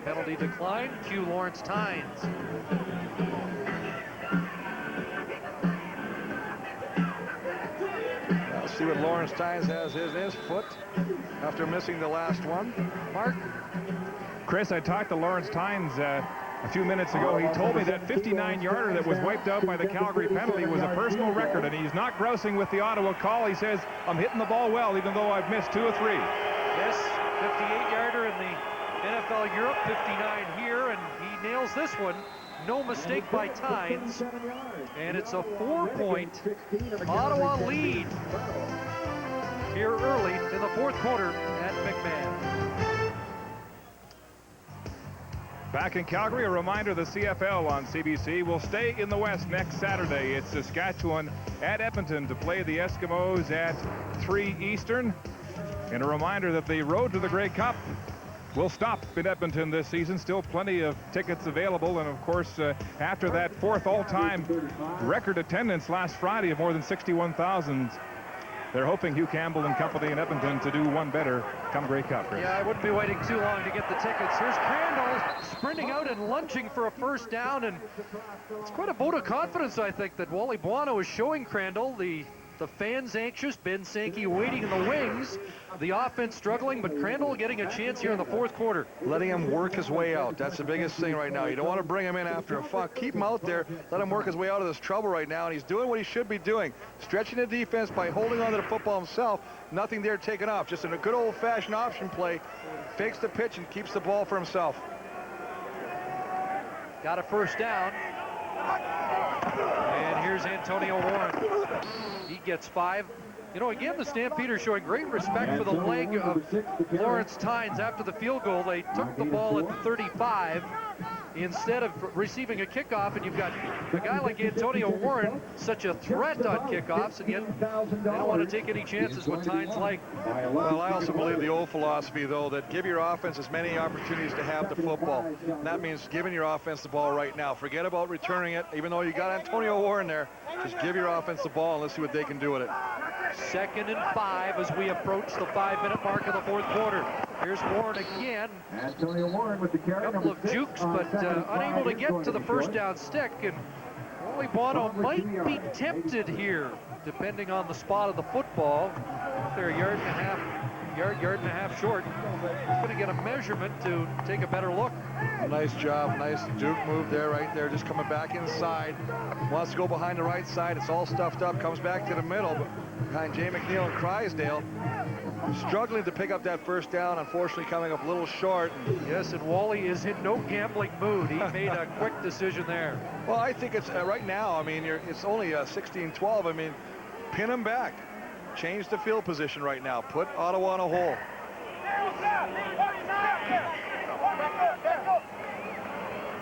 Penalty decline, cue Lawrence Tynes. Let's see what Lawrence Tynes has in his foot after missing the last one. Mark? Chris, I talked to Lawrence Tynes a few minutes ago. He told me that 59-yarder that was wiped out by the Calgary penalty was a personal record, and he's not grousing with the Ottawa call. He says, I'm hitting the ball well, even though I've missed 2 or 3. Yes, 58-yarder in the NFL Europe, 59 here, and he nails this one. No mistake by Tynes, and it's a 4-point Ottawa lead here early in the 4th quarter at McMahon. Back in Calgary, a reminder, the CFL on CBC will stay in the West next Saturday. It's Saskatchewan at Edmonton to play the Eskimos at 3 Eastern. And a reminder that the road to the Grey Cup will stop in Edmonton this season. Still plenty of tickets available. And of course, after that 4th all-time record attendance last Friday of more than 61,000, they're hoping Hugh Campbell and company in Edmonton to do one better come Grey Cup. Yeah, I wouldn't be waiting too long to get the tickets. Here's Crandall sprinting out and lunging for a 1st down, and it's quite a vote of confidence, I think, that Wally Buono is showing Crandall. The fans anxious, Ben Sankey waiting in the wings, the offense struggling, but Crandall getting a chance here in the 4th quarter. Letting him work his way out. That's the biggest thing right now. You don't want to bring him in after a fuck. Keep him out there. Let him work his way out of this trouble right now, and he's doing what he should be doing. Stretching the defense by holding on to the football himself. Nothing there taken off. Just in a good old-fashioned option play. Fakes the pitch and keeps the ball for himself. Got a 1st down. And here's Antonio Warren. He gets 5. You know, again, the Stampeders showing great respect for the leg of Lawrence Tynes after the field goal. They took the ball at the 35 instead of receiving a kickoff, and you've got a guy like Antonio Warren, such a threat on kickoffs, and yet they don't want to take any chances with Tynes' leg. Well, I also believe the old philosophy, though, that give your offense as many opportunities to have the football. And that means giving your offense the ball right now. Forget about returning it, even though you got Antonio Warren there. Just give your offense the ball and let's see what they can do with it. 2nd and 5 as we approach the 5-minute mark of the 4th quarter. Here's Warren again. Antonio Warren with the carry. A couple of jukes, but unable to get to the first down stick. And Wally Buono might be tempted here, depending on the spot of the football. They're a yard and a half short. He's going to get a measurement to take a better look. Nice job, nice Duke move there, right there, just coming back inside. Wants to go behind the right side. It's all stuffed up, comes back to the middle, but behind Jay McNeil and Crysdale. Struggling to pick up that first down, unfortunately coming up a little short. Yes, and Wally is in no gambling mood. He made a quick decision there. Well, I think it's right now, I mean, it's only 16-12. I mean, pin him back. Change the field position right now. Put Ottawa in a hole.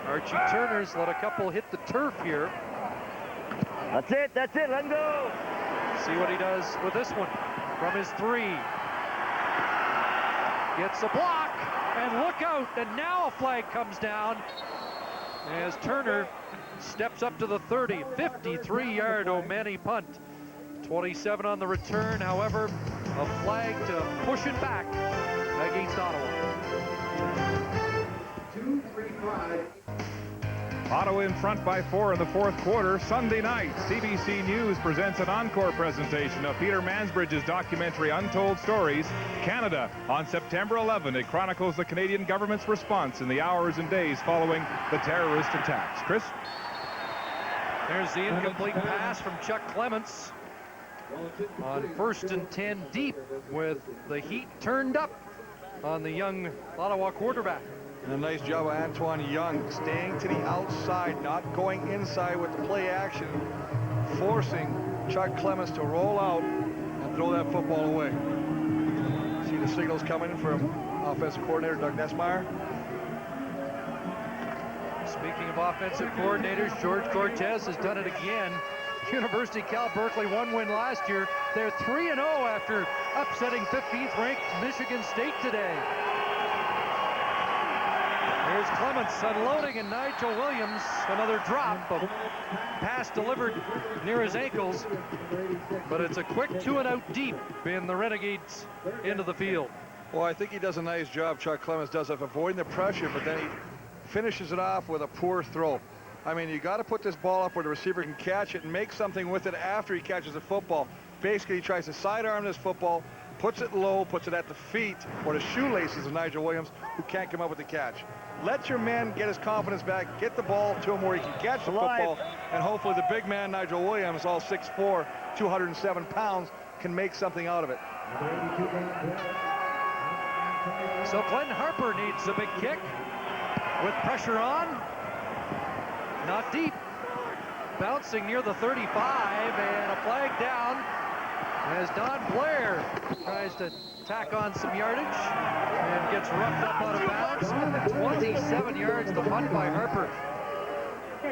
Archie Turner's let a couple hit the turf here. That's it, let him go. See what he does with this one from his 3. Gets a block, and look out, and now a flag comes down as Turner steps up to the 30. 53-yard O'Mani punt. 27 on the return, however, a flag to push it back against Ottawa. 2-3-5. Ottawa in front by 4 in the 4th quarter. Sunday night, CBC News presents an encore presentation of Peter Mansbridge's documentary Untold Stories, Canada. On September 11, it chronicles the Canadian government's response in the hours and days following the terrorist attacks. Chris? There's the incomplete pass from Chuck Clements on 1st and 10 deep with the heat turned up on the young Ottawa quarterback. And a nice job of Antoine Young staying to the outside, not going inside with the play action, forcing Chuck Clements to roll out and throw that football away. See the signals coming from offensive coordinator Doug Nesmeyer. Speaking of offensive coordinators, George Cortez has done it again. University Cal Berkeley, 1 win last year. They're 3-0 after upsetting 15th ranked Michigan State today. Here's Clements unloading, and Nigel Williams, another drop. A pass delivered near his ankles, but it's a quick 2-and-out deep in the Renegades into the field. Well, I think he does a nice job, Chuck Clements does, of avoiding the pressure, but then he finishes it off with a poor throw. I mean, you got to put this ball up where the receiver can catch it and make something with it after he catches the football. Basically, he tries to sidearm this football, puts it low, puts it at the feet or the shoelaces of Nigel Williams, who can't come up with the catch. Let your man get his confidence back, get the ball to him where he can catch the football, and hopefully the big man, Nigel Williams, all 6'4", 207 pounds, can make something out of it. So Glenn Harper needs a big kick with pressure on. Not deep. Bouncing near the 35, and a flag down as Don Blair tries to tack on some yardage and gets roughed up out of bounds. 27 yards, the punt by Harper.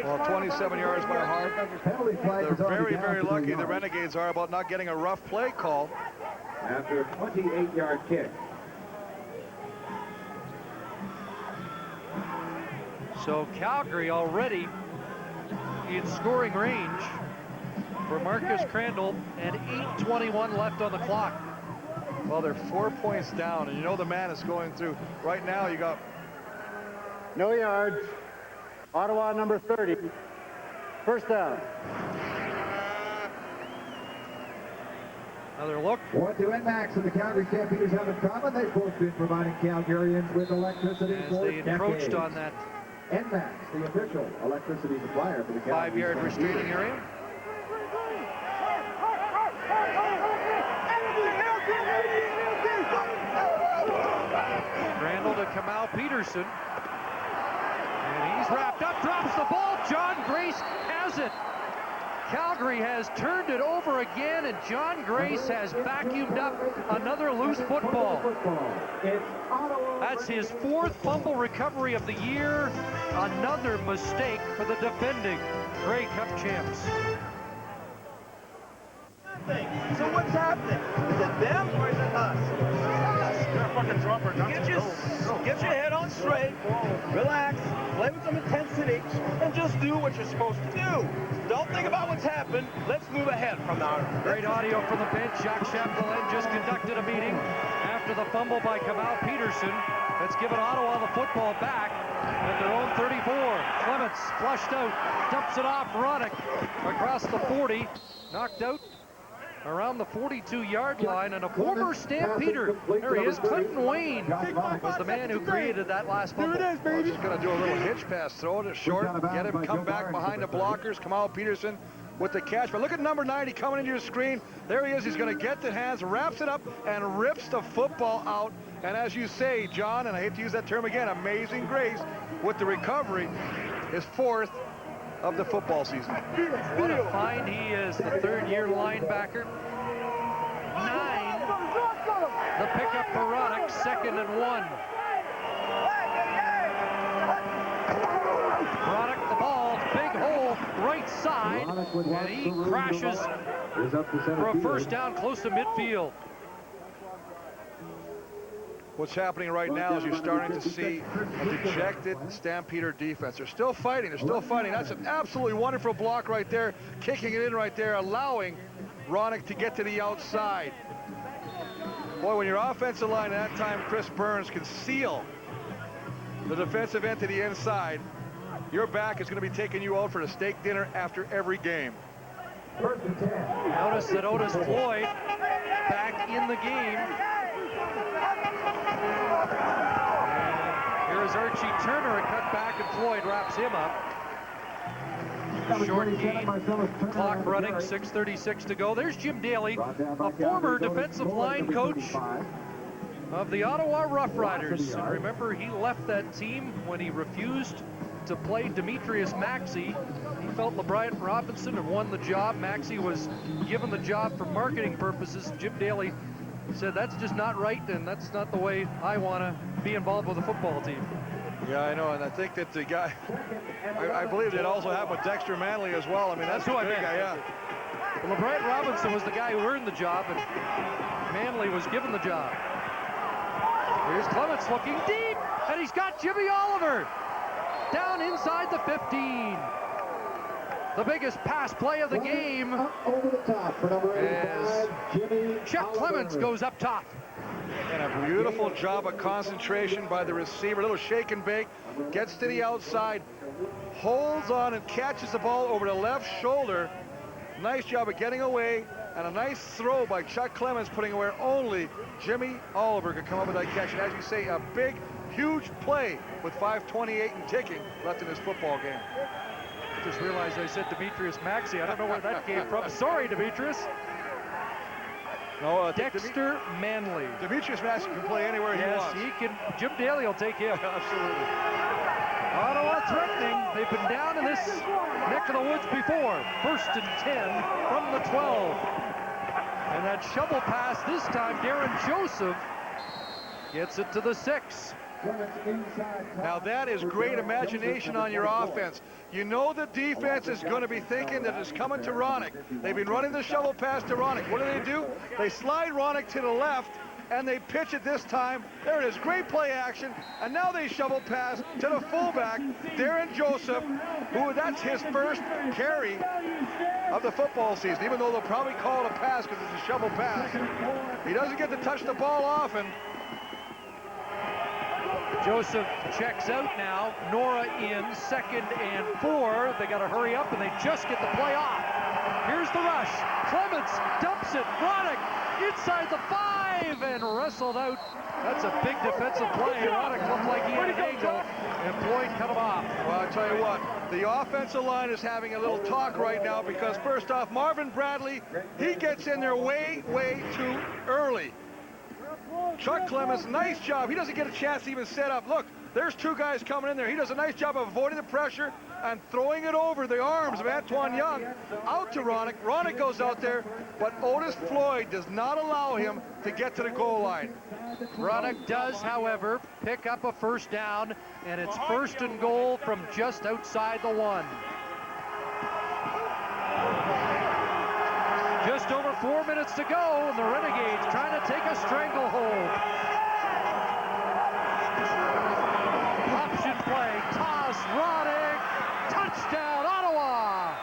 Well, 27 yards by Harper. They're very, very lucky, the Renegades are, about not getting a rough play call. After a 28-yard kick. So Calgary already in scoring range for Marcus Crandall, and 8:21 left on the clock. Well, they're 4 points down, and you know the man is going through. Right now, you got... No yards. Ottawa number 30. First down. Another look. 1-2 NMAX and the Calgary Stampeders have in common. They've both been providing Calgarians with electricity as for they encroached decades. on that NMAX, the official electricity supplier for the Calgary 5-yard restraining area. Crandall to Kamal Peterson. And he's wrapped up, drops the ball. John Grace has it. Calgary has turned it over again, and John Grace has vacuumed up another loose football. That's his 4th fumble recovery of the year. Another mistake for the defending Grey Cup champs. So what's happening? Is it them or is it us? Get your head on straight, relax, play with some intensity, and just do what you're supposed to do. Don't think about what's happened. Let's move ahead from now on. Great audio from the bench. Jacques Chapdelaine just conducted a meeting after the fumble by Kamal Peterson. That's given Ottawa the football back at their own 34. Clements flushed out, dumps it off Ronick across the 40, knocked out around the 42-yard line, and a former Stampeder. There he is. Clinton Wayne was the man who created that last fumble. Here it is, baby. Just going to do a little hitch pass, throw it short, get him come back behind the blockers. Kamal Peterson with the catch. But look at number 90 coming into your screen. There he is. He's going to get the hands, wraps it up, and rips the football out. And as you say, John, and I hate to use that term again, amazing grace with the recovery, his 4th of the football season. What a find he is, the 3rd-year linebacker. 9, the pickup for Ronick, 2nd and 1. Ronick, the ball, big hole, right side, and he crashes for a first down close to midfield. What's happening right now is you're starting to see a dejected Stampeder defense. They're still fighting. They're still fighting. That's an absolutely wonderful block right there, kicking it in right there, allowing Ronick to get to the outside. Boy, when your offensive line at that time, Chris Burns, can seal the defensive end to the inside, your back is going to be taking you out for a steak dinner after every game. Notice that Otis Floyd back in the game. And here's Archie Turner, a cut back, and Floyd wraps him up. Short gain, clock running, 6:36 to go. There's Jim Daly, a former defensive line coach of the Ottawa Rough Riders. And remember, he left that team when he refused to play Demetrius Maxey. He felt LeBryant Robinson had won the job. Maxey was given the job for marketing purposes. Jim Daly said, that's just not right, and that's not the way I want to be involved with a football team. Yeah, I know, and I think that the guy, I believe it also happened with Dexter Manley as well. I mean, that's who I big meant. guy, yeah. Well, LeBryant Robinson was the guy who earned the job, and Manley was given the job. Here's Clements looking deep, and he's got Jimmy Oliver down inside the 15. The biggest pass play of the game as Chuck Clements goes up top. And a beautiful job of concentration by the receiver. A little shake and bake. Gets to the outside. Holds on and catches the ball over the left shoulder. Nice job of getting away. And a nice throw by Chuck Clements, putting away only Jimmy Oliver could come up with that catch. And as you say, a big, huge play with 5:28 and ticking left in this football game. Just realized I said Demetrius Maxey. I don't know where that came from. Sorry, Demetrius. No, Dexter Manley. Demetrius Maxey can play anywhere he wants. Yes, he can. Jim Daly will take him. Absolutely. Ottawa threatening. They've been down in this neck of the woods before. 1st and 10 from the 12. And that shovel pass this time, Darren Joseph gets it to the 6. Now that is great imagination on your offense. You know the defense is going to be thinking that it's coming to Ronick. They've been running the shovel pass to Ronick. What do? They slide Ronick to the left, and they pitch it this time. There it is, great play action. And now they shovel pass to the fullback, Darren Joseph, who that's his first carry of the football season, even though they'll probably call it a pass because it's a shovel pass. He doesn't get to touch the ball often. Joseph checks out now. Nora in 2nd and 4. They got to hurry up, and they just get the play off. Here's the rush. Clements dumps it. Ronick inside the 5 and wrestled out. That's a big defensive play. Ronick looked like he had an angle, and Floyd cut him off. Well, I'll tell you what, the offensive line is having a little talk right now because first off, Marvin Bradley, he gets in there way, way too early. Chuck Clements, nice job. He doesn't get a chance to even set up. Look, There's two guys coming in there. He does a nice job of avoiding the pressure and throwing it over the arms of Antoine Young out to Ronick. Ronick goes out there, but Otis Floyd does not allow him to get to the goal line. Ronick does, however, pick up a first down, and it's 1st and goal from just outside the 1. Just over 4 minutes to go, and the Renegades trying to take a stranglehold. Option play, toss, Ronick, touchdown, Ottawa!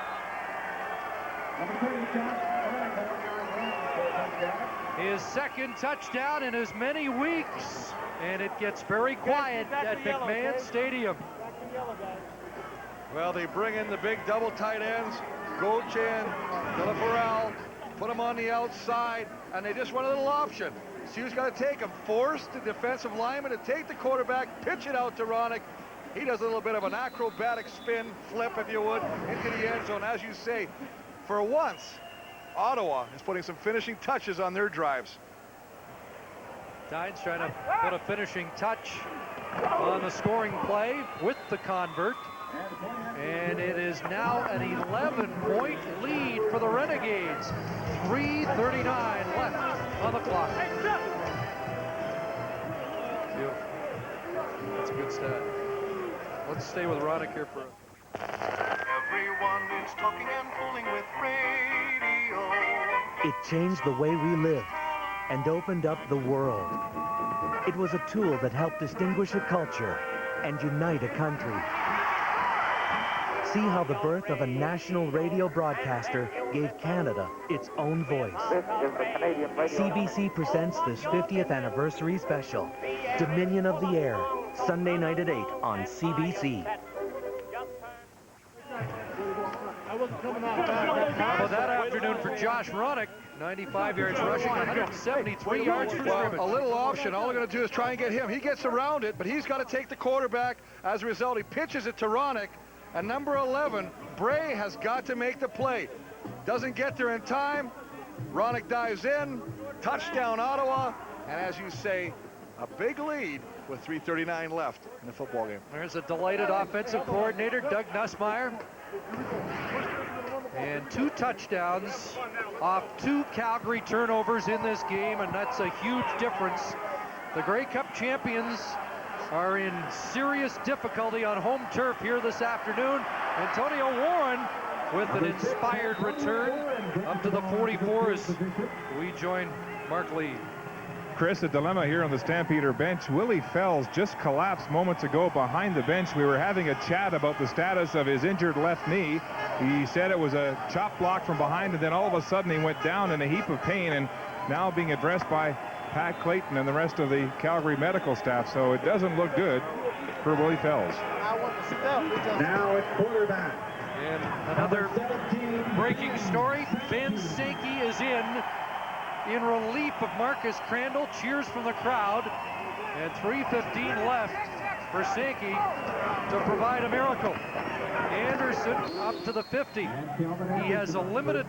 His second touchdown in as many weeks, and it gets very quiet at McMahon Stadium. Well, they bring in the big double tight ends, Gauthier, Delafarrell, put them on the outside, and they just want a little option. See who's got to take him. Force the defensive lineman to take the quarterback, pitch it out to Ronick. He does a little bit of an acrobatic spin, flip, if you would, into the end zone. As you say, for once, Ottawa is putting some finishing touches on their drives. Tynes trying to put a finishing touch on the scoring play with the convert. And it is now an 11-point lead for the Renegades. 3:39 left on the clock. That's a good stat. Let's stay with Ronick here for a... Everyone is talking and fooling with radio. It changed the way we lived and opened up the world. It was a tool that helped distinguish a culture and unite a country. See how the birth of a national radio broadcaster gave Canada its own voice. CBC presents this 50th anniversary special, Dominion of the Air, Sunday night at 8 on CBC. Well, that afternoon for Josh Ronick, 95 yards rushing, 173 yards from scrimmage. A little option. All they're going to do is try and get him. He gets around it, but he's got to take the quarterback. As a result, he pitches it to Ronick. And number 11, Bray, has got to make the play. Doesn't get there in time. Ronick dives in. Touchdown, Ottawa. And as you say, a big lead with 3:39 left in the football game. There's a delighted offensive coordinator, Doug Nussmeier. And 2 touchdowns off 2 Calgary turnovers in this game, and that's a huge difference. The Grey Cup champions are in serious difficulty on home turf here this afternoon. Antonio Warren with an inspired return up to the 44 as we join Mark Lee. Chris, a dilemma here on the Stampeder bench. Willie Fells just collapsed moments ago behind the bench. We were having a chat about the status of his injured left knee. He said it was a chop block from behind, and then all of a sudden he went down in a heap of pain, and now being addressed by Pat Clayton and the rest of the Calgary medical staff. So it doesn't look good for Willie Fells. Now it's quarterback. And another breaking story. Ben Sankey is in relief of Marcus Crandall. Cheers from the crowd. And 3:15 left for Sankey to provide a miracle. Anderson up to the 50. He has a limited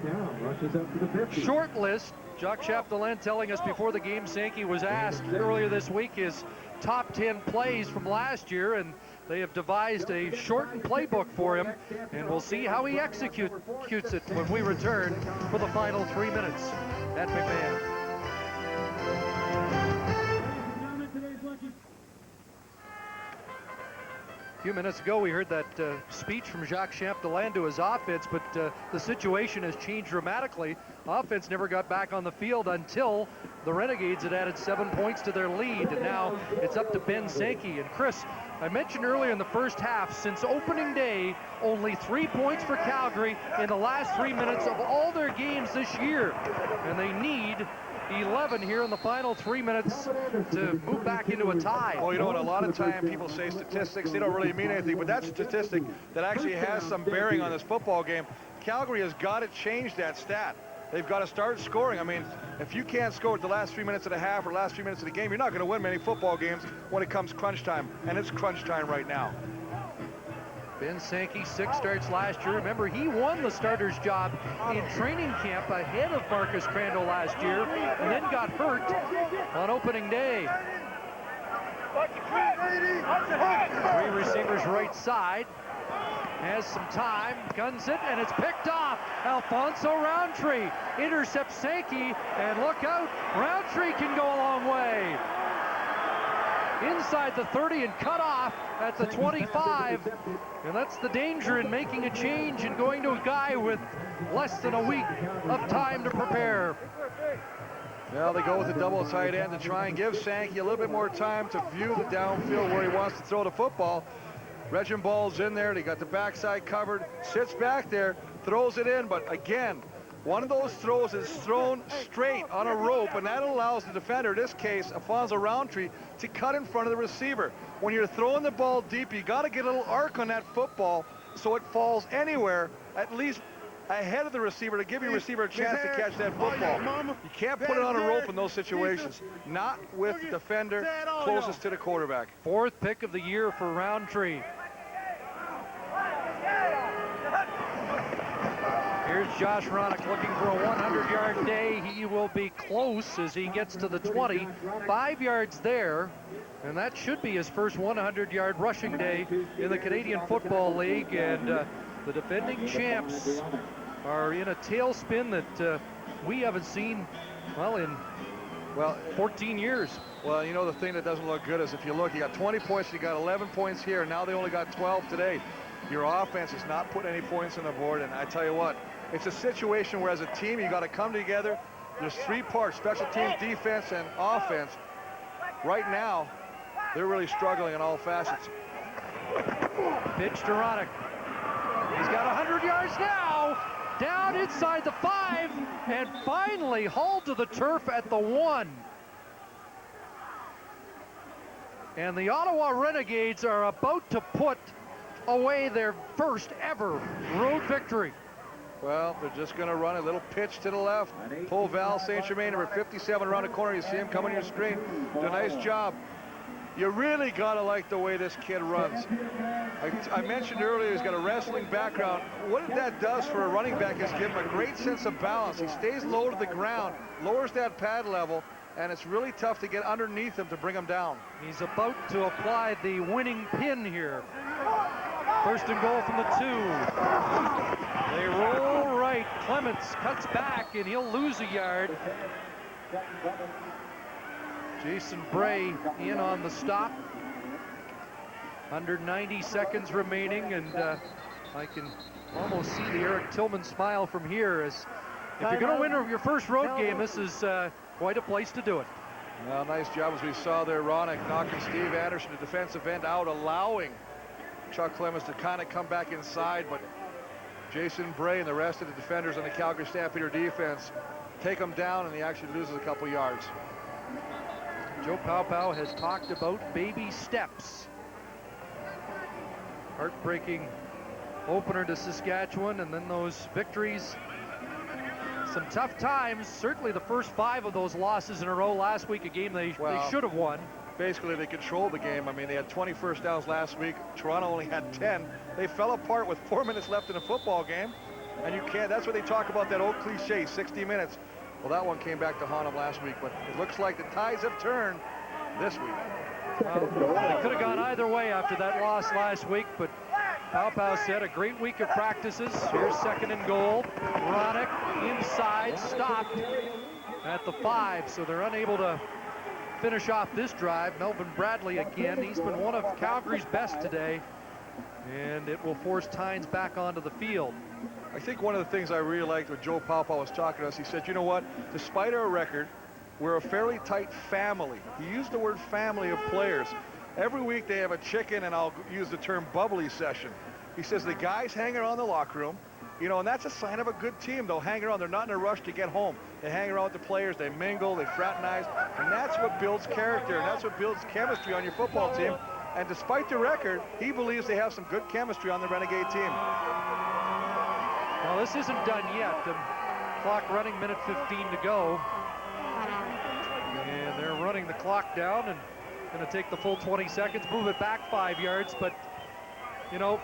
short list. Jacques Chapdelaine telling us before the game, Sankey was asked earlier this week his top 10 plays from last year, and they have devised a shortened playbook for him, and we'll see how he executes it when we return for the final 3 minutes at McMahon. A few minutes ago, we heard that speech from Jacques Chapdelaine to his offense, but the situation has changed dramatically. Offense never got back on the field until the Renegades had added 7 points to their lead, and now it's up to Ben Sankey. And Chris, I mentioned earlier in the first half, since opening day, only 3 points for Calgary in the last 3 minutes of all their games this year, and they need 11 here in the final 3 minutes to move back into a tie. Well, you know what, a lot of time people say statistics, they don't really mean anything, but that's a statistic that actually has some bearing on this football game. Calgary has got to change that stat. They've got to start scoring. I mean, if you can't score at the last 3 minutes of the half or last 3 minutes of the game, you're not going to win many football games when it comes crunch time, and it's crunch time right now. Ben Sankey, 6 starts last year. Remember, he won the starter's job in training camp ahead of Marcus Crandall last year, and then got hurt on opening day. Three receivers right side. Has some time, guns it, and it's picked off. Alfonso Roundtree intercepts Sankey, and look out, Roundtree can go a long way. Inside the 30 and cut off at the 25, and that's the danger in making a change and going to a guy with less than a week of time to prepare. Well, they go with a double tight end to try and give Sankey a little bit more time to view the downfield where he wants to throw the football. Reginbald's in there. They got the backside covered. Sits back there, throws it in. But again, one of those throws is thrown straight on a rope, and that allows the defender, in this case, Alfonso Roundtree, to cut in front of the receiver. When you're throwing the ball deep, you got to get a little arc on that football so it falls anywhere, at least ahead of the receiver, to give your receiver a chance to catch that football. You can't put it on a rope in those situations. Not with the defender closest to the quarterback. Fourth pick of the year for Roundtree. Here's Josh Ronick looking for a 100-yard day. He will be close as he gets to the 20. 5 yards there, and that should be his first 100-yard rushing day in the Canadian Football League. And the defending champs are in a tailspin that we haven't seen, well, in 14 years. Well, you know, the thing that doesn't look good is if you look, you got 20 points, you got 11 points here, and now they only got 12 today. Your offense is not putting any points on the board, and I tell you what, it's a situation where as a team, you got to come together. There's three parts: special teams, defense, and offense. Right now, they're really struggling in all facets. Pitch to Ronick. He's got 100 yards now. Down inside the 5, and finally hauled to the turf at the 1. And the Ottawa Renegades are about to put away their first ever road victory. Well, they're just going to run a little pitch to the left. Pull Val St. Germain, number 57, around the corner. You see him coming to your screen. Do a nice job. You really got to like the way this kid runs. I mentioned earlier he's got a wrestling background. What that does for a running back is give him a great sense of balance. He stays low to the ground, lowers that pad level, and it's really tough to get underneath him to bring him down. He's about to apply the winning pin here. First and goal from the 2. They roll right. Clements cuts back, and he'll lose a yard. Jason Bray in on the stop. Under 90 seconds remaining, and I can almost see the Eric Tillman smile from here. As if you're going to win your first road game, this is quite a place to do it. Well, nice job as we saw there. Ronick knocking Steve Anderson, the defensive end, out, allowing Chuck Clements to kind of come back inside, but Jason Bray and the rest of the defenders on the Calgary Stampeder defense take him down, and he actually loses a couple yards. Joe Paopao has talked about baby steps. Heartbreaking opener to Saskatchewan, and then those victories. Some tough times. Certainly the first 5 of those losses in a row last week, a game they should have won. Basically, they controlled the game. I mean, they had 20 first downs last week. Toronto only had 10. They fell apart with 4 minutes left in a football game. And you can't, that's what they talk about, that old cliche, 60 minutes. Well, that one came back to haunt them last week, but it looks like the tides have turned this week. Well, they could have gone either way after that loss last week, but Paopao said a great week of practices. Here's second and goal. Ronick inside, stopped at the 5, so they're unable to finish off this drive. Melvin Bradley again. He's been one of Calgary's best today, and it will force Tynes back onto the field. I think one of the things I really liked when Joe Paopao was talking to us, he said, you know what, despite our record, we're a fairly tight family. He used the word family of players. Every week they have a chicken, and I'll use the term bubbly session. He says the guys hang around the locker room, you know, and that's a sign of a good team. They'll hang around. They're not in a rush to get home. They hang around with the players. They mingle. They fraternize. And that's what builds character, and that's what builds chemistry on your football team. And despite the record, he believes they have some good chemistry on the Renegade team. Well, this isn't done yet. The clock running, minute 15 to go. And they're running the clock down and going to take the full 20 seconds, move it back 5 yards. But, you know,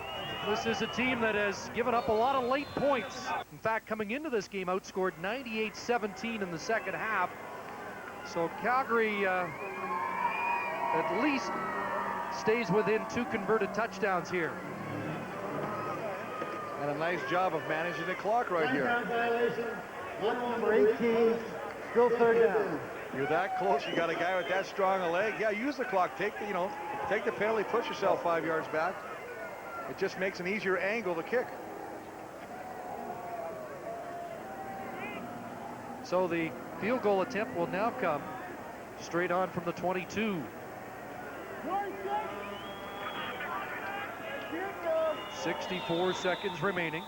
this is a team that has given up a lot of late points. In fact, coming into this game, outscored 98-17 in the second half. So Calgary at least stays within 2 converted touchdowns here. And a nice job of managing the clock right here. Violation. Number 18, still third down. You're that close. You got a guy with that strong a leg. Yeah, use the clock. Take the, take the penalty. Push yourself 5 yards back. It just makes an easier angle to kick. So the field goal attempt will now come straight on from the 22. 64 seconds remaining.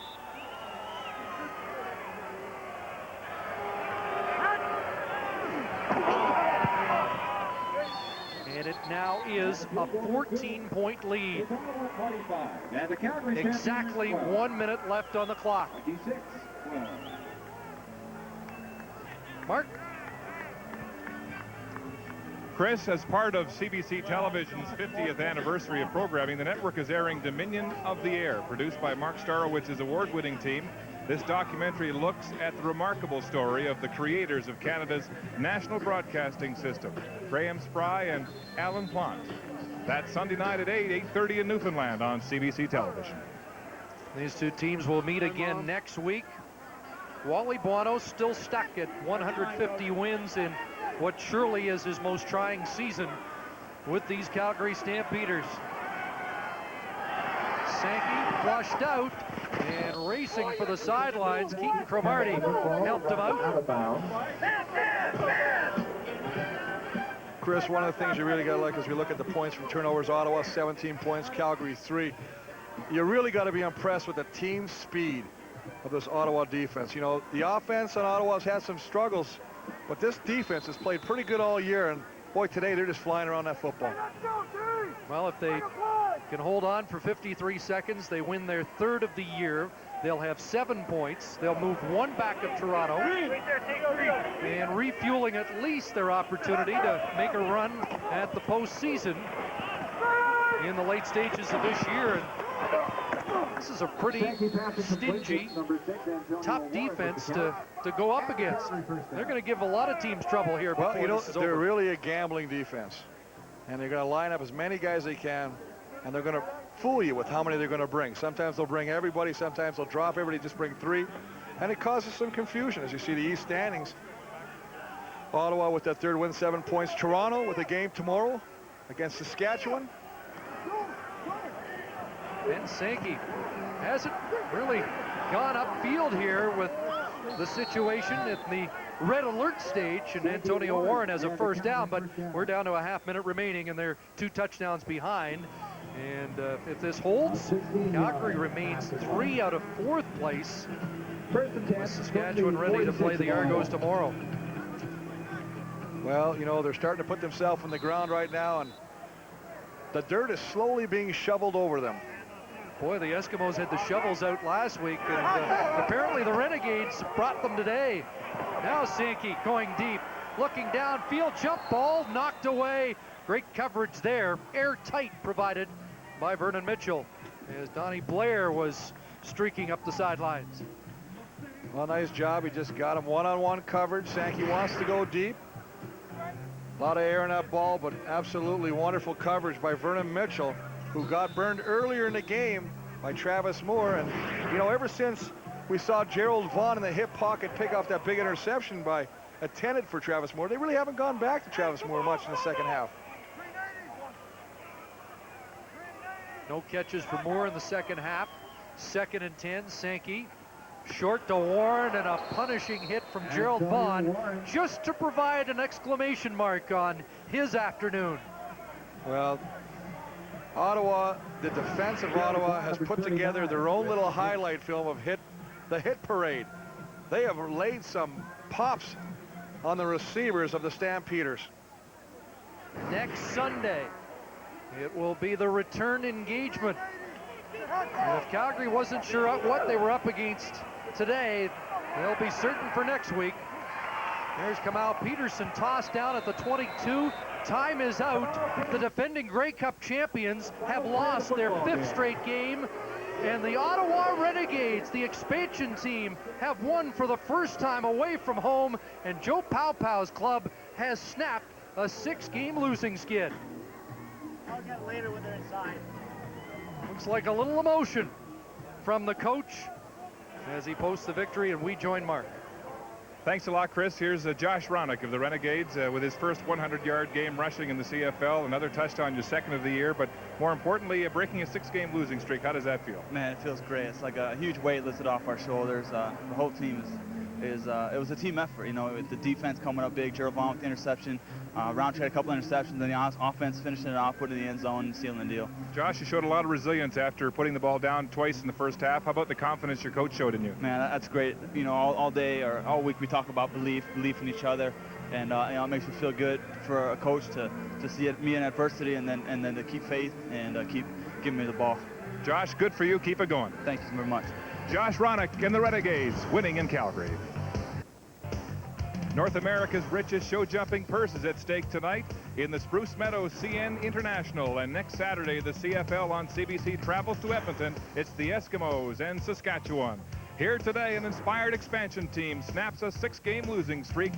And it now is a 14-point lead. Exactly 1 minute left on the clock. Mark? Chris, as part of CBC Television's 50th anniversary of programming, the network is airing Dominion of the Air, produced by Mark Starowitz's award-winning team. This documentary looks at the remarkable story of the creators of Canada's national broadcasting system, Graham Spry and Alan Plant. That's Sunday night at 8:30 in Newfoundland on CBC Television. These two teams will meet again next week. Wally Buono still stuck at 150 wins in what surely is his most trying season with these Calgary Stampeders. Sankey flushed out and racing for the sidelines. Keaton Cromartie helped him out. Chris, one of the things you really got to like as we look at the points from turnovers, Ottawa 17 points, Calgary 3. You really got to be impressed with the team speed of this Ottawa defense. You know, the offense on Ottawa's had some struggles, but this defense has played pretty good all year, and boy, today they're just flying around that football. Well, if they can hold on for 53 seconds, they win their 3rd of the year. They'll have 7 points. They'll move 1 back of Toronto and refueling at least their opportunity to make a run at the postseason in the late stages of this year. And this is a pretty stingy, tough defense to go up against. They're going to give a lot of teams trouble here. Well, you know, this is they're over. really a gambling defense, and they're going to line up as many guys as they can, and they're going to fool you with how many they're going to bring. Sometimes they'll bring everybody, sometimes they'll drop everybody, just bring 3, and it causes some confusion as you see the East standings. Ottawa with that 3rd win, 7 points. Toronto with a game tomorrow against Saskatchewan. Ben Sankey hasn't really gone upfield here with the situation at the red alert stage, and Antonio Warren has a first down, but we're down to a half-minute remaining, and they're 2 touchdowns behind. And if this holds, Calgary remains 3 out of 4th place, with Saskatchewan ready to play the Argos tomorrow. Well, you know, they're starting to put themselves on the ground right now, and the dirt is slowly being shoveled over them. Boy, the Eskimos had the shovels out last week, and apparently the Renegades brought them today. Now Sankey going deep, looking downfield, jump ball, knocked away. Great coverage there, airtight provided by Vernon Mitchell, as Donnie Blair was streaking up the sidelines. Well, nice job. He just got him one-on-one coverage. Sankey wants to go deep. A lot of air in that ball, but absolutely wonderful coverage by Vernon Mitchell, who got burned earlier in the game by Travis Moore. And, you know, ever since we saw Gerald Vaughn in the hip pocket pick off that big interception by intended for Travis Moore, they really haven't gone back to Travis Moore much in the second half. No catches for Moore in the second half. 2nd and 10, Sankey. Short to Warren, and a punishing hit from Gerald Vaughn just to provide an exclamation mark on his afternoon. Well, Ottawa, the defense of Ottawa has put together their own little highlight film of the hit parade. They have laid some pops on the receivers of the Stampeders. Next Sunday, it will be the return engagement. And if Calgary wasn't sure what they were up against today, they'll be certain for next week. There's Kamal Peterson tossed down at the 22. Time is out. The defending Grey Cup champions have lost their 5th straight game, and the Ottawa Renegades, the expansion team, have won for the first time away from home, and Joe Paupau's club has snapped a 6-game losing skid. later when they're inside. Looks like a little emotion from the coach as he posts the victory, and we join Mark. Thanks a lot, Chris. Here's Josh Ronick of the Renegades with his first 100-yard game rushing in the CFL. Another touchdown, your second of the year, but more importantly, breaking a 6-game losing streak. How does that feel? Man, it feels great. It's like a huge weight lifted off our shoulders. The whole team it was a team effort, you know, with the defense coming up big. Gerald Vaughn with the interception. Roundtree had a couple interceptions, then the offense finishing it off, putting it in the end zone and sealing the deal. Josh, you showed a lot of resilience after putting the ball down twice in the first half. How about the confidence your coach showed in you? Man, that's great. You know, all day or all week we talk about belief in each other, and you know, it makes me feel good for a coach to see me in adversity and then to keep faith and keep giving me the ball. Josh, good for you. Keep it going. Thank you very much. Josh Ronick and the Renegades winning in Calgary. North America's richest show jumping purse is at stake tonight in the Spruce Meadows CN International, and next Saturday the CFL on CBC travels to Edmonton. It's the Eskimos and Saskatchewan. Here today, an inspired expansion team snaps a 6-game losing streak.